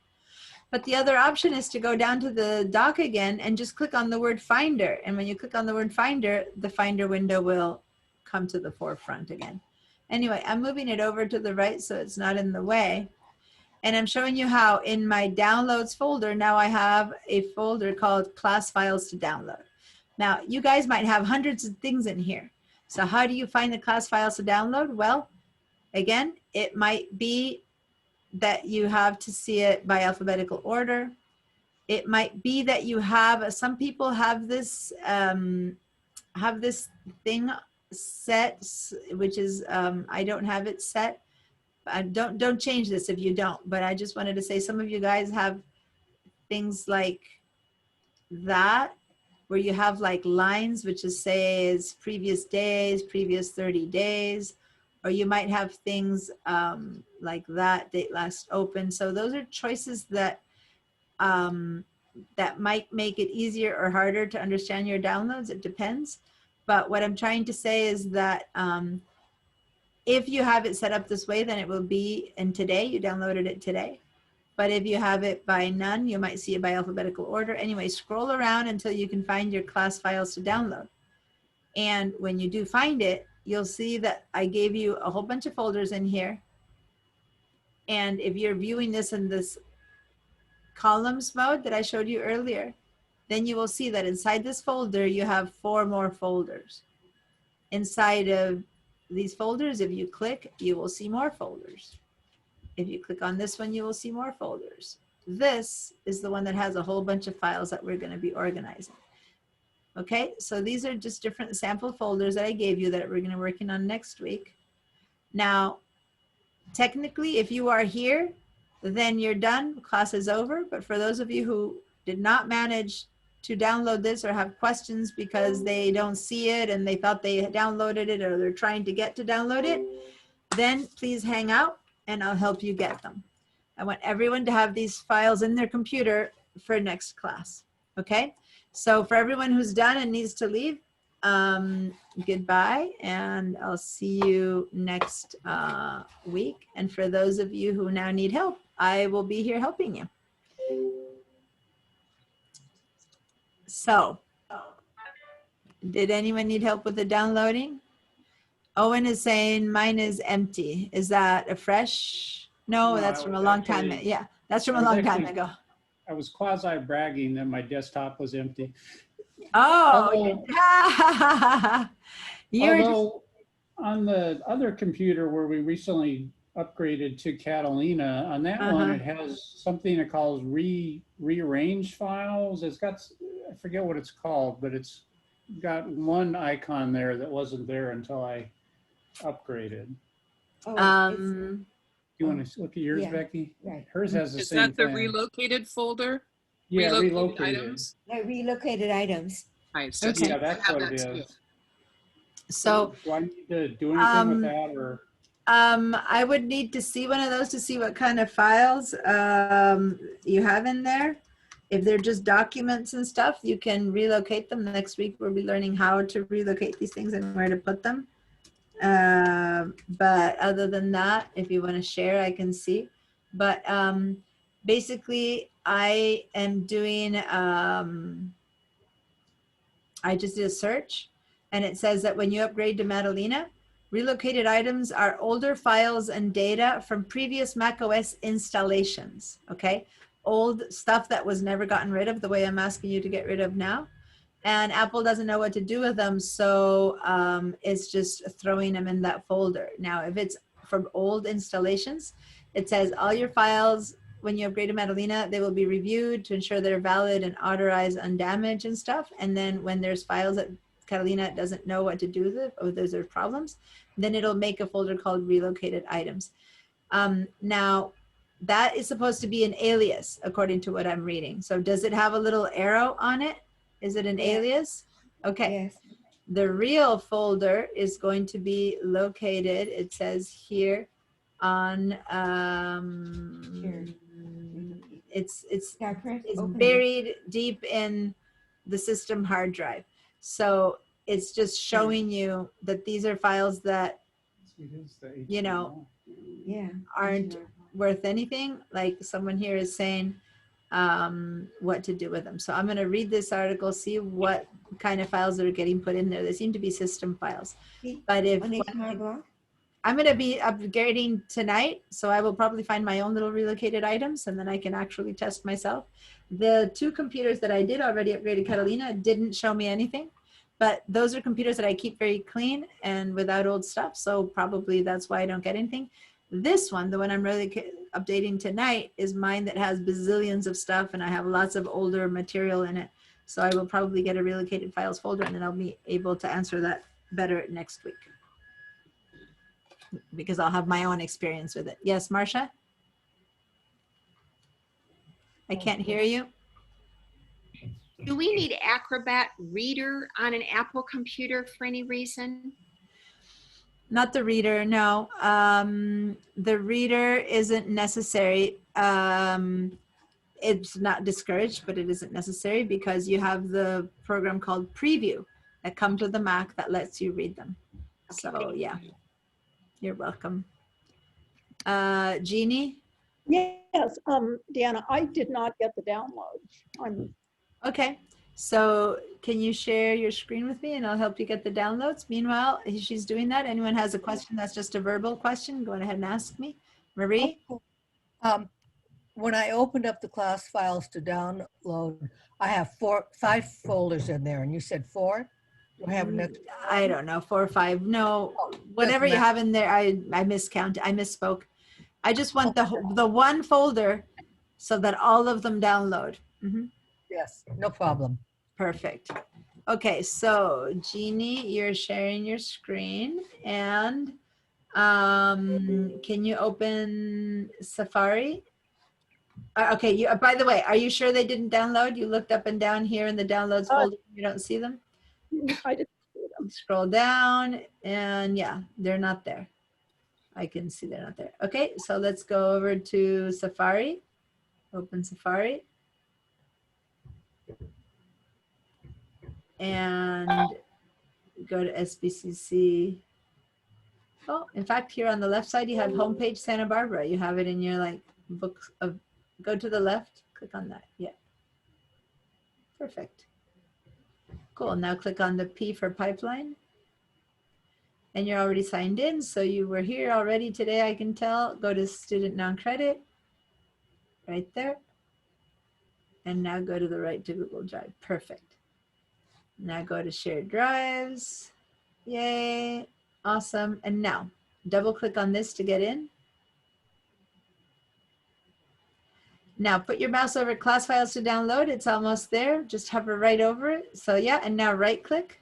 But the other option is to go down to the dock again and just click on the word Finder. And when you click on the word Finder, the Finder window will come to the forefront again. Anyway, I'm moving it over to the right so it's not in the way. And I'm showing you how in my downloads folder, now I have a folder called class files to download. Now, you guys might have hundreds of things in here. So how do you find the class files to download? Well, again, it might be that you have to see it by alphabetical order. It might be that you have, some people have this thing set, which is, I don't have it set. Don't change this if you don't, but I just wanted to say some of you guys have things like that, where you have like lines, which is says previous days, previous 30 days, or you might have things like that, date last open. So those are choices that that might make it easier or harder to understand your downloads. It depends. But what I'm trying to say is that if you have it set up this way, then it will be in today. You downloaded it today. But if you have it by none, you might see it by alphabetical order. Anyway, scroll around until you can find your class files to download. And when you do find it, you'll see that I gave you a whole bunch of folders in here. And if you're viewing this in this columns mode that I showed you earlier, then you will see that inside this folder, you have 4 more folders. Inside of these folders, if you click, you will see more folders. If you click on this one, you will see more folders. This is the one that has a whole bunch of files that we're going to be organizing. Okay, so these are just different sample folders that I gave you that we're going to be working on next week. Now, technically, if you are here, then you're done. Class is over. But for those of you who did not manage to download this or have questions because they don't see it and they thought they had downloaded it or they're trying to get to download it, then please hang out and I'll help you get them. I want everyone to have these files in their computer for next class. Okay? So for everyone who's done and needs to leave, goodbye, and I'll see you next week. And for those of you who now need help, I will be here helping you. So, did anyone need help with the downloading? Owen is saying mine is empty. Is that a fresh? No,
No,
that's
I
from a
was
long time.
actually-
Yeah, that's from
I
a
was
long time
actually-
ago.
I was quasi bragging that my desktop was empty.
Oh, you're just,
Although on the other computer where we recently upgraded to Catalina, on that one, it has something it calls rearrange files. It's got, I forget what it's called, but it's got one icon there that wasn't there until I upgraded. You want to look at yours,
yeah,
Becky?
right.
Hers has the
Is
same
that the
thing.
relocated folder?
Yeah, relocated.
items?
Relocated items.
Nice.
Okay.
Yeah, that's
I have
what it
that too.
is.
so
Do I need to do anything with that or?
I would need to see one of those to see what kind of files you have in there. If they're just documents and stuff, you can relocate them. Next week, we'll be learning how to relocate these things and where to put them. But other than that, if you want to share, I can see. But basically, I am doing, I just did a search and it says that when you upgrade to Madalena, relocated items are older files and data from previous macOS installations, okay? Old stuff that was never gotten rid of the way I'm asking you to get rid of now. And Apple doesn't know what to do with them, so it's just throwing them in that folder. Now, if it's from old installations, it says all your files, when you upgrade to Madalena, they will be reviewed to ensure they're valid and authorized undamaged and stuff. And then when there's files that Catalina doesn't know what to do with, or those are problems, then it'll make a folder called relocated items. Now, that is supposed to be an alias, according to what I'm reading. So does it have a little arrow on it? Is it an alias? Okay.
Yes.
The real folder is going to be located, it says here, on, it's buried deep in the system hard drive. So it's just showing you that these are files that, you know, aren't worth anything. Like someone here is saying what to do with them. So I'm going to read this article, see what kind of files that are getting put in there. They seem to be system files. But if I'm going to be upgrading tonight, so I will probably find my own little relocated items and then I can actually test myself. The two computers that I did already upgrade to Catalina didn't show me anything, but those are computers that I keep very clean and without old stuff. So probably that's why I don't get anything. This one, the one I'm really updating tonight, is mine that has bazillions of stuff and I have lots of older material in it. So I will probably get a relocated files folder and then I'll be able to answer that better next week, because I'll have my own experience with it. Yes, Marcia? I can't hear you.
Do we need Acrobat Reader on an Apple computer for any reason?
Not the reader, no. The reader isn't necessary. It's not discouraged, but it isn't necessary because you have the program called Preview that comes with the Mac that lets you read them. So yeah, you're welcome. Jeannie?
Yes, Deanna, I did not get the download.
Okay, so can you share your screen with me and I'll help you get the downloads? Meanwhile, she's doing that. Anyone has a question that's just a verbal question, go ahead and ask me. Marie?
When I opened up the class files to download, I have 5 folders in there, and you said 4? Do I have an extra?
I don't know, 4 or 5. No, whatever you have in there, I miscounted. I misspoke. I just want the one folder so that all of them download.
Yes, no problem.
Perfect. Okay, so Jeannie, you're sharing your screen, and can you open Safari? Okay, you, by the way, are you sure they didn't download? You looked up and down here in the downloads folder, you don't see them?
I didn't see them.
Scroll down and yeah, they're not there. I can see they're not there. Okay, so let's go over to Safari. Open Safari. And go to SBCC. Oh, in fact, here on the left side, you have homepage Santa Barbara. You have it in your like books of, go to the left, click on that. Yeah. Perfect. Cool. Now click on the P for pipeline. And you're already signed in. So you were here already today, I can tell. Go to student non-credit right there. And now go to the right to Google Drive. Perfect. Now go to shared drives. Yay. Awesome. And now double click on this to get in. Now put your mouse over class files to download. It's almost there. Just hover right over it. So yeah, and now right click.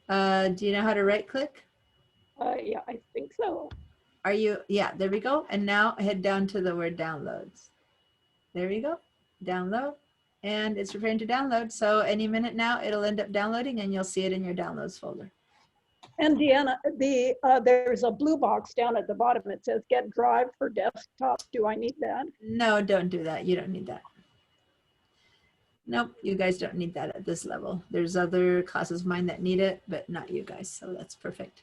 Do you know how to right click?
Yeah, I think so.
Are you? Yeah, there we go. And now head down to the word downloads. There we go. Download. And it's preparing to download. So any minute now, it'll end up downloading and you'll see it in your downloads folder.
And Deanna, there's a blue box down at the bottom. It says get drive for desktop. Do I need that?
No, don't do that. You don't need that. Nope, you guys don't need that at this level. There's other classes of mine that need it, but not you guys. So that's perfect.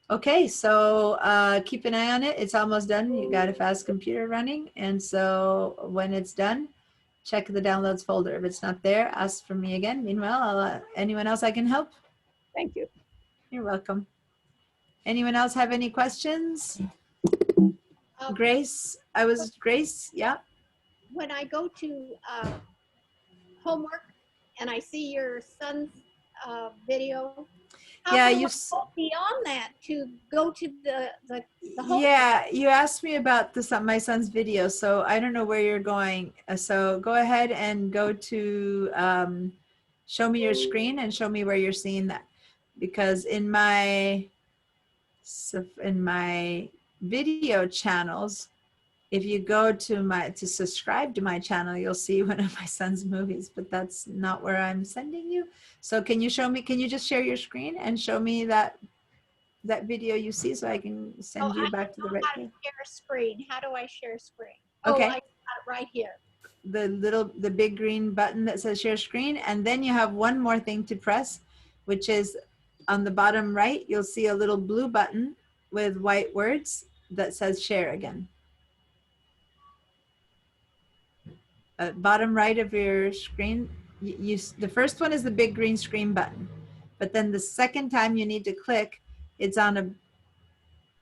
Okay, so keep an eye on it. It's almost done. You got a fast computer running. And so when it's done, check the downloads folder. If it's not there, ask for me again. Meanwhile, anyone else I can help?
Thank you.
You're welcome. Anyone else have any questions? Grace, Grace, yeah.
When I go to homework and I see your son's video, how
Yeah,
do
you
I go beyond that to go to the homework?
Yeah, you asked me about this on my son's video, so I don't know where you're going. So go ahead and go to show me your screen and show me where you're seeing that. Because in my video channels, if you go to subscribe to my channel, you'll see one of my son's movies, but that's not where I'm sending you. So can you show me, can you just share your screen and show me that video you see so I can send you back to the right
place? Share a screen. How do I share screen?
Okay.
Oh, I got it right here.
The big green button that says share screen. And then you have one more thing to press, which is on the bottom right, you'll see a little blue button with white words that says share again. Bottom right of your screen, the first one is the big green screen button, but then the second time you need to click, it's on a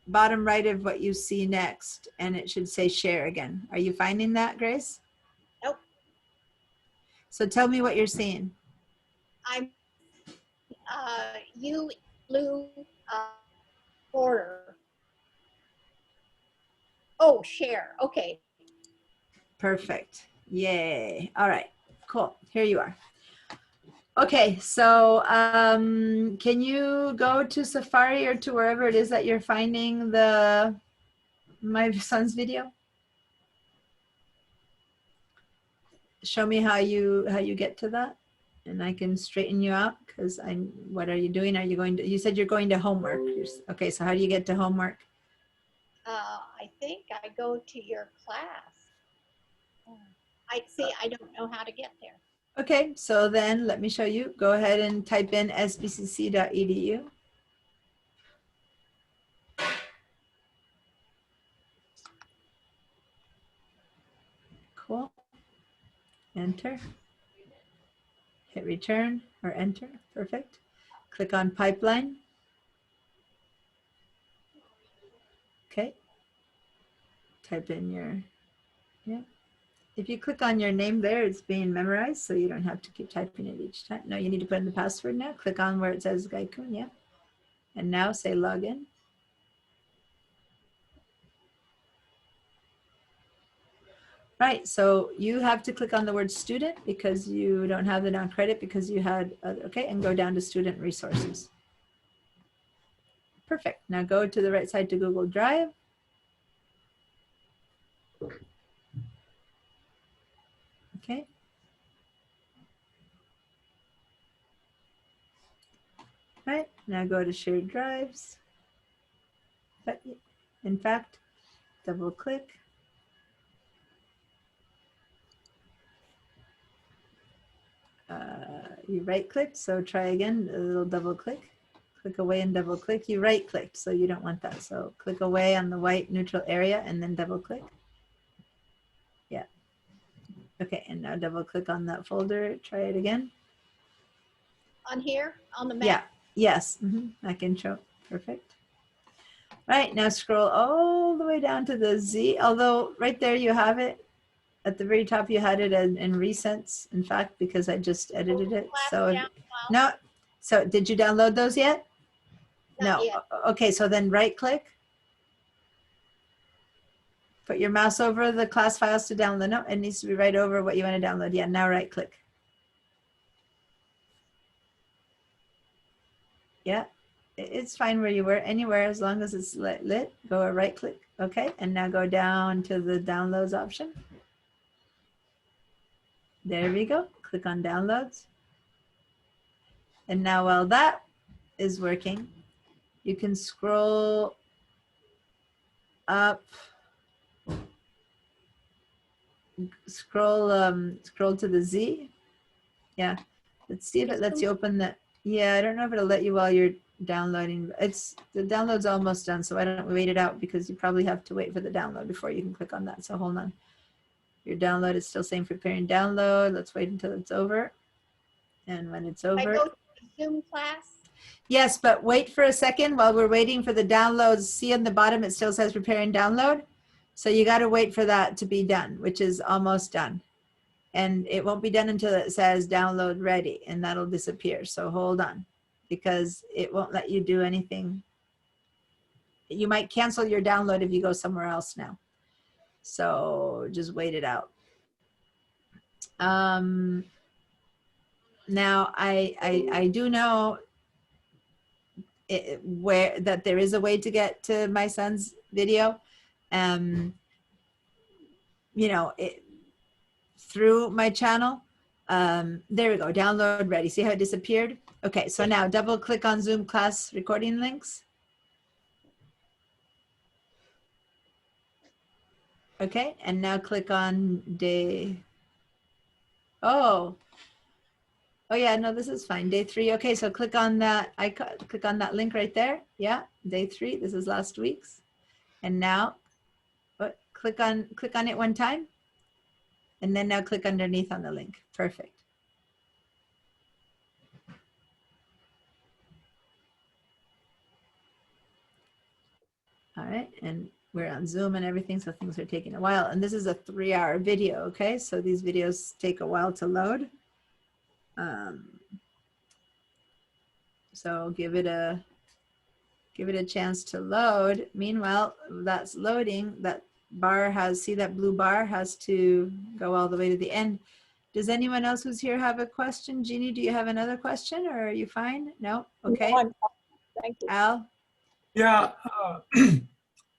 bottom right of what you see next, and it should say share again. Are you finding that, Grace?
Nope.
So tell me what you're seeing.
I'm blue border. Oh, share. Okay.
Perfect. Yay. All right, cool. Here you are. Okay, so can you go to Safari or to wherever it is that you're finding my son's video? Show me how you get to that, and I can straighten you out. Because what are you doing? Are you going to? You said you're going to homework. Okay, so how do you get to homework?
I think I go to your class. I don't know how to get there.
Okay, so then let me show you. Go ahead and type in sbcc.edu. Cool. Enter. Hit return or enter. Perfect. Click on pipeline. Okay. Type in your, yeah. If you click on your name there, it's being memorized, so you don't have to keep typing it each time. No, you need to put in the password now. Click on where it says Gaikun, yeah. And now say login. Right, so you have to click on the word student because you don't have the non-credit because you had, okay, and go down to student resources. Perfect, now go to the right side to Google Drive. Now go to shared drives. But in fact, double click. You right clicked, so try again, a little double click. Click away and double click. You right clicked, so you don't want that. So click away on the white neutral area and then double click. Yeah. Okay, and now double click on that folder. Try it again.
On here, on the map?
Yeah, yes, Mac intro, perfect. Right, now scroll all the way down to the Z, although right there you have it. At the very top you had it in recents, in fact, because I just edited it. So, no, so did you download those yet?
Not
No,
yet.
okay, so then right click. Put your mouse over the class files to download. No, it needs to be right over what you want to download. Yeah, now right click. Yeah, it's fine where you were, anywhere as long as it's lit. Go a right click. Okay, and now go down to the downloads option. There we go. Click on downloads. And now while that is working, you can scroll up, scroll to the Z. Yeah, let's see if it lets you open that. Yeah, I don't know if it'll let you while you're downloading. The download's almost done, so I don't wait it out because you probably have to wait for the download before you can click on that. So hold on. Your download is still saying preparing download. Let's wait until it's over. And when it's over.
I go to the Zoom class?
Yes, but wait for a second while we're waiting for the downloads. See on the bottom, it still says preparing download. So you got to wait for that to be done, which is almost done. And it won't be done until it says download ready, and that'll disappear. So hold on, because it won't let you do anything. You might cancel your download if you go somewhere else now. So just wait it out. Now I do know where that there is a way to get to my son's video. You know, through my channel. There we go, download ready. See how it disappeared? Okay, so now double click on Zoom class recording links. Okay, and now click on day, oh yeah, no, this is fine, day 3. Okay, so click on that icon, click on that link right there. Yeah, day 3, this is last week's. And now, click on it one time. And then now click underneath on the link. Perfect. All right, and we're on Zoom and everything, so things are taking a while. And this is a 3-hour video, okay? So these videos take a while to load. So give it a chance to load. Meanwhile, that's loading. That bar has, see that blue bar has to go all the way to the end. Does anyone else who's here have a question? Jeannie, do you have another question or are you fine? No? Okay.
No, I'm fine. Thank you.
Al?
Yeah,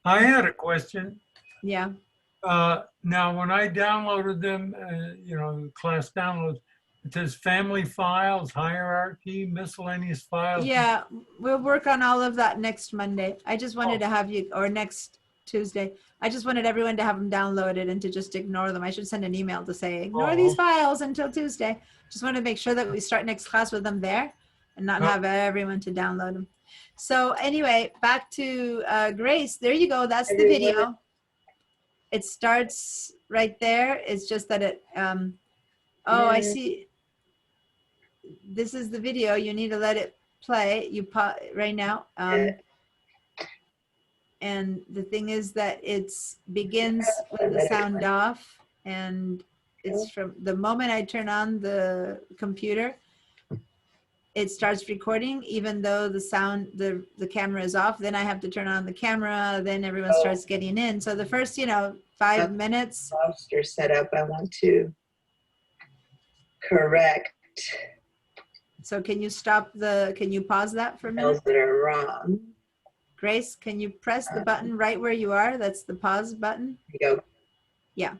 I had a question.
Yeah.
Now, when I downloaded them, you know, class downloads, it says family files, hierarchy, miscellaneous files.
Yeah, we'll work on all of that next Monday. I just wanted to have you, or next Tuesday. I just wanted everyone to have them downloaded and to just ignore them. I should send an email to say, ignore these files until Tuesday. Just want to make sure that we start next class with them there and not have everyone to download them. So anyway, back to Grace. There you go. That's the video. It starts right there. It's just that it, oh, I see. This is the video. You need to let it play. You pause right now. And the thing is that it begins with the sound off, and it's from the moment I turn on the computer, it starts recording, even though the sound, the camera is off. Then I have to turn on the camera, then everyone starts getting in. So the first, you know, 5 minutes.
Monster setup, I want to correct.
So can you stop can you pause that for a minute?
Those that are wrong.
Grace, can you press the button right where you are? That's the pause button.
Go.
Yeah,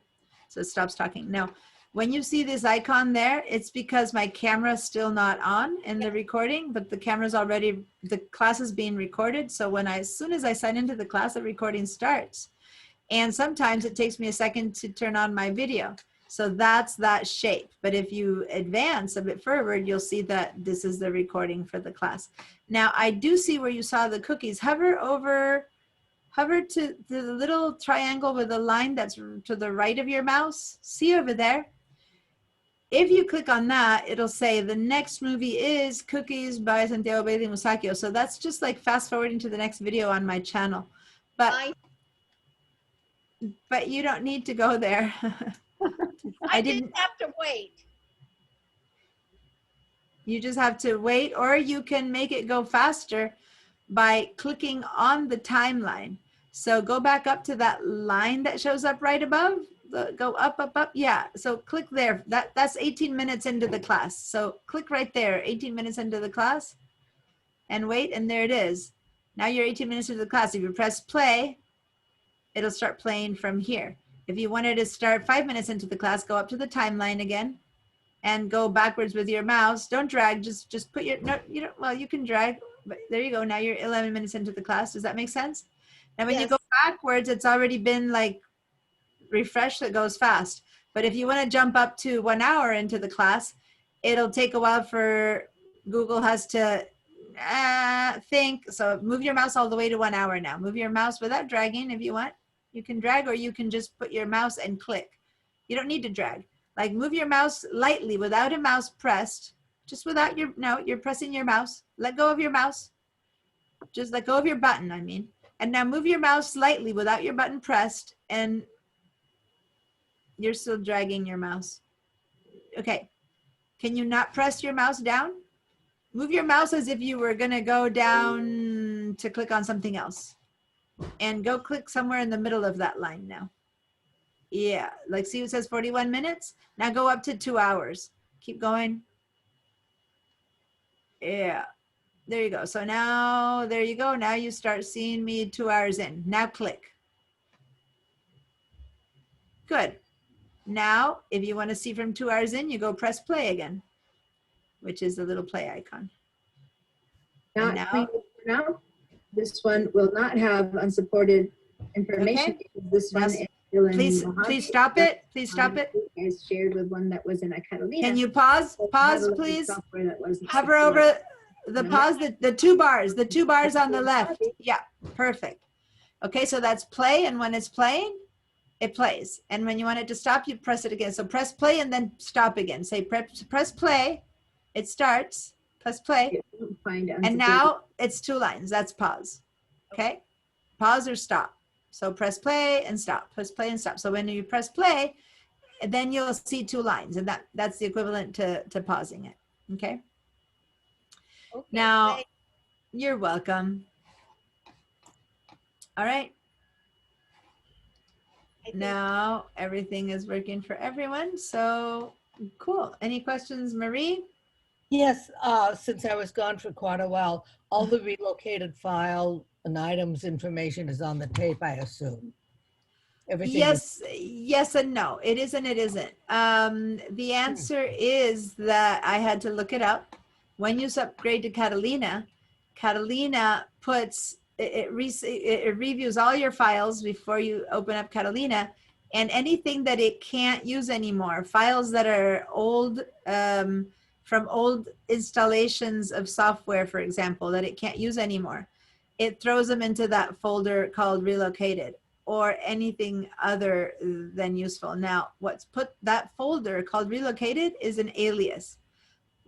so it stops talking. Now, When you see this icon there, it's because my camera's still not on in the recording, but the camera's already, the class is being recorded. So as soon as I sign into the class, the recording starts. And sometimes it takes me a second to turn on my video. So that's that shape. But if you advance a bit forward, you'll see that this is the recording for the class. Now I do see where you saw the cookies. Hover to the little triangle with a line that's to the right of your mouse. See over there? If you click on that, it'll say the next movie is Cookies by Santiago Bailey Musacchio. So that's just like fast forwarding to the next video on my channel. But you don't need to go there.
I didn't have to wait.
You just have to wait, or you can make it go faster by clicking on the timeline. So go back up to that line that shows up right above. Go up, up, up. Yeah. So click there. That's 18 minutes into the class. So click right there, 18 minutes into the class, and wait, and there it is. Now you're 18 minutes into the class. If you press play, it'll start playing from here. If you wanted to start 5 minutes into the class, go up to the timeline again and go backwards with your mouse. Don't drag, just put your, no, you don't, well, you can drag, but there you go. Now you're 11 minutes into the class. Does that make sense? Now when you go backwards, it's already been like refreshed, that goes fast. But if you want to jump up to 1 hour into the class, it'll take a while for Google has to think. So move your mouse all the way to 1 hour now. Move your mouse without dragging if you want. You can drag, or you can just put your mouse and click. You don't need to drag. Like move your mouse lightly without a mouse pressed, just without your, no, you're pressing your mouse. Let go of your mouse. Just let go of your button, I mean. And now move your mouse lightly without your button pressed, and you're still dragging your mouse. Okay. Can you not press your mouse down? Move your mouse as if you were gonna go down to click on something else. And go click somewhere in the middle of that line now. Yeah, like see it says 41 minutes? Now go up to 2 hours. Keep going. Yeah, there you go. So now, there you go. Now you start seeing me 2 hours in. Now click. Good. Now, if you want to see from 2 hours in, you go press play again, which is the little play icon.
Not
now,
now, this one will not have unsupported information.
Okay.
Because this one is still in
please stop it. Please stop it.
As shared with one that was in a Catalina.
Can you pause? Pause, please. Hover over the pause, the two bars on the left. Yeah, perfect. Okay, so that's play, and when it's playing, it plays. And when you want it to stop, you press it again. So press play and then stop again. Say press play, it starts, press play. And now it's 2 lines, that's pause. Okay, pause or stop. So press play and stop, press play and stop. So when you press play, then you'll see 2 lines, and that's the equivalent to pausing it. Okay. Now, you're welcome. All right. Now everything is working for everyone. So cool. Any questions, Marie?
Yes, since I was gone for quite a while, all the relocated file and items information is on the tape, I assume. Everything
Yes and no. It is and it isn't. The answer is that I had to look it up. When you upgrade to Catalina, Catalina puts, it reviews all your files before you open up Catalina, and anything that it can't use anymore, files that are old, from old installations of software, for example, that it can't use anymore, it throws them into that folder called relocated, or anything other than useful. Now, what's put that folder called relocated is an alias.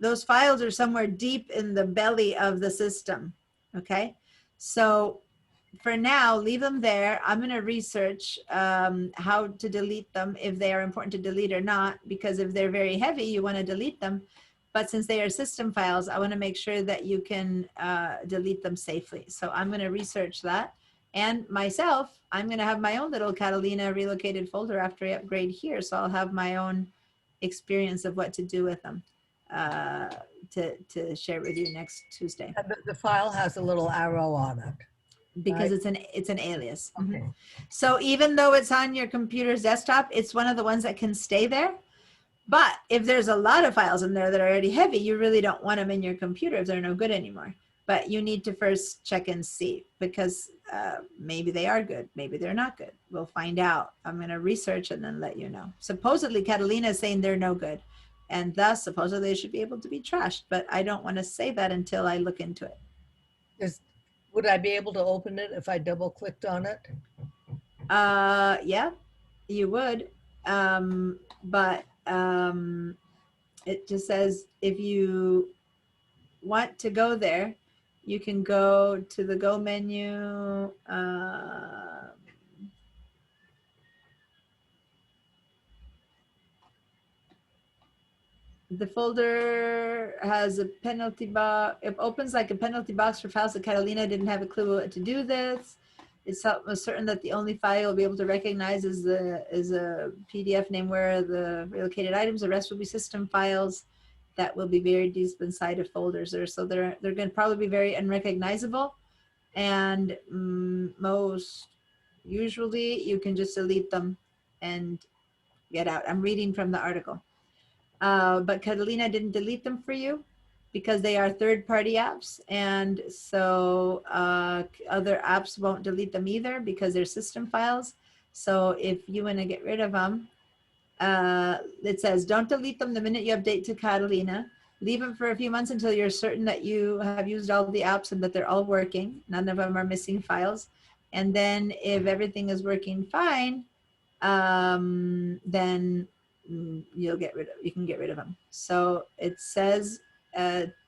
Those files are somewhere deep in the belly of the system, okay? So for now, leave them there. I'm gonna research how to delete them, if they are important to delete or not, because if they're very heavy, you wanna delete them. But since they are system files, I wanna make sure that you can delete them safely. So I'm gonna research that. And myself, I'm gonna have my own little Catalina relocated folder after I upgrade here. So I'll have my own experience of what to do with them to share with you next Tuesday.
And the file has a little arrow on it.
Because it's an alias. So even though it's on your computer's desktop, it's one of the ones that can stay there. But if there's a lot of files in there that are already heavy, you really don't want them in your computer if they're no good anymore. But you need to first check and see, because maybe they are good, maybe they're not good. We'll find out. I'm going to research and then let you know. Supposedly Catalina is saying they're no good, and thus supposedly they should be able to be trashed, but I don't want to say that until I look into it.
Would I be able to open it if I double clicked on it?
Yeah, you would. But it just says if you want to go there, you can go to the Go menu. The folder has a penalty box. It opens like a penalty box for files that Catalina didn't have a clue what to do with this. It's almost certain that the only file you'll be able to recognize is a PDF name where the relocated items. The rest will be system files that will be buried deep inside of folders there. So they're going to probably be very unrecognizable. And most usually you can just delete them and get out. I'm reading from the article. But Catalina didn't delete them for you because they are third-party apps. And so other apps won't delete them either because they're system files. So if you want to get rid of them, it says, don't delete them the minute you update to Catalina. Leave them for a few months until you're certain that you have used all the apps and that they're all working. None of them are missing files. And then if everything is working fine, then you can get rid of them. So it says,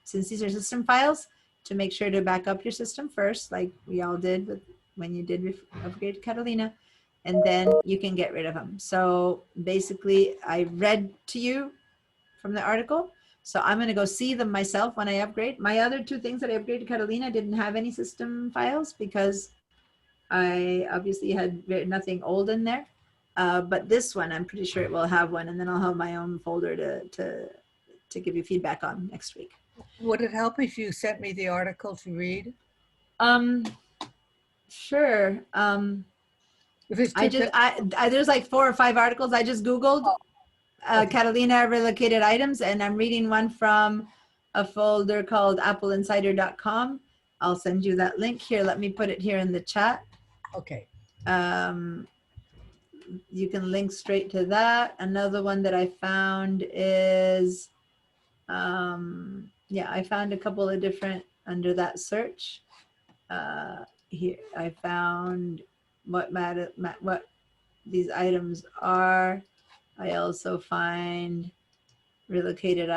since these are system files, to make sure to back up your system first, like we all did when you did upgrade to Catalina, and then you can get rid of them. So basically, I read to you from the article. So I'm going to go see them myself when I upgrade. My other two things that I upgraded to Catalina didn't have any system files because I obviously had nothing old in there. But this one, I'm pretty sure it will have one, and then I'll have my own folder to give you feedback on next week.
Would it help if you sent me the article to read?
Sure.
If it's
there's like 4 or 5 articles. I just Googled Catalina relocated items, and I'm reading one from a folder called appleinsider.com. I'll send you that link here. Let me put it here in the chat.
Okay.
You can link straight to that. Another one that I found is, yeah, I found a couple of different under that search. Here I found what these items are. I also find relocated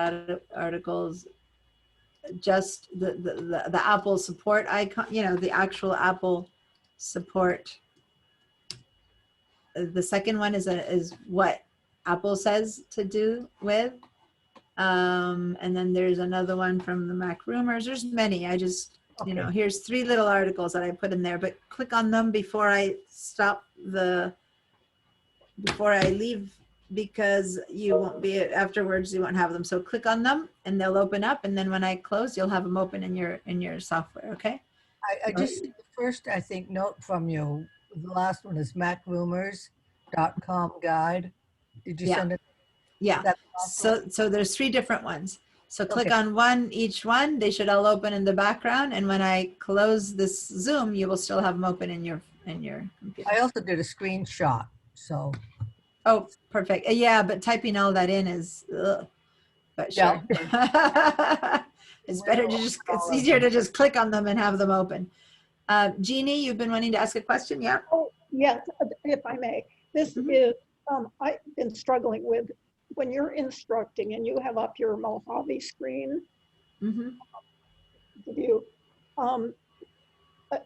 articles, just the Apple support icon, you know, the actual Apple support. The second one is what Apple says to do with. And then there's another one from the Mac Rumors. There's many. I just, you know, here's 3 little articles that I put in there, but click on them before I before I leave, because you won't be, afterwards you won't have them. So click on them and they'll open up. And then when I close, you'll have them open in your software. Okay.
I just, the first, I think, note from you, the last one is macrumors.com guide. Did you send it?
Yeah. So there's 3 different ones. So click on each one. They should all open in the background. And when I close this Zoom, you will still have them open in your computer.
I also did a screenshot. So.
Oh, perfect. Yeah, but typing all that in is, but sure. Yeah. It's easier to just click on them and have them open. Jeannie, you've been wanting to ask a question, yeah?
Oh, yes, if I may. This is, I've been struggling with, when you're instructing and you have up your Mojave screen,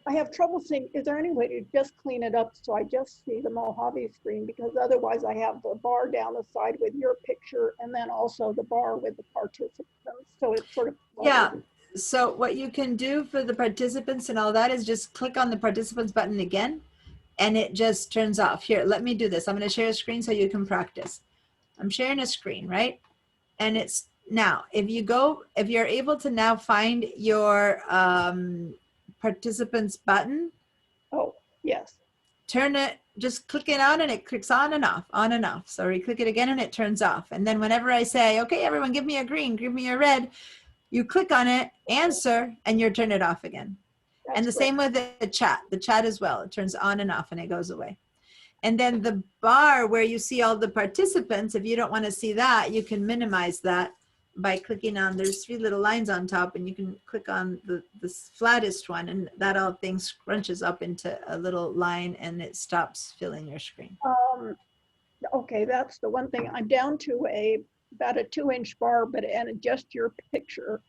I have trouble seeing, is there any way to just clean it up so I just see the Mojave screen? Because otherwise I have the bar down the side with your picture and then also the bar with the participants. So it's sort of.
Yeah. So what you can do for the participants and all that is just click on the participants button again, and it just turns off. Here, let me do this. I'm going to share a screen so you can practice. I'm sharing a screen, right? And it's now, if you're able to now find your participants button.
Oh, yes.
Turn it just click it on and it clicks on and off, on and off. So you click it again and it turns off. And then whenever I say, okay, everyone give me a green, give me a red, you click on it, answer, and you turn it off again. And the same with the chat as well. It turns on and off and it goes away. And then the bar where you see all the participants, if you don't want to see that, you can minimize that by clicking on, there's 3 little lines on top, and you can click on the flattest one, and that all thing scrunches up into a little line and it stops filling your screen.
Okay, that's the one thing. I'm down to about a 2-inch bar, and just your picture.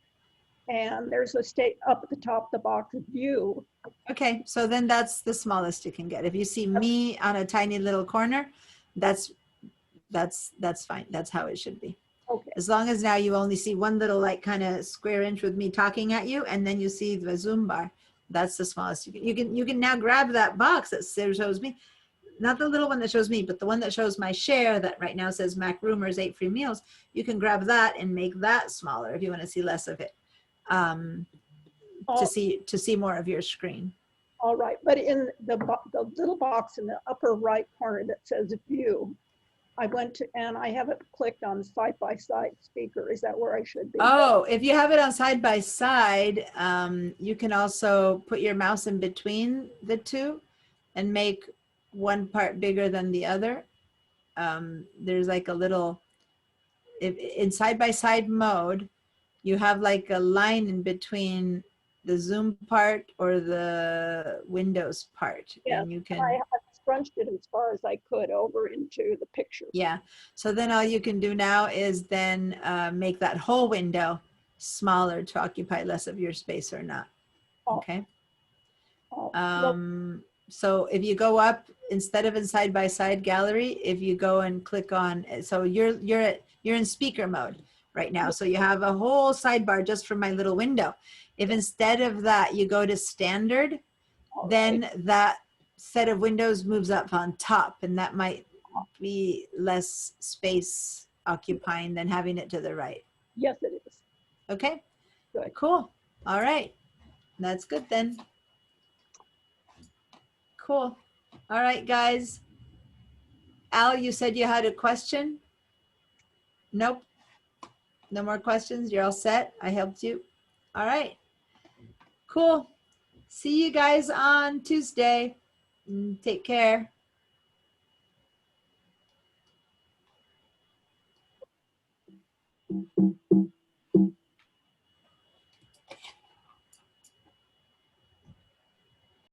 And there's a state up at the top of the box, view.
Okay, so then that's the smallest you can get. If you see me on a tiny little corner, that's fine. That's how it should be.
Okay.
As long as now you only see one little like kind of square inch with me talking at you, and then you see the Zoom bar. That's the smallest you can now grab that box that shows me, not the little one that shows me, but the one that shows my share that right now says Mac Rumors 8 free meals. You can grab that and make that smaller if you want to see less of it, to see more of your screen.
All right, but in the little box in the upper right corner that says view, I went to, and I have it clicked on side-by-side speaker. Is that where I should be?
Oh, if you have it on side-by-side, you can also put your mouse in between the two and make one part bigger than the other. There's like a little, in side-by-side mode, you have like a line in between the Zoom part or the Windows part.
Yeah,
and you can.
I scrunched it as far as I could over into the picture.
Yeah, so then all you can do now is then make that whole window smaller to occupy less of your space or not. Okay. So if you go up, instead of in side-by-side gallery, if you go and click on, so you're in speaker mode right now. So you have a whole sidebar just from my little window. If instead of that, you go to standard, then that set of windows moves up on top, and that might be less space occupying than having it to the right.
Yes, it is.
Okay.
Good.
Cool. All right. That's good then. Cool. All right, guys. Al, you said you had a question? Nope. No more questions? You're all set? I helped you? All right. Cool. See you guys on Tuesday. Take care.
Mm-hmm.